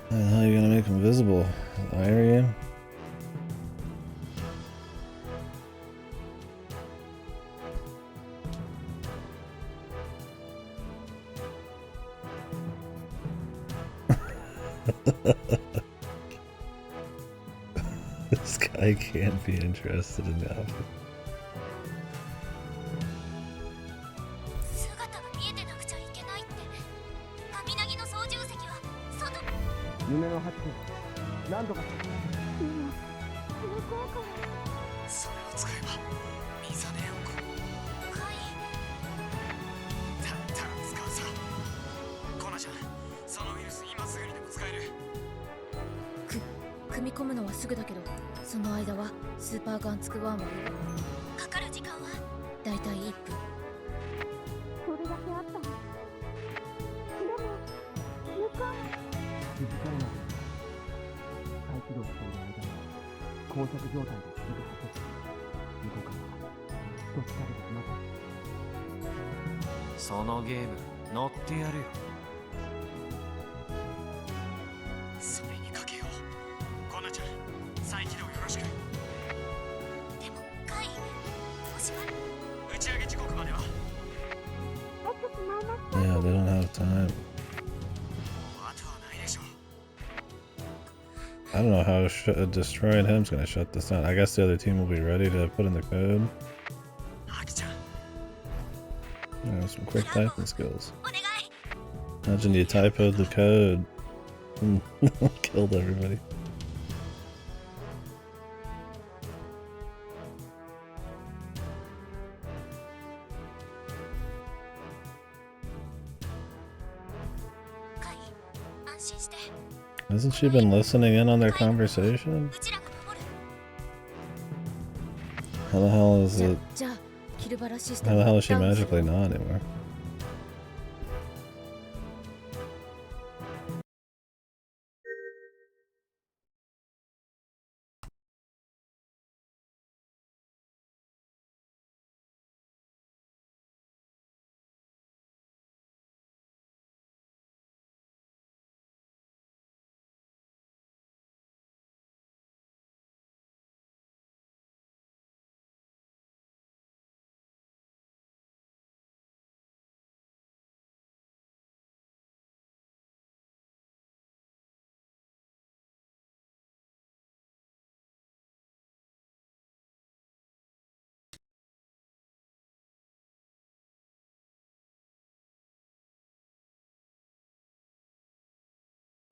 How are you gonna make him visible? Iron? This guy can't be interested in the outfit. 姿が見えてなくちゃいけないって神凪の操縦席は外胸の発見何度かそれを使えばミザネオコだったら使うさコナちゃんそのウイルス今すぐにでも使える組み込むのはすぐだけどその間はスーパーガンツクワンはかかる時間はだいたい1分それだけあったのでも向こう気づかれない再起動している間に膠着状態ですぐ果てし向こうから少し食べてきますそのゲーム乗ってやるよそれにかけようコナちゃん再起動よろしくでもカイもしも打ち上げ時刻までは Yeah, they don't have time. あとはないでしょ I don't know how destroying him's gonna shut this down. I guess the other team will be ready to put in the code. アキちゃん Some quick typing skills. お願い Imagine you typoed the code. Killed everybody. Hasn't she been listening in on their conversation? How the hell is it? じゃあキルバラシステ How ム the hell is she magically not anymore?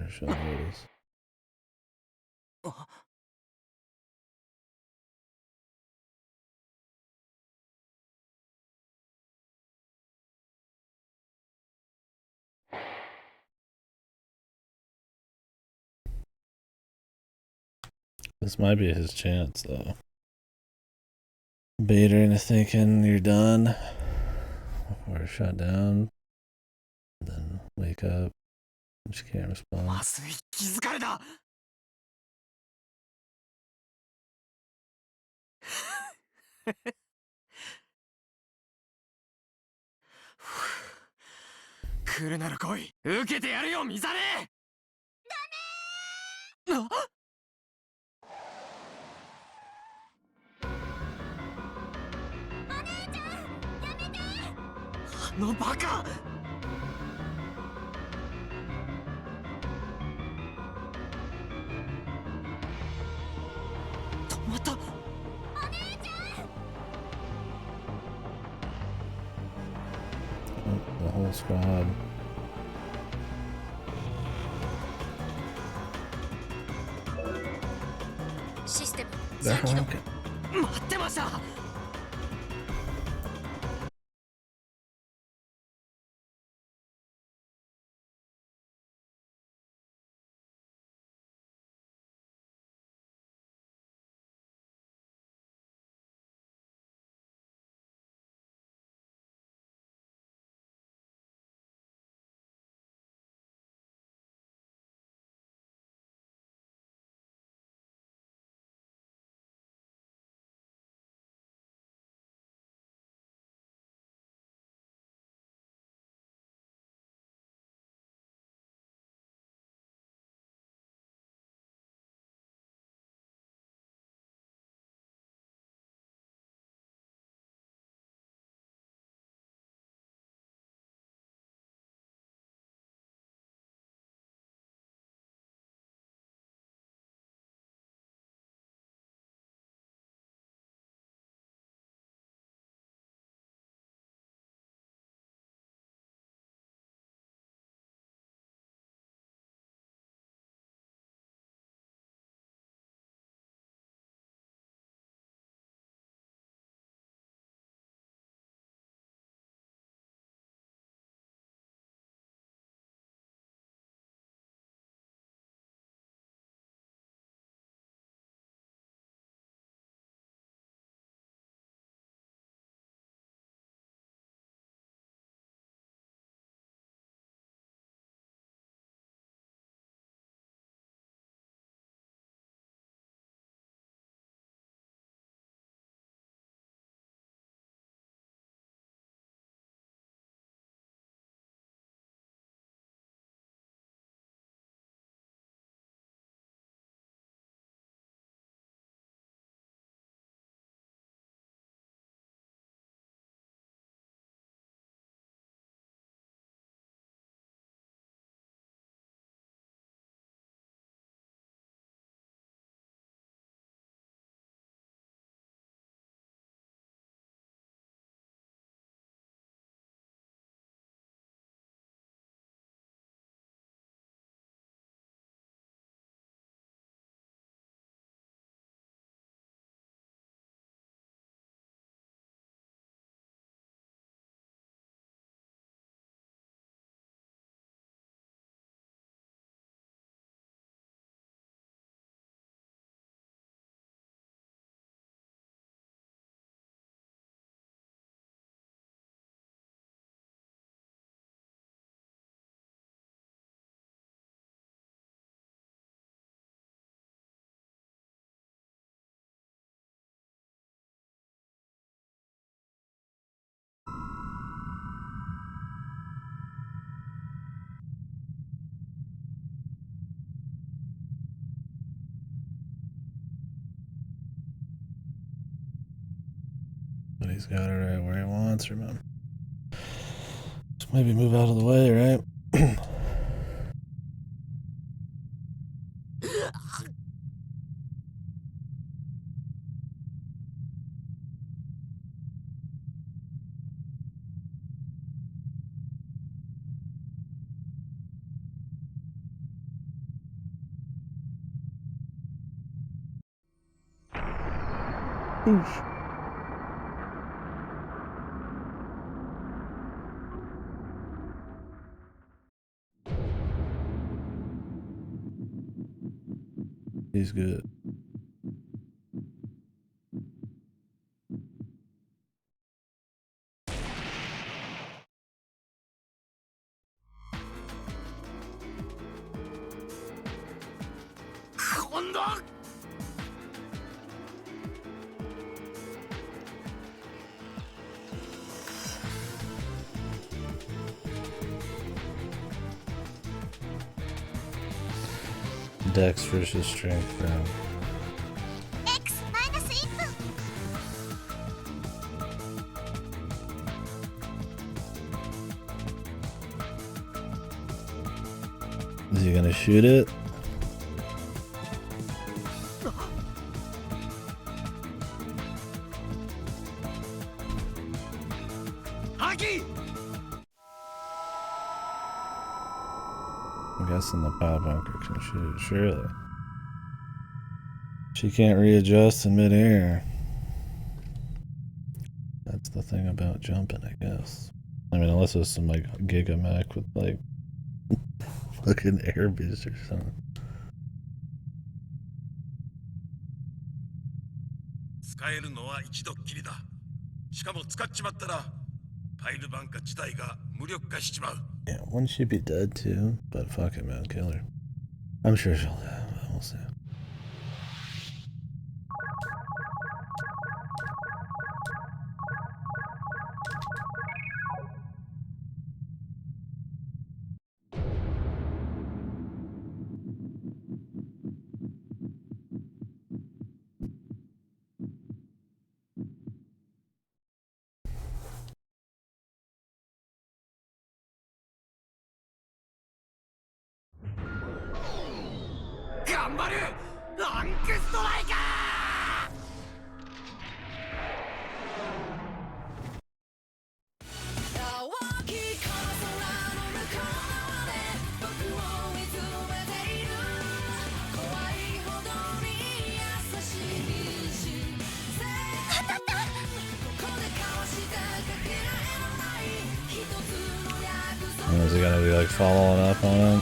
She'll notice. This might be his chance, though. Bait her into thinking you're done, or shut down, then wake up. She can't respond. まずい気づかれた来るなら来い受けてやるよミザネダメーのバカ。止まった。Oh, the whole squad. システム They're 再起動。 honking. 待ってました。But he's got it right where he wants her, man. Just maybe move out of the way, right? Oof. He's good. Dex versus strength, bro. X マイナス1分。Is he gonna shoot it? I'm guessing the power bunker can shoot, surely. She can't readjust in midair. That's the thing about jumping, I guess. I mean, unless it's some like gigamech with like fucking air boost or something. 使えるのは一度っきりだ。しかも使っちまったらパイルバンカー自体が無力化しちまう。 Yeah, one should be dead too, but fuck it, man, kill her. I'm sure she'll live, but we'll see. Is he gonna be like following up on him?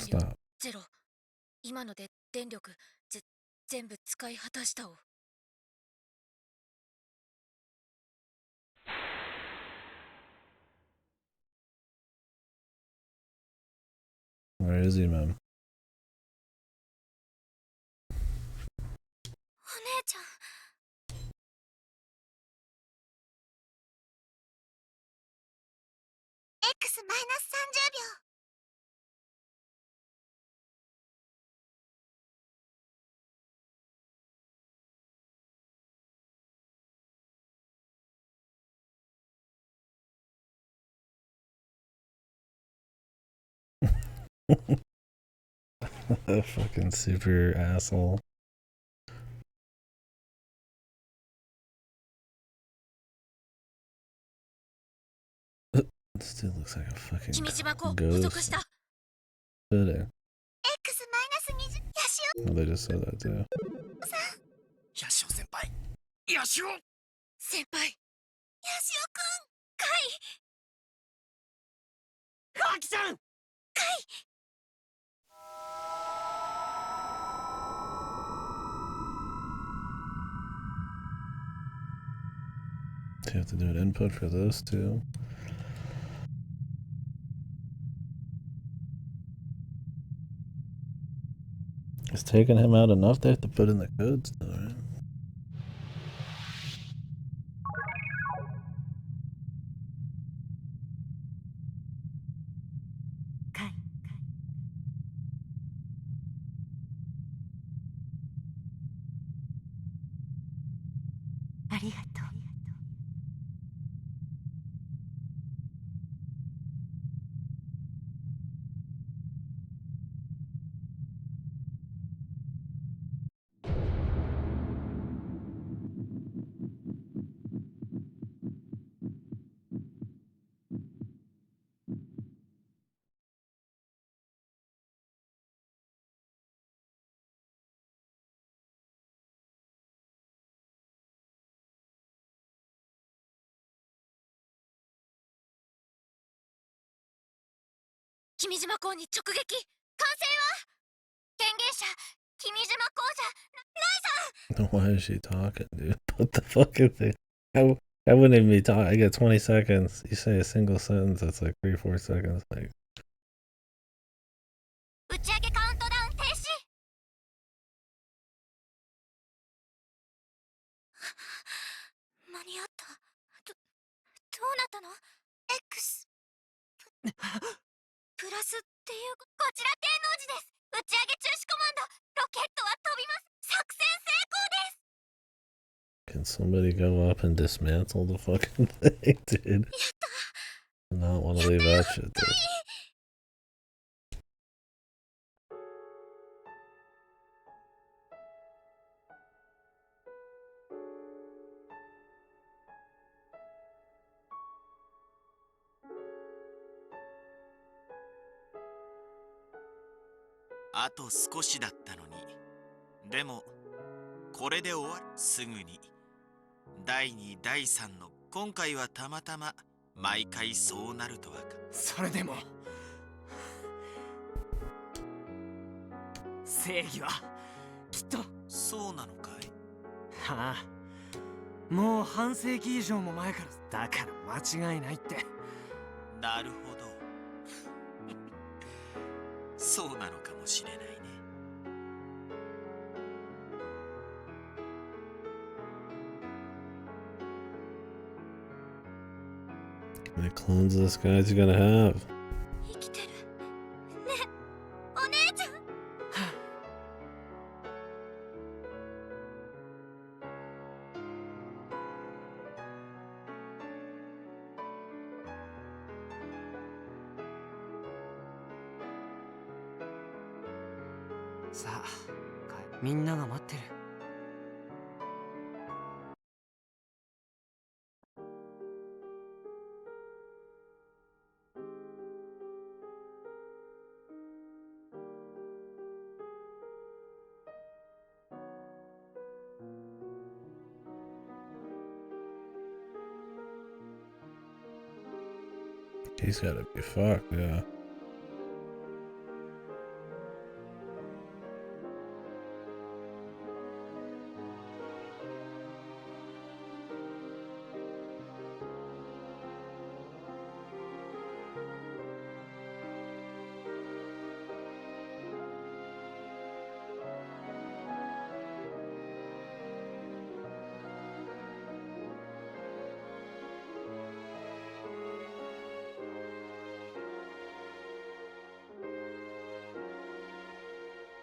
Stop. ゼロ。今ので電力全部使い果たしたを。Where is he, man? お姉ちゃん。X マイナス30秒。A fucking super asshole. This dude looks like a fucking ghost. Did it? X マイナス20。ヤシオ。Well, they just said that too. ヤシオ先輩。ヤシオ。先輩。ヤシオくん。カイ。アキちゃん。カイ。Do you have to do an input for this too? Is taking him out enough? They have to put in the codes though, right?君島港に直撃。完成は権限者君島港じゃライさん。 Why is she talking, dude? What the fuck is it? I wouldn't even be talking. I get 20 seconds. You say a single sentence, that's like 3-4 seconds. Like, 打ち上げカウントダウン停止。間に合った。どうなったの？ X プラスっていうこちら系のです打ち上げ中止コマンドロケットは飛びます作戦成功です Can somebody go up and dismantle the fucking thing, dude? I do not want to leave that shit there.「あと少しだったのに。でもこれで終わる。すぐに第2第3の今回はたまたま毎回そうなるとはか。それでも正義はきっと。そうなのかい。はあ、もう半世紀以上も前から。だから間違いないって。なるほどそうなのかもしれないね。How many clones this guy's gonna have? 生きてるねえお姉ちゃんさあ、みんなが待ってる。He's gotta be fucked, yeah.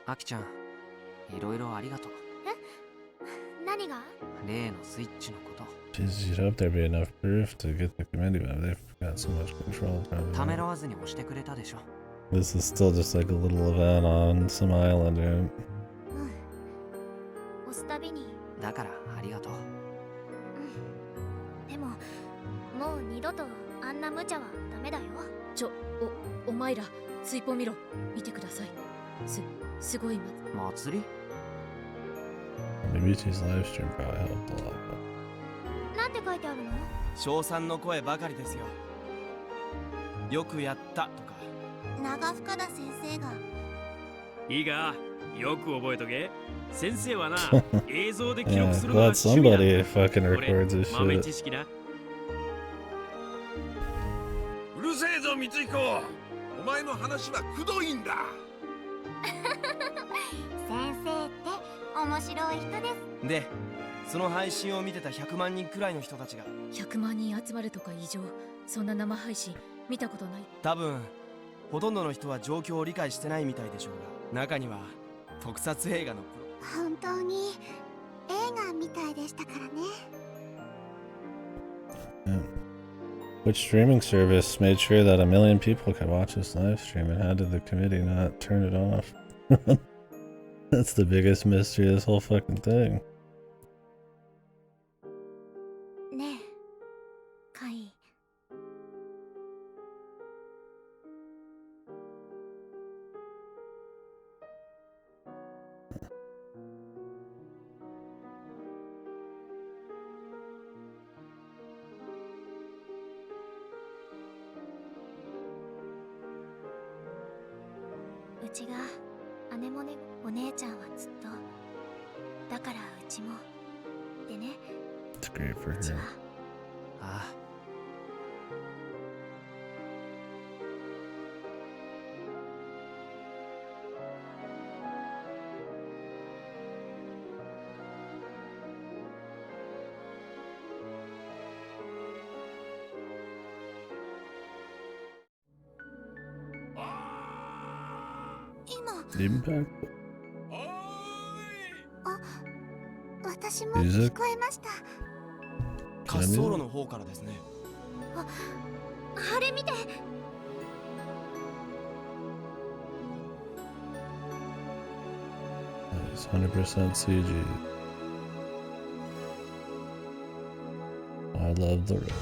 アキちゃん、いろいろありがとう。何が？例のスイッチのこと。Jeez, you'd hope there'd be enough proof to get the committee, but they've got so much control. ためらわずに押してくれたでしょ。This is still just like a little event on some island, dude. 押すたびに。だからありがとう。でももう二度とあんな無茶はダメだよ。お前らスイポ見ろ。見てください。すごい祭り。Michi's live stream probably helped a lot. なんて書いてあるの？称賛の声ばかりですよ。よくやったとか。長深田先生がいいが、よく覚えとけ。先生はな、映像で記 Yeah, 録するのが glad 趣味だ。 somebody fucking これ records this 豆 shit. 知識な。うるせえぞ光彦、お前の話はくどいんだ。先生って面白い人です。で、その配信を見てた100万人くらいの人たちが100万人集まるとか異常。そんな生配信見たことない。多分ほとんどの人は状況を理解してないみたいでしょうが、中には特撮映画のプロ。本当に映画みたいでしたからね。 Yeah. Which streaming service made sure that a million people could watch this live stream, and how did the committee not turn it off? That's the biggest mystery of this whole fucking thing. ねえ、カイ。うちが姉もね、お姉ちゃんはずっと。だからうちも。でね。It's great for うち her. は。ああ。い Impact? 私も Music? 聞こえました。滑走路の方からですね。あれ見て。Nice, 100% CG. I love the road.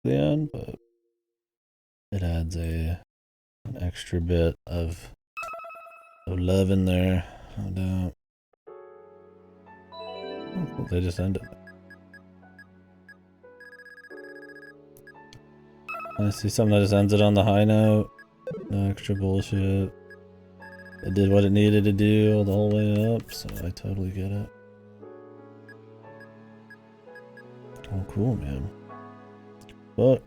the end, but it adds an extra bit of love in there, no doubt. Oh, cool, they just ended. I see something that just ends it on the high note. No extra bullshit. It did what it needed to do the whole way up, so I totally get it. Oh, cool, man. But,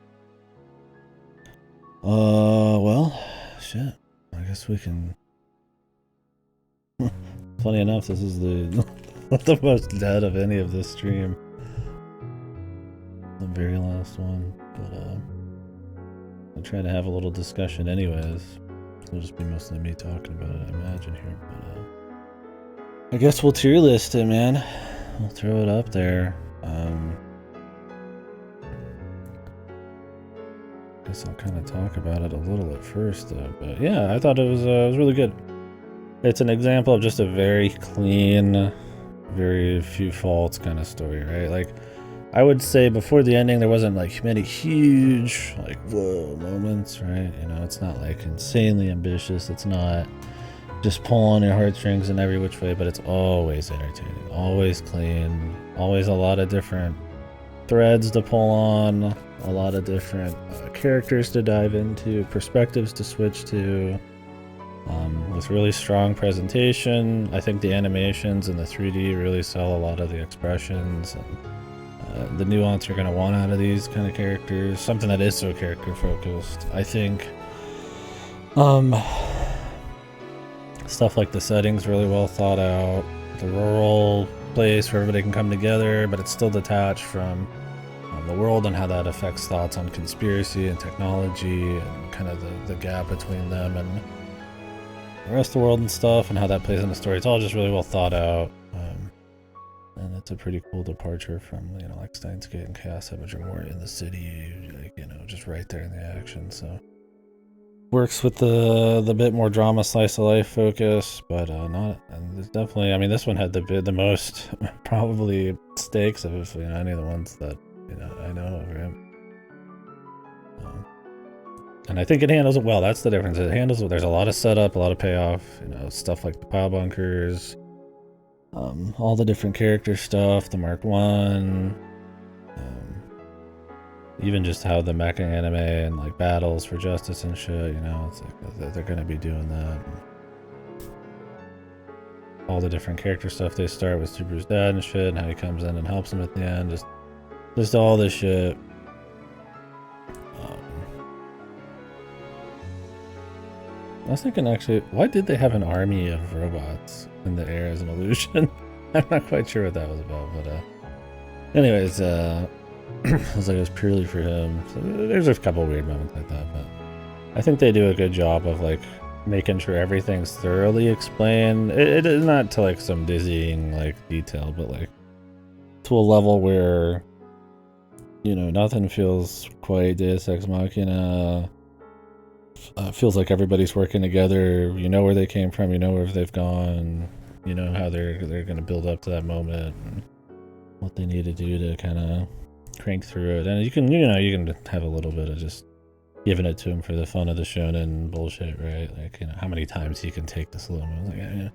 well, shit. I guess we can. Funny enough, this is the the most dead of any of this stream. The very last one, but I'm trying to have a little discussion anyways. It'll just be mostly me talking about it, I imagine, here. But I guess we'll tier list it, man. We'll throw it up there. Guess I'll kind of talk about it a little at first, though. But yeah, I thought it was really good. It's an example of just a very clean, very few faults kind of story, right? Like, I would say before the ending, there wasn't like many huge, like, whoa moments, right? You know, it's not like insanely ambitious. It's not just pull on your heartstrings in every which way, but it's always entertaining, always clean, always a lot of different threads to pull on, a lot of different characters to dive into, perspectives to switch to, with really strong presentation. I think the animations and the 3D really sell a lot of the expressions and the nuance you're going to want out of these kind of characters, something that is so character focused. I think stuff like the settings really well thought out, the rural place where everybody can come together, but it's still detached from the world and how that affects thoughts on conspiracy and technology and kind of the gap between them and the rest of the world and stuff, and how that plays in the story. It's all just really well thought out, and it's a pretty cool departure from, you know, like Steins Gate and Chaos Head, which are more in the city, like, you know, just right there in the action. So works with the bit more drama slice of life focus, but not. And there's definitely, I mean, this one had the most probably stakes of, you know, any of the ones that, you know, I know of, right? And I think it handles it well. That's the difference. It handles it. There's a lot of setup, a lot of payoff, you know, stuff like the pile bunkers, all the different character stuff, the Mark 1, even just how the mecha anime and like battles for justice and shit, you know, it's like they're gonna be doing that. All the different character stuff they start with Subaru's dad and shit, and how he comes in and helps him at the end, just all this shit. I was thinking, actually, why did they have an army of robots in the air as an illusion? I'm not quite sure what that was about, but anyways, it was like it was purely for him. So there's a couple weird moments like that, but I think they do a good job of like making sure everything's thoroughly explained. It is not to like some dizzying like detail, but like to a level where, you know, nothing feels quite Deus Ex Machina. Feels like everybody's working together. You know where they came from. You know where they've gone. You know how they're going to build up to that moment and what they need to do to kind of crank through it. And you can have a little bit of just giving it to him for the fun of the shonen bullshit, right? Like, you know, how many times he can take the slow mo. Like, yeah,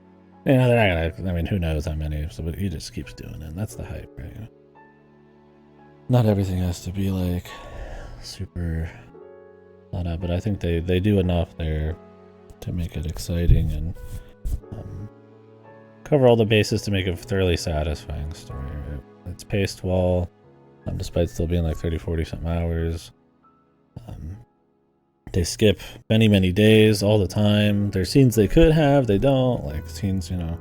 they're not gonna. I mean, who knows how many? So, but he just keeps doing it. And that's the hype, right? You know? Not everything has to be like super. But I think they do enough there to make it exciting and cover all the bases to make a thoroughly satisfying story. Right? It's paced well, despite still being like 30-40 something hours. They skip many days all the time. There's scenes they could have, they don't. Like scenes, you know,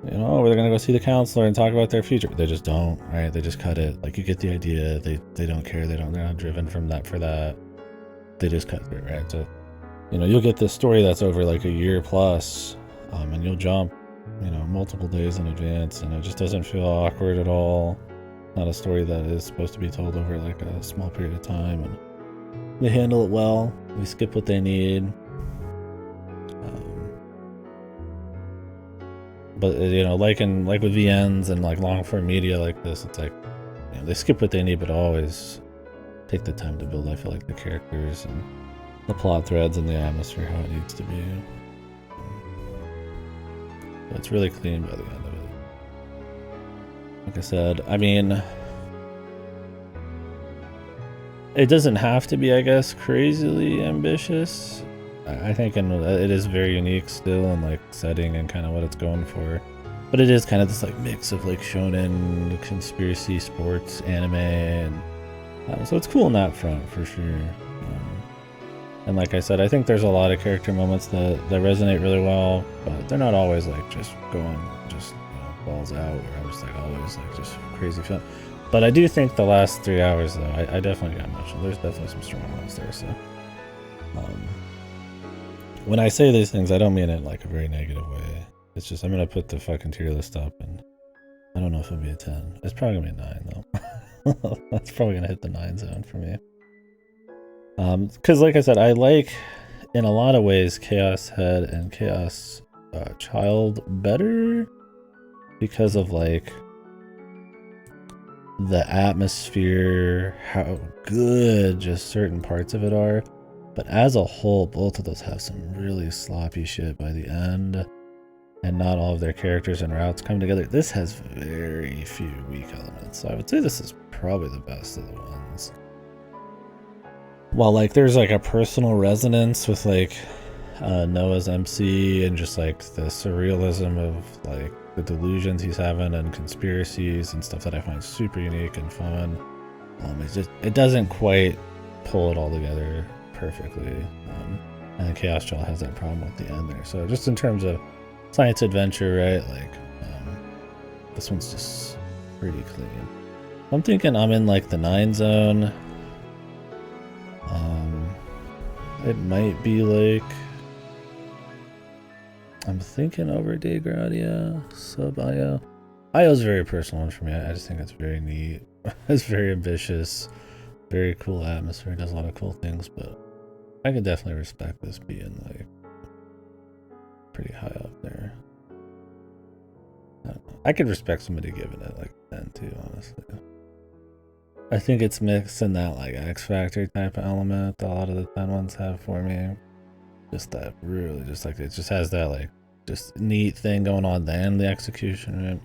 they're gonna go see the counselor and talk about their future. They just don't, right? They just cut it. Like, you get the idea. They don't care. They're not driven from that for that. They just cut through, right? So, you know, you'll get this story that's over like a year plus, and you'll jump, you know, multiple days in advance, and it just doesn't feel awkward at all. Not a story that is supposed to be told over like a small period of time, and they handle it well. They skip what they need. But, you know, like with VNs and like long form media like this, it's like, you know, they skip what they need, but always take the time to build, I feel like, the characters and the plot threads and the atmosphere how it needs to be. But it's really clean by the end of it. Like I said, I mean, it doesn't have to be, I guess, crazily ambitious. I think it is very unique still in like setting and kind of what it's going for. But it is kind of this like mix of like shonen, conspiracy, sports, anime, and so it's cool on that front for sure. And like I said, I think there's a lot of character moments that resonate really well, but they're not always like just going balls out, where I'm just like always like just crazy fun. But I do think the last 3 hours though, I definitely got emotional. There's definitely some strong ones there. So when I say these things, I don't mean it like a very negative way. It's just I'm gonna put the fucking tier list up, and I don't know if it'll be a 10. It's probably gonna be a 9 though. That's probably gonna hit the 9 zone for me. Because like I said, I like in a lot of ways Chaos Head and Chaos Child better because of like the atmosphere, how good just certain parts of it are. But as a whole, both of those have some really sloppy shit by the end, and not all of their characters and routes come together. This has very few weak elements, so I would say this is probably the best of the ones. While like there's like a personal resonance with like Noah's MC and just like the surrealism of like the delusions he's having and conspiracies and stuff that I find super unique and fun. It doesn't quite pull it all together perfectly. And then Chaos Child has that problem with the end there. So just in terms of science adventure, right? Like this one's just pretty clean. I'm thinking I'm in like the 9 zone. It might be like I'm thinking over Degradia, sub IO. IO's a very personal one for me. I just think it's very neat. It's very ambitious, very cool atmosphere, does a lot of cool things, but I could definitely respect this being like pretty high up there. I don't know. I could respect somebody giving it like 10 too, honestly. I think it's mixing that like X Factor type of element that a lot of the 10 ones have for me. Just that really, just like it just has that like just neat thing going on then the execution,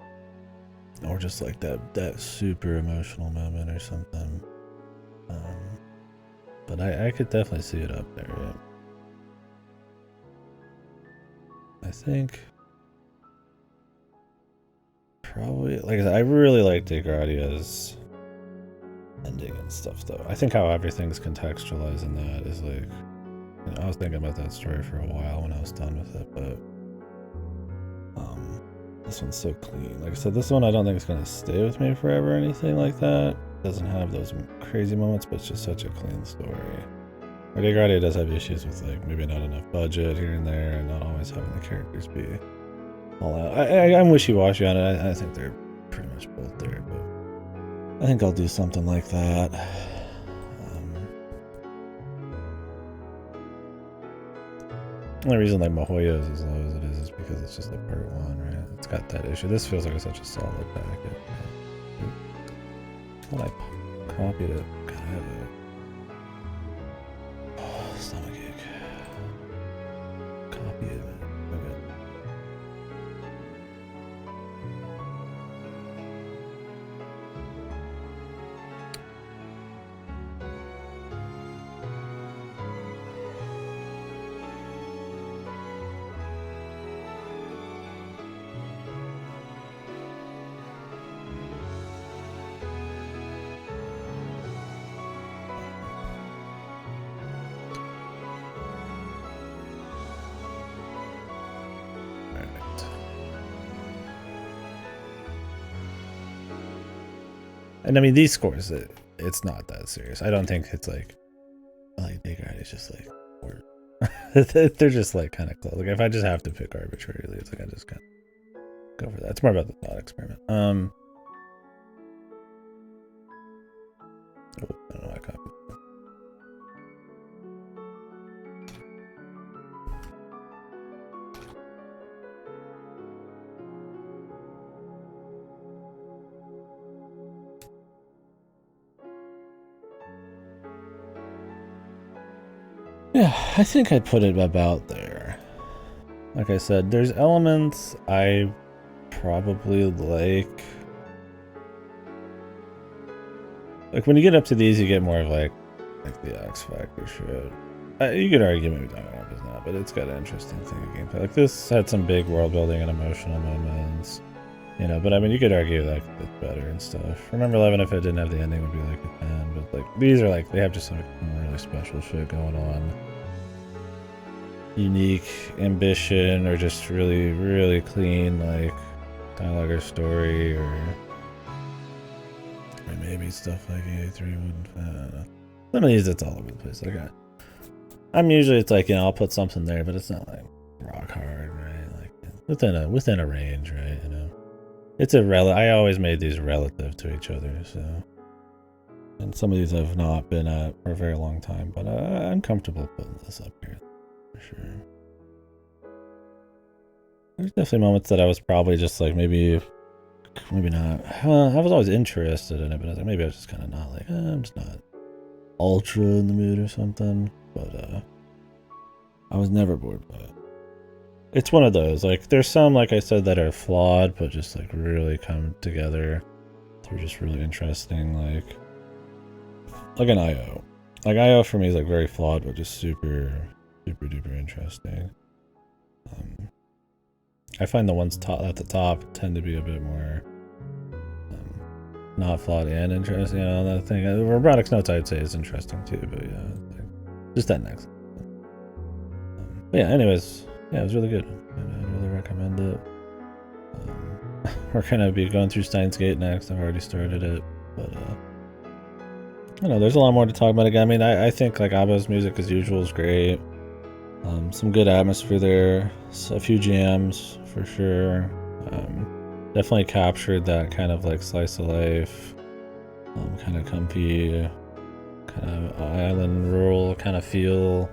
right? Or just like that super emotional moment or something. But I could definitely see it up there, yeah. I think probably, like I said, I really like Degradia's ending and stuff though. I think how everything's contextualized in that is like, you know, I was thinking about that story for a while when I was done with it, but this one's so clean. Like I said, this one I don't think it's gonna stay with me forever or anything like that. It doesn't have those crazy moments, but it's just such a clean story. Degradia does have issues with like maybe not enough budget here and there, and not always having the characters be all out. I'm wishy-washy on it. I think they're pretty much both there, but I think I'll do something like that. The only reason like Mahoya is as low as it is because it's just like part 1, right? It's got that issue. This feels like such a solid packet. I thought I copied it. God, I have a stomach ache. Copy it. Okay. And I mean, these scores, it's not that serious. I don't think it's like Degrad is just like, or they're just like kind of close. Like if I just have to pick arbitrarily, it's like I just kind of go for that. It's more about the thought experiment. Oh, I don't know. I copied. Yeah, I think I'd put it about there. Like I said, there's elements I probably like. Like when you get up to these, you get more of like the X Factor shit. You could argue maybe Danganronpa is not, but it's got an interesting thing of gameplay. Like this had some big world building and emotional moments, you know. But I mean, you could argue like it's better and stuff. Remember 11, if it didn't have the ending, would be like a 10. But like these are like they have just like some really special shit going on. Unique ambition, or just really, really clean like dialogue or story, or maybe stuff like A3 wouldn't. Some of these, it's all over the place. Like I'm usually, it's like, you know, I'll put something there, but it's not like rock hard, right? Like within a range, right? You know, it's I always made these relative to each other, so. And some of these I've not been at for a very long time, but I'm comfortable putting this up here for sure. There's definitely moments that I was probably just like maybe not. I was always interested in it, but I was like, maybe I was just kind of not like, I'm just not ultra in the mood or something. But I was never bored by it. It's one of those, like, there's some, like I said, that are flawed, but just like really come together through just really interesting, like an IO. Like IO for me is like very flawed, but just super duper interesting. I find the ones at the top tend to be a bit more not flawed and interesting. You know, that thing. Robotics Notes, I'd say, is interesting too, but yeah, just that next. But yeah, anyways, yeah, it was really good. I'd really recommend it. We're gonna be going through Steins Gate next. I've already started it, but I don't know. There's a lot more to talk about. Again, I mean, I think like ABBA's music as usual is great. Some good atmosphere there. A few jams for sure. Definitely captured that kind of like slice of life, kind of comfy, kind of island rural kind of feel,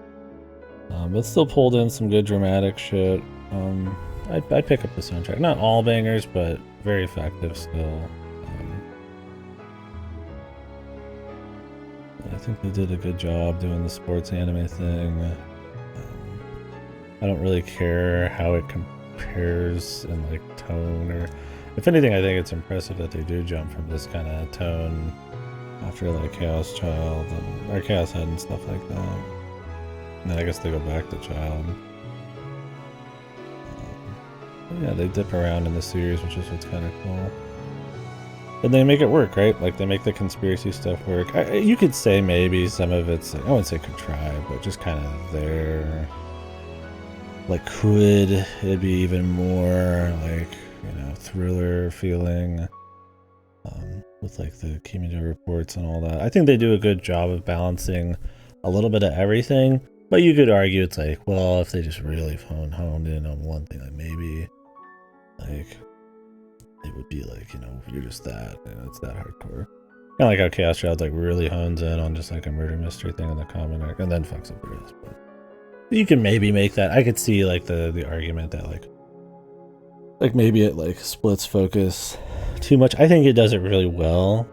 but still pulled in some good dramatic shit. I'd pick up the soundtrack. Not all bangers, but very effective still. I think they did a good job doing the sports anime thing. I don't really care how it compares in like tone, or if anything, I think it's impressive that they do jump from this kind of tone after like Chaos Child or Chaos Head and stuff like that. And then I guess they go back to Child. Yeah, they dip around in the series, which is what's kind of cool. But they make it work, right? Like they make the conspiracy stuff work. You could say maybe some of it's like, I wouldn't say contrived, but just kind of there. Like, could it be even more like, you know, thriller feeling with like the Kimino reports and all that? I think they do a good job of balancing a little bit of everything, but you could argue it's like, well, if they just really honed in on one thing, like maybe like it would be like, you know, you're just that, you know, it's that hardcore. Kind of like how Chaos Child like really hones in on just like a murder mystery thing in the comic arc and then fucks up the rest, but you can maybe make that. I could see like the argument that like maybe it like splits focus too much. I think it does it really well.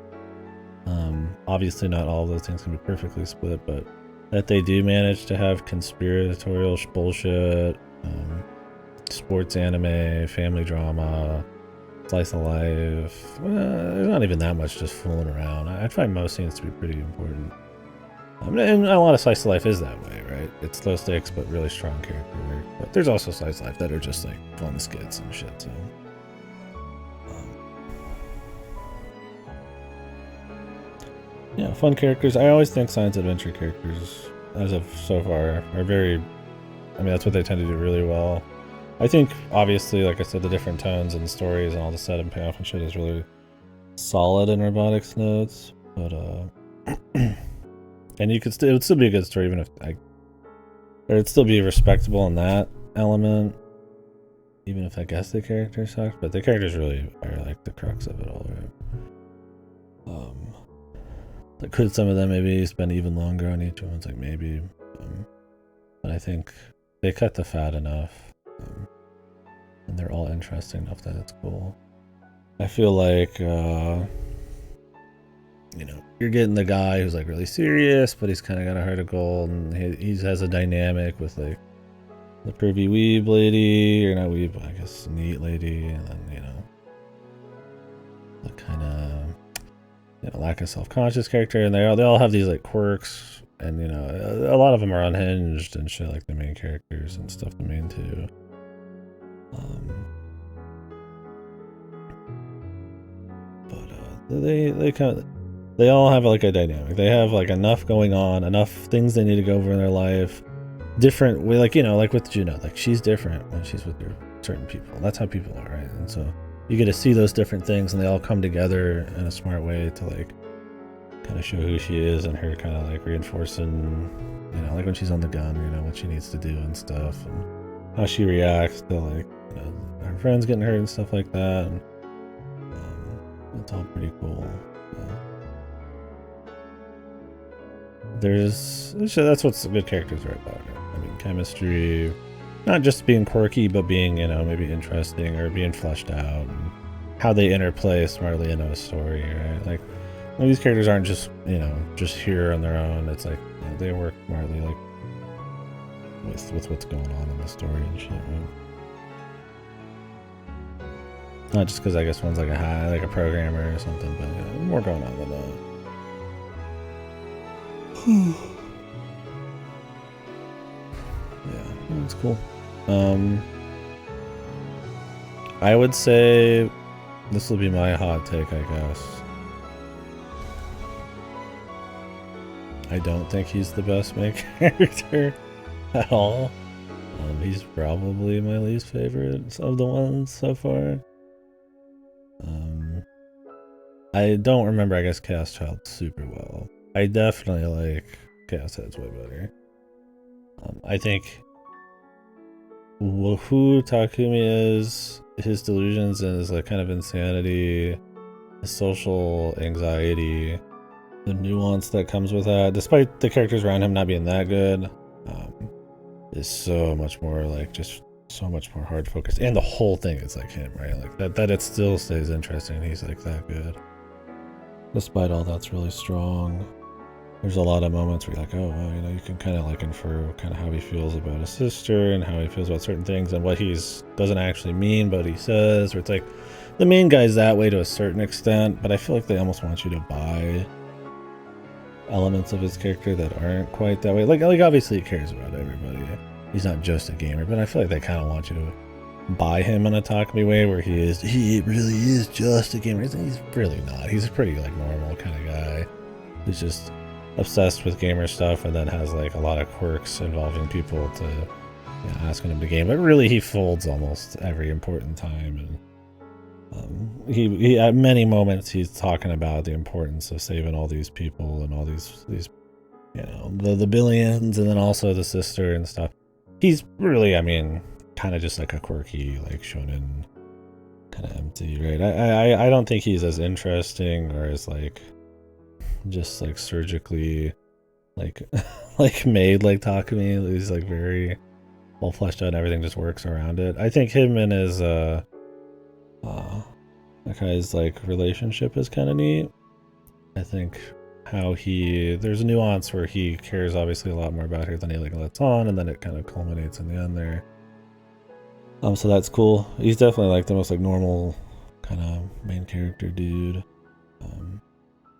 Obviously not all of those things can be perfectly split, but that they do manage to have conspiratorial bullshit, sports anime, family drama, slice of life. There's not even that much just fooling around. I find most scenes to be pretty important. And a lot of slice of life is that way, right? It's low stakes but really strong character work. But there's also slice of life that are just like fun skits and shit. So, yeah, fun characters. I always think science adventure characters, as of so far, are very. I mean, that's what they tend to do really well. I think, obviously, like I said, the different tones and stories and all the set and payoff and shit is really solid in Robotics Notes, but and you could it would still be a good story even if or it'd still be respectable in that element, even if I guess the character sucked. But the characters really are like the crux of it all, right? Like, could some of them maybe spend even longer on each one? It's like maybe, but I think they cut the fat enough, and they're all interesting enough that it's cool. I feel like you know, you're getting the guy who's like really serious, but he's kind of got a heart of gold, and he has a dynamic with like the pervy weeb lady, or not weeb, I guess neat lady, and then, you know, the kind of, you know, lack of self-conscious character, and they all have these like quirks, and you know, a lot of them are unhinged and shit, like the main characters and stuff, the main two. But they all have like a dynamic. They have like enough going on, enough things they need to go over in their life. Different, like, you know, like with Juno, like she's different when she's with certain people. That's how people are, right? And so you get to see those different things, and they all come together in a smart way to like kind of show who she is, and her kind of like reinforcing, you know, like when she's on the gun, you know, what she needs to do and stuff, and how she reacts to like, you know, her friends getting hurt and stuff like that. And, it's all pretty cool. That's what's good characters are about. I mean, chemistry, not just being quirky, but being, you know, maybe interesting or being fleshed out, and how they interplay smartly into a story, right? Like, well, these characters aren't just, you know, just here on their own. It's like, you know, they work smartly, like with what's going on in the story and shit, right? Not just because I guess one's like a programmer or something, but you know, more going on than that. Yeah, that's cool. I would say this will be my hot take, I guess. I don't think he's the best main character at all. He's probably my least favorite of the ones so far. I don't remember, I guess, Chaos Child super well. I definitely like Chaos Head's way better. I think who Takumi is, his delusions and his like kind of insanity, his social anxiety, the nuance that comes with that, despite the characters around him not being that good, is so much more like just so much more hard focused, and the whole thing is like him, right? Like that it still stays interesting. He's like that good. Despite all that's really strong. There's a lot of moments where you're like, oh, well, you know, you can kind of like infer kind of how he feels about his sister and how he feels about certain things and what he's doesn't actually mean, but he says, or it's like the main guy's that way to a certain extent, but I feel like they almost want you to buy elements of his character that aren't quite that way. Like obviously he cares about everybody. He's not just a gamer, but I feel like they kind of want you to buy him in a Takumi way where he really is just a gamer. He's really not. He's a pretty like normal kind of guy who's just obsessed with gamer stuff, and then has like a lot of quirks involving people to, you know, asking him to game. But really, he folds almost every important time, and he at many moments he's talking about the importance of saving all these people and all these you know, the billions, and then also the sister and stuff. He's really, I mean, kind of just like a quirky like shonen kind of empty, right? I don't think he's as interesting or as like just like surgically like like made like Takumi. He's like very well fleshed out and everything just works around it. I think him and his that guy's like relationship is kind of neat. I think how there's a nuance where he cares obviously a lot more about her than he like lets on, and then it kind of culminates in the end there. So that's cool. He's definitely like the most like normal kind of main character dude.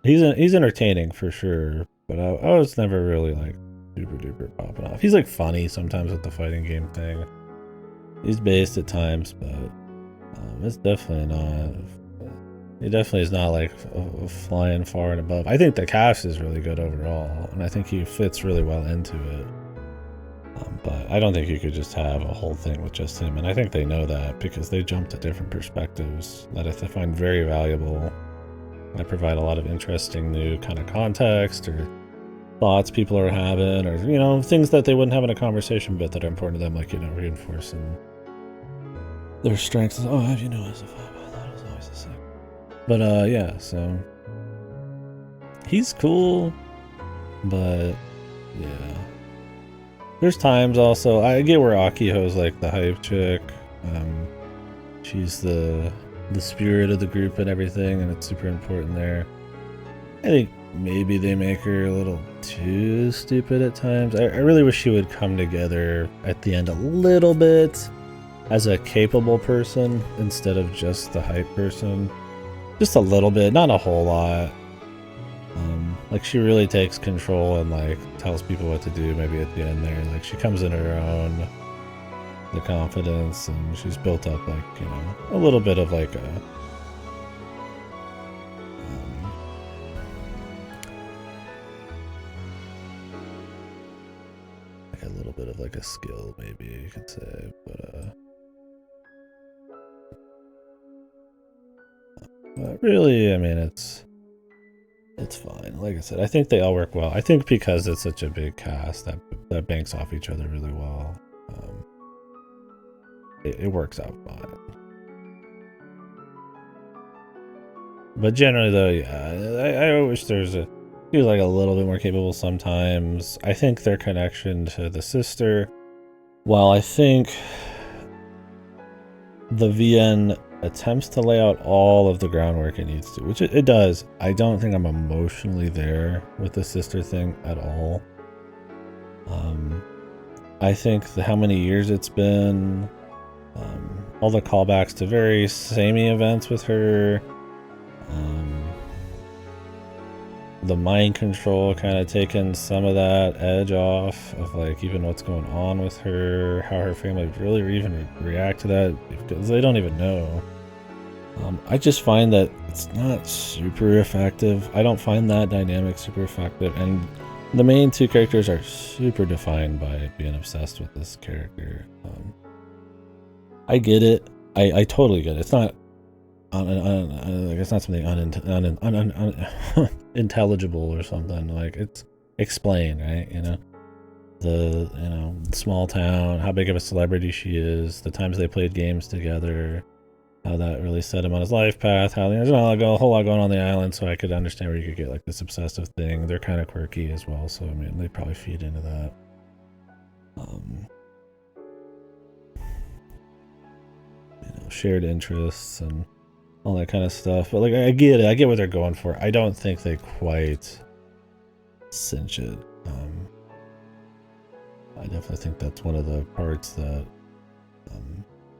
He's entertaining for sure, but I was never really like super duper popping off. He's like funny sometimes with the fighting game thing. He's based at times, but it's definitely not. He definitely is not like flying far and above. I think the cast is really good overall, and I think he fits really well into it. But I don't think you could just have a whole thing with just him, and I think they know that because they jump to different perspectives that I find very valuable. That provide a lot of interesting new kind of context or thoughts people are having, or you know, things that they wouldn't have in a conversation but that are important to them, like, you know, reinforcing their strengths. Oh, have you know as a five? That was always the same. But yeah, so he's cool, but yeah. There's times also I get where Akiho's like the hype chick. She's the spirit of the group and everything, and it's super important there. I think maybe they make her a little too stupid at times. I really wish she would come together at the end a little bit as a capable person instead of just the hype person. Just a little bit, not a whole lot. Like she really takes control and like tells people what to do maybe at the end there. Like she comes in her own, the confidence, and she's built up like, you know, a little bit of like a little bit of like a skill, maybe you could say, but really, I mean, it's fine. Like I said, I think they all work well. I think because it's such a big cast that banks off each other really well. It works out fine. But generally, though, yeah, I wish there's he was like a little bit more capable sometimes. I think their connection to the sister, while I think the VN attempts to lay out all of the groundwork it needs to, which it does, I don't think I'm emotionally there with the sister thing at all. I think how many years it's been, all the callbacks to very samey events with her, the mind control kind of taking some of that edge off of like even what's going on with her, how her family really even react to that because they don't even know. I just find that it's not super effective. I don't find that dynamic super effective, and the main two characters are super defined by being obsessed with this character. I get it. I totally get it. It's not it's not something unintelligible or something. Like it's explained, right? You know, the small town, how big of a celebrity she is, the times they played games together, how that really set him on his life path, how there's a whole lot going on the island, so I could understand where you could get like this obsessive thing. They're kind of quirky as well, so I mean they probably feed into that. Shared interests and all that kind of stuff. But like I get it. I get what they're going for. I don't think they quite cinch it. I definitely think that's one of the parts that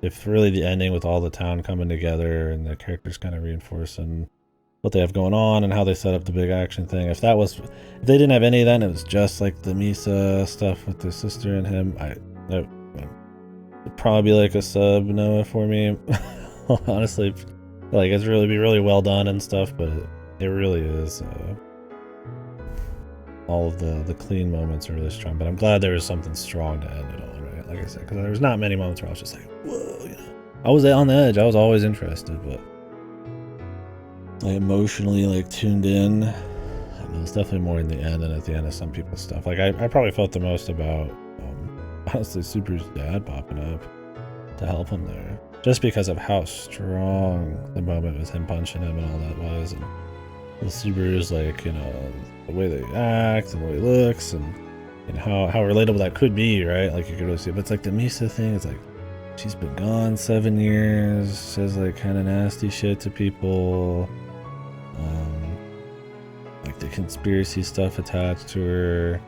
if really the ending with all the town coming together and the characters kind of reinforcing what they have going on and how they set up the big action thing, if they didn't have any of that and it was just like the Misa stuff with the sister and him, it'd probably be like a sub Noah for me. Honestly, like it's really be really well done and stuff, but it really is all of the clean moments are really strong. But I'm glad there was something strong to end it on, right? Like I said, because there was not many moments where I was just like, whoa, you know. I was on the edge. I was always interested, but I emotionally like tuned in. It was definitely more in the end than at the end of some people's stuff. Like I probably felt the most about honestly Super's dad popping up to help him there, just because of how strong the moment with him punching him and all that was, and the Subaru's like, you know, the way they act and the way he looks and how relatable that could be, right? Like you could really see it. But it's like the Misa thing, it's like she's been gone 7 years, says like kind of nasty shit to people, like the conspiracy stuff attached to her,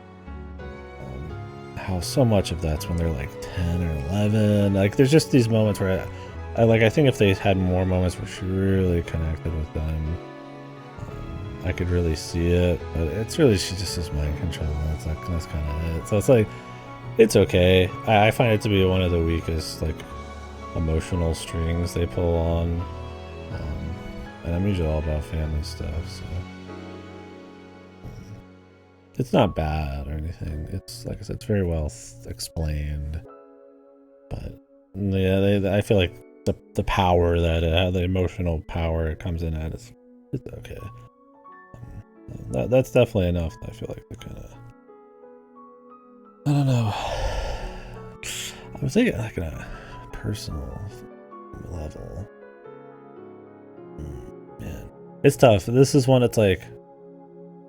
how so much of that's when they're like 10 or 11. Like there's just these moments where I think if they had more moments where she really connected with them, I could really see it. But it's really, she just is mind control. It's like that's kind of it. So it's like it's okay. I find it to be one of the weakest like emotional strings they pull on, and I'm usually all about family stuff, so it's not bad or anything. It's like I said, it's very well explained. But yeah, I feel like the power that the emotional power it comes in at it's okay. That's definitely enough. I feel like the kind of, I don't know. I was thinking like on a personal level. Man, it's tough. This is one that's like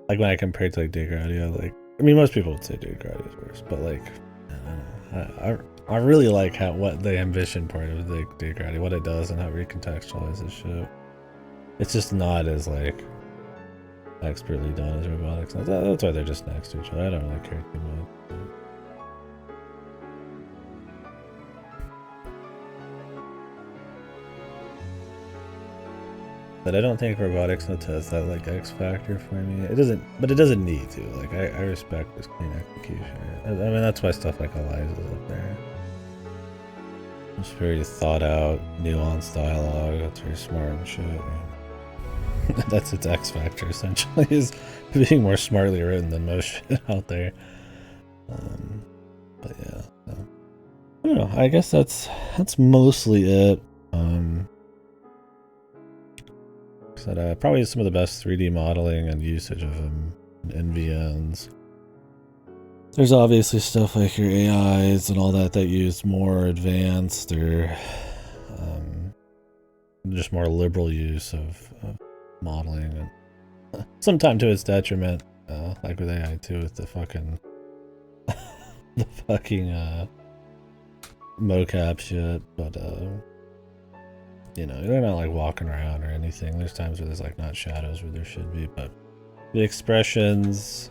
when I compare it to like Degradia, like I mean most people would say Degradia is worse, but like I don't know. I really like what the ambition part of the Degradia, what it does and how it recontextualizes shit. It's just not as like expertly done as robotics. That's why they're just next to each other. I don't really care too much. But I don't think robotics has that like X factor for me. It doesn't, but it doesn't need to. Like I respect this clean execution. I mean that's why stuff like Eliza's up there. It's very thought out, nuanced dialogue. That's very smart and shit. Right? That's its X factor essentially, is being more smartly written than most shit out there. But yeah, so. I don't know. I guess that's mostly it. That probably some of the best 3D modeling and usage of them in NVNs. There's obviously stuff like your AIs and all that use more advanced or just more liberal use of modeling, and sometimes to its detriment, like with AI too, with the fucking mocap shit. But you know, they're not like walking around or anything. There's times where there's like not shadows where there should be, but the expressions,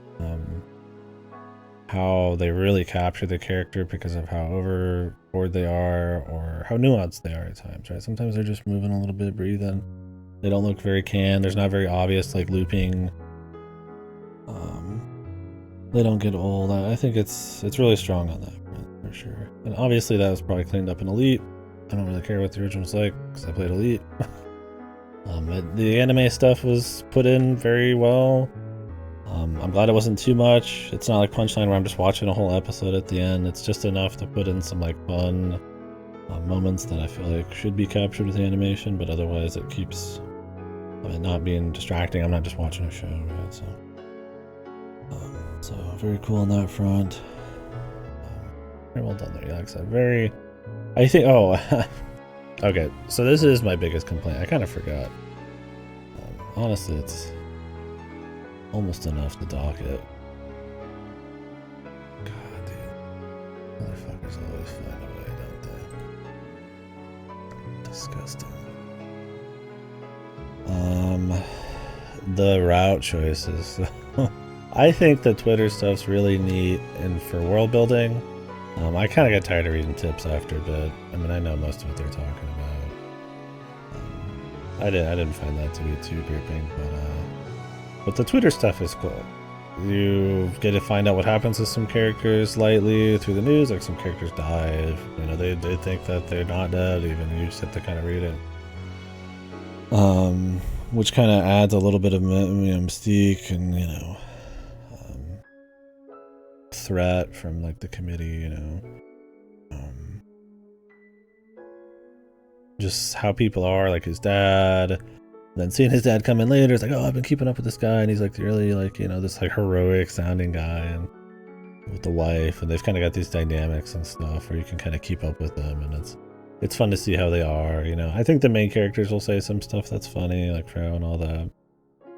how they really capture the character because of how overboard they are or how nuanced they are at times, right? Sometimes they're just moving a little bit, breathing. They don't look very canned. There's not very obvious like looping. They don't get old. I think it's really strong on that front, for sure. And obviously that was probably cleaned up in Elite. I don't really care what the original's like because I played Elite. The anime stuff was put in very well. I'm glad it wasn't too much. It's not like Punchline where I'm just watching a whole episode at the end. It's just enough to put in some like fun moments that I feel like should be captured with the animation, but otherwise it keeps not being distracting. I'm not just watching a show, right? So very cool on that front. Very well done there. Yeah, like I said, I think, okay, so this is my biggest complaint. I kind of forgot. Honestly, it's almost enough to dock it. God, dude. Motherfuckers always find a way, don't they? Disgusting. The route choices. I think the Twitter stuff's really neat and for world building. I kind of got tired of reading tips after a bit. I mean, I know most of what they're talking about. I didn't find that to be too gripping, but the Twitter stuff is cool. You get to find out what happens to some characters lightly through the news, like some characters die. You know, they think that they're not dead, even you just have to kind of read it. Which kind of adds a little bit of mystique and, you know, threat from like the committee, you know. Just how people are, like his dad. Then seeing his dad come in later, it's like, oh, I've been keeping up with this guy, and he's like really like, you know, this like heroic sounding guy, and with the wife, and they've kind of got these dynamics and stuff where you can kind of keep up with them, and it's fun to see how they are, you know. I think the main characters will say some stuff that's funny, like Frau and all that.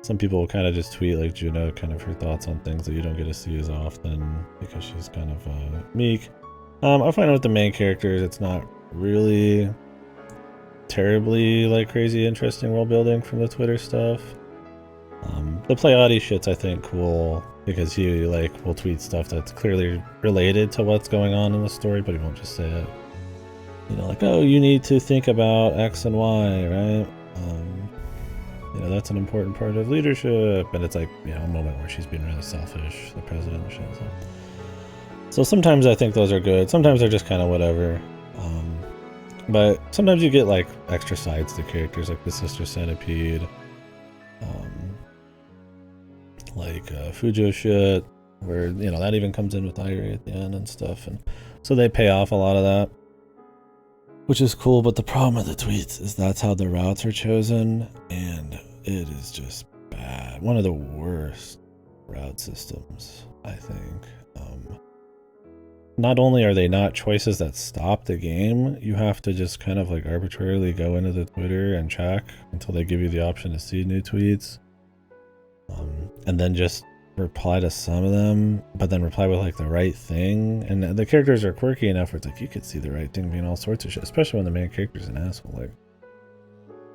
Some people will kind of just tweet, like Juno, kind of her thoughts on things that you don't get to see as often because she's kind of meek. I find out with the main characters, it's not really terribly like crazy interesting world building from the Twitter stuff. The Pleiades shit's I think cool because he like will tweet stuff that's clearly related to what's going on in the story, but he won't just say it. You know, like, oh, you need to think about X and Y, right? You know, that's an important part of leadership, and it's like, you know, a moment where she's being really selfish, the president and shit. So sometimes I think those are good. Sometimes they're just kind of whatever. But sometimes you get like extra sides to characters, like the Sister Centipede, like Fujo shit, where, you know, that even comes in with Irie at the end and stuff, and so they pay off a lot of that, which is cool. But the problem with the tweets is that's how the routes are chosen, and it is just bad. One of the worst route systems, I think. Not only are they not choices that stop the game, you have to just kind of like arbitrarily go into the Twitter and check until they give you the option to see new tweets. And then just reply to some of them, but then reply with like the right thing. And the characters are quirky enough where it's like you could see the right thing being all sorts of shit, especially when the main character's an asshole. Like,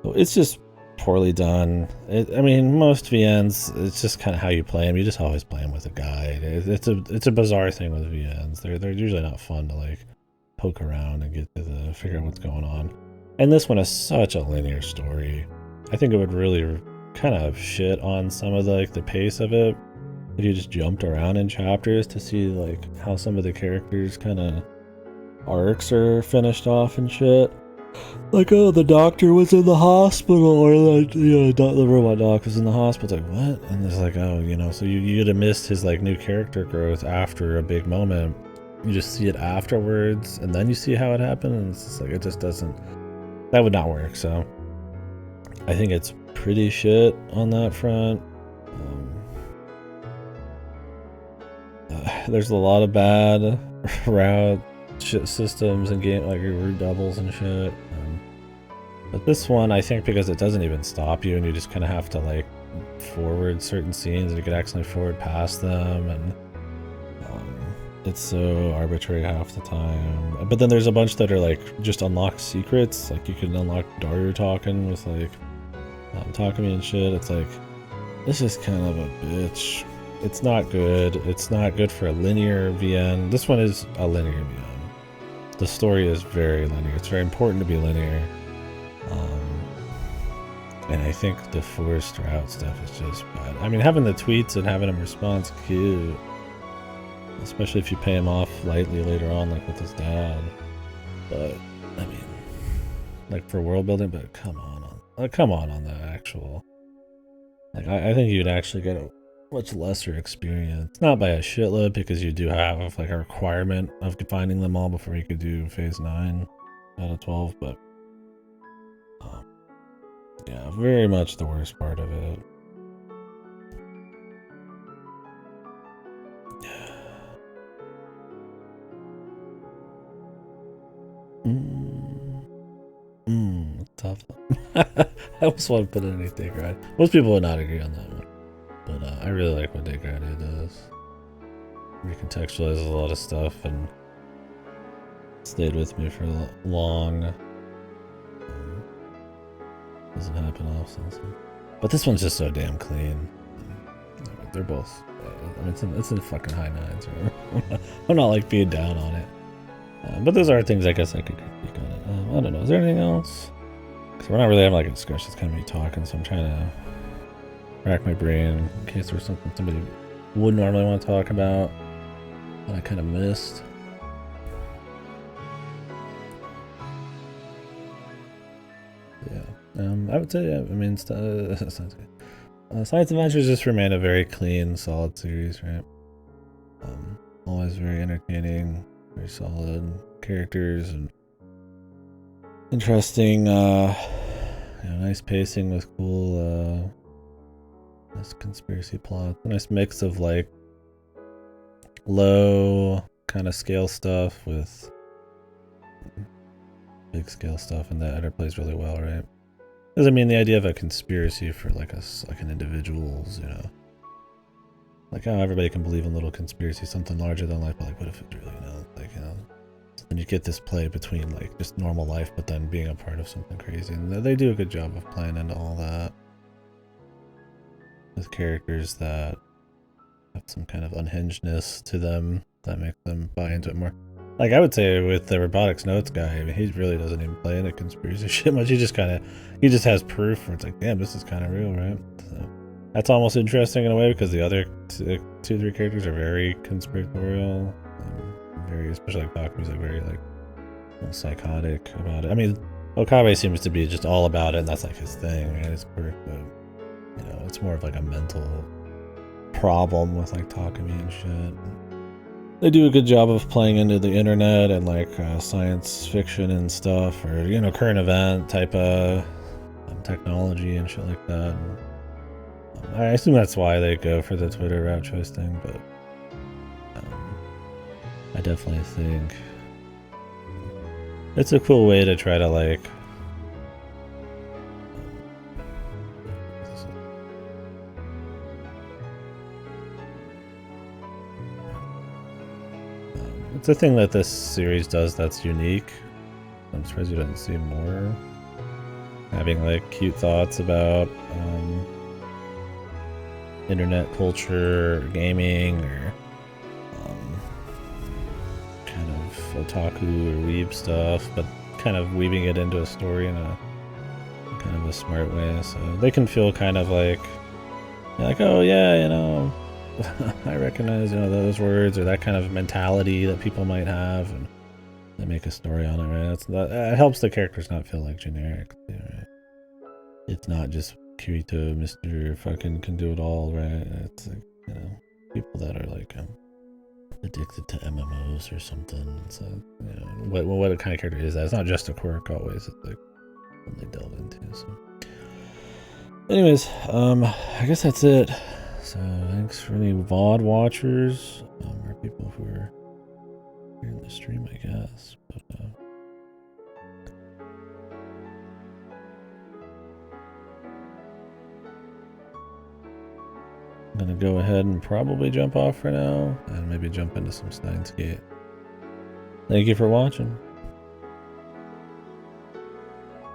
so it's just poorly done. I mean, most VNs, it's just kind of how you play them. You just always play them with a guide. It's a bizarre thing with VNs. They're usually not fun to like poke around and get to figure out what's going on. And this one is such a linear story. I think it would really kind of shit on some of the pace of it if you just jumped around in chapters to see like how some of the characters kind of arcs are finished off and shit. Like, oh, the doctor was in the hospital, or like, the robot doc was in the hospital. It's like, what? And it's like, oh, so you'd have missed his like new character growth after a big moment. You just see it afterwards, and then you see how it happened, and it's just like, it just doesn't. That would not work. So, I think it's pretty shit on that front. There's a lot of bad route shit systems and game like root doubles and shit. But this one, I think because it doesn't even stop you, and you just kind of have to like forward certain scenes, and you could accidentally forward past them, and it's so arbitrary half the time. But then there's a bunch that are like just unlock secrets. Like you can unlock Dario talking with like Takumi and shit. It's like, this is kind of a bitch. It's not good. It's not good for a linear VN. This one is a linear VN. The story is very linear. It's very important to be linear. And I think the forced route stuff is just bad. I mean, having the tweets and having him respond's cute. Especially if you pay him off lightly later on, like with his dad. But, I mean, like for world building, but come on on the actual. Like, I think you'd actually get a much lesser experience. Not by a shitload, because you do have like a requirement of finding them all before you could do phase 9 out of 12, but yeah, very much the worst part of it. Tough. I almost want to put in anything right. Most people would not agree on that one, but I really like what Degrade does. Recontextualizes a lot of stuff and stayed with me for long. Doesn't happen often, but this one's just so damn clean. They're both. I mean, it's in fucking high 9s. Right? I'm not like being down on it, but those are things I guess I could critique on it. I don't know. Is there anything else? Because we're not really having like a discussion. It's kind of me talking, so I'm trying to rack my brain in case there's something somebody would normally want to talk about that I kind of missed. Yeah. I would say, I mean, Science Adventures just remain a very clean, solid series, right? Always very entertaining, very solid characters, and interesting, nice pacing with cool, nice conspiracy plot. A nice mix of like low kind of scale stuff with big scale stuff, and that interplays really well, right? Because I mean, the idea of a conspiracy for like an individual's, like how everybody can believe in little conspiracy, something larger than life, but like what if it's really then you get this play between like just normal life, but then being a part of something crazy, and they do a good job of playing into all that with characters that have some kind of unhingedness to them that make them buy into it more. Like I would say with the Robotics Notes guy, I mean, he really doesn't even play into conspiracy shit much. He just has proof where it's like, damn, this is kind of real, right? So that's almost interesting in a way, because the other two, 3 characters are very conspiratorial, very, especially like Takumi's like very like psychotic about it. I mean, Okabe seems to be just all about it, and that's like his thing, right? His quirk, but it's more of like a mental problem with like Takumi and shit. They do a good job of playing into the internet and like science fiction and stuff, or current event type of technology and shit like that. And, I assume that's why they go for the Twitter route choice thing, but I definitely think it's a cool way to try to like it's a thing that this series does that's unique. I'm surprised you didn't see more. having like cute thoughts about internet culture, or gaming, or kind of otaku or weeb stuff, but kind of weaving it into a story in a kind of a smart way, so they can feel kind of like oh yeah, you know, I recognize, you know, those words or that kind of mentality that people might have, and they make a story on it, right? It helps the characters not feel like generic, right? It's not just Kirito, Mr. fucking can do it all, right? It's like, you know, people that are like addicted to MMOs or something. So, you know, what kind of character is that? It's not just a quirk always. It's like what they delve into. So, anyways, I guess that's it. So, thanks for any VOD watchers or people who are here in the stream, I guess. But I'm gonna go ahead and probably jump off for now and maybe jump into some Steins Gate. Thank you for watching.